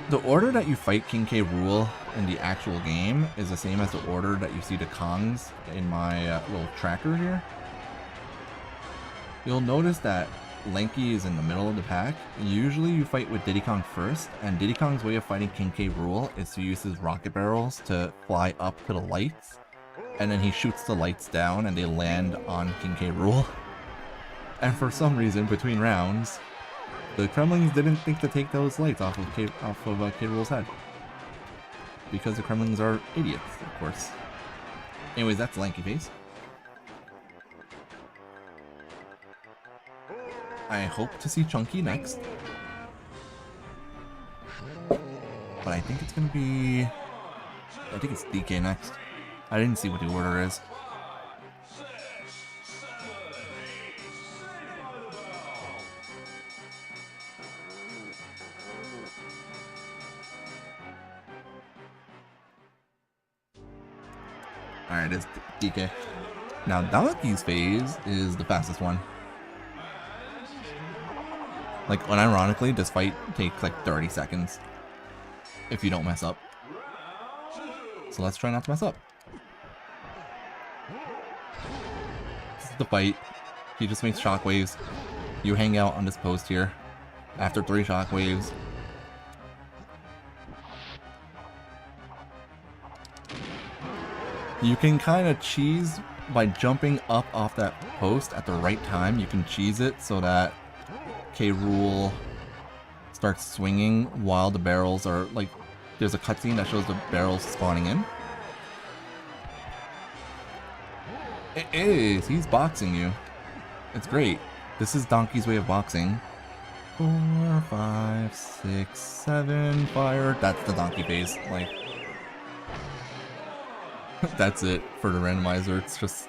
the order that you fight King K. Rool in the actual game is the same as the order that you see the Kongs in my little tracker here. You'll notice that Lanky is in the middle of the pack. Usually you fight with Diddy Kong first, and Diddy Kong's way of fighting King K. Rool is to use his rocket barrels to fly up to the lights, and then he shoots the lights down and they land on King K. Rool. And for some reason, between rounds, the Kremlings didn't think to take those lights off of K. Rool's head. Because the Kremlings are idiots, of course. Anyways, that's Lanky Face. I hope to see Chunky next. But I think it's gonna be... I think it's DK next. I didn't see what the order is. Alright, it's DK. Now, Donkey's phase is the fastest one. Like, unironically, this fight takes like 30 seconds. If you don't mess up. So let's try not to mess up. This is the fight. He just makes shockwaves. You hang out on this post here. After 3 shockwaves. You can kind of cheese by jumping up off that post at the right time. You can cheese it so that K. Rool starts swinging while the barrels are like, there's a cutscene that shows the barrels spawning in. It is, he's boxing you. It's great. This is Donkey's way of boxing. 4, 5, 6, 7, fire. That's the donkey phase. Like, that's it for the randomizer. It's just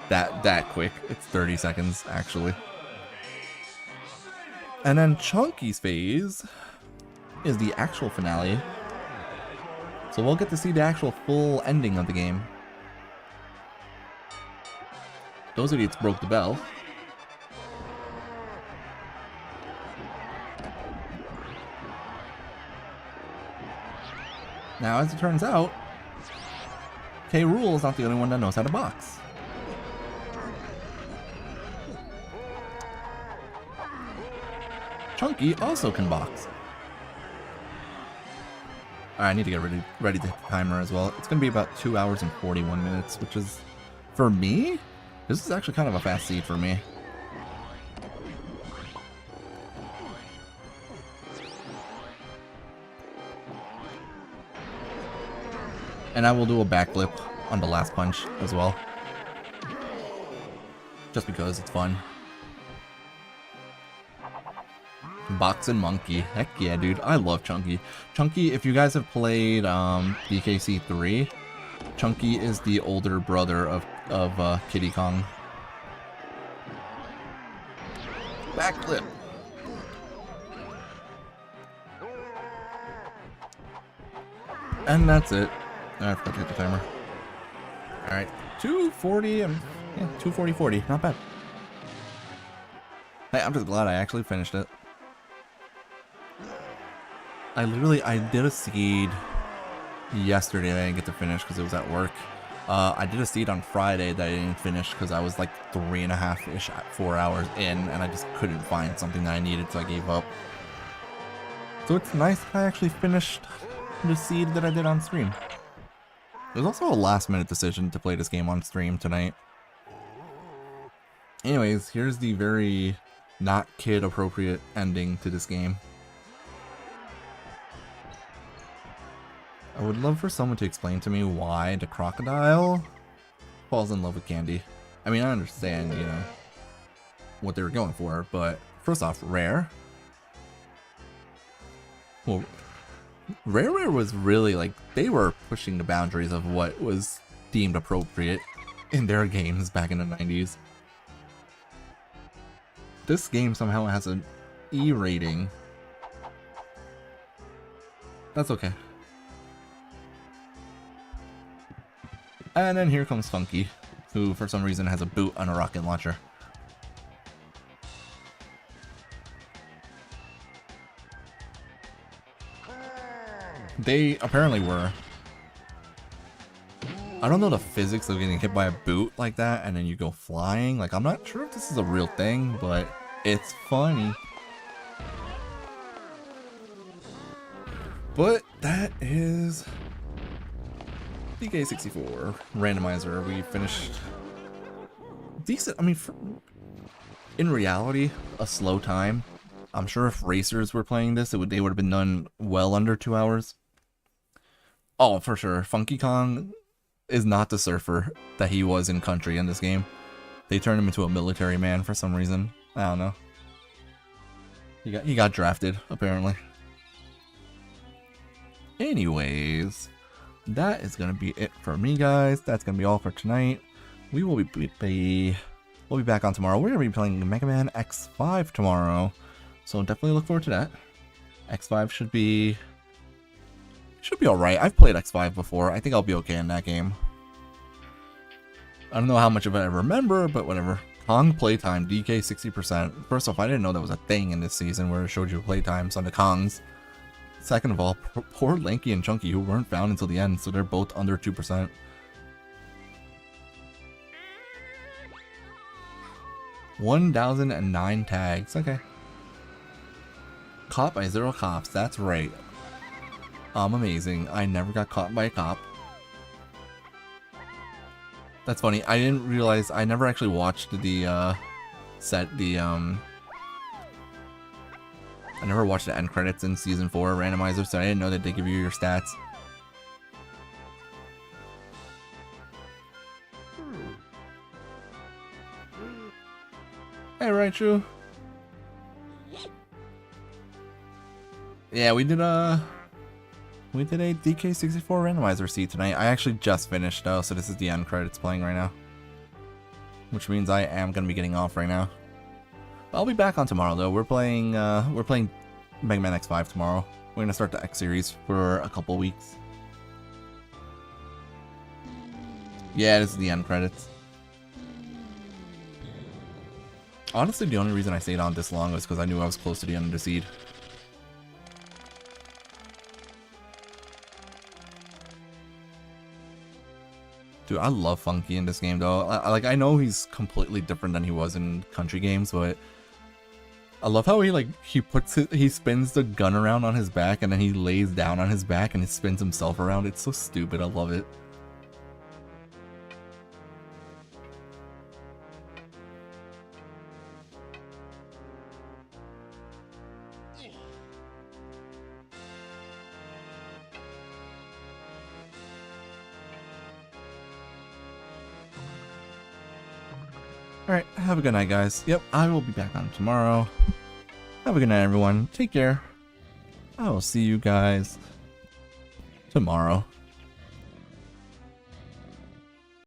that quick. It's 30 seconds, actually. And then Chunky's phase is the actual finale. So we'll get to see the actual full ending of the game. Those idiots broke the bell. Now, as it turns out, K. Rool is not the only one that knows how to box. Chunky also can box. I need to get ready to hit the timer as well. It's going to be about 2 hours and 41 minutes, which is, for me, this is actually kind of a fast seed for me. And I will do a backflip on the last punch as well. Just because it's fun. Boxin' Monkey. Heck yeah, dude. I love Chunky. Chunky, if you guys have played DK64, Chunky is the older brother of Kiddy Kong. Backflip. And that's it. I forgot to hit the timer. Alright, 240 and yeah, 240-40. Not bad. Hey, I'm just glad I actually finished it. I did a seed yesterday that I didn't get to finish because it was at work. I did a seed on Friday that I didn't finish because I was like 3.5-ish, 4 hours in, and I just couldn't find something that I needed, so I gave up. So it's nice that I actually finished the seed that I did on stream. There's also a last-minute decision to play this game on stream tonight. Anyways, here's the very not kid-appropriate ending to this game. I would love for someone to explain to me why the crocodile falls in love with Candy. I mean, I understand, you know, what they were going for, but first off, Rare. Well, Rare was really, like, they were pushing the boundaries of what was deemed appropriate in their games back in the 90s. This game somehow has an E rating. That's okay. And then here comes Funky, who for some reason has a boot on a rocket launcher. They apparently were. I don't know the physics of getting hit by a boot like that and then you go flying. Like, I'm not sure if this is a real thing, but it's funny. But that is DK64 Randomizer. We finished decent. I mean, in reality, a slow time. I'm sure if racers were playing this, they would have been done well under 2 hours. Oh, for sure. Funky Kong is not the surfer that he was in Country in this game. They turned him into a military man for some reason. I don't know. He got drafted, apparently. Anyways, that is gonna be it for me, guys. That's gonna be all for tonight. We will we'll be back on tomorrow. We're gonna be playing Megman X5 tomorrow, so definitely look forward to that. X5 should be alright. I've played X5 before. I think I'll be okay in that game. I don't know how much of it I remember, but whatever. Kong playtime, DK 60%. First off, I didn't know that was a thing in this season where it showed you playtimes on the Kongs. Second of all, poor Lanky and Chunky, who weren't found until the end, so they're both under 2%. $1,009 tags, okay. Caught by 0 cops, that's right. I'm amazing. I never got caught by a cop. That's funny. I didn't realize. I never actually watched the I never watched the end credits in Season 4 Randomizer, so I didn't know that they give you your stats. Hey, Raichu. Yeah, we did a DK64 Randomizer seed tonight. I actually just finished though, so this is the end credits playing right now. Which means I am gonna be getting off right now. But I'll be back on tomorrow though. We're playing Megman X5 tomorrow. We're gonna start the X series for a couple weeks. Yeah, this is the end credits. Honestly, the only reason I stayed on this long was because I knew I was close to the end of the seed. Dude, I love Funky in this game though. I know he's completely different than he was in country games, but I love how he spins the gun around on his back and then he lays down on his back and he spins himself around. It's so stupid. I love it. Alright, have a good night, guys. Yep, I will be back on tomorrow. Have a good night, everyone. Take care. I will see you guys tomorrow.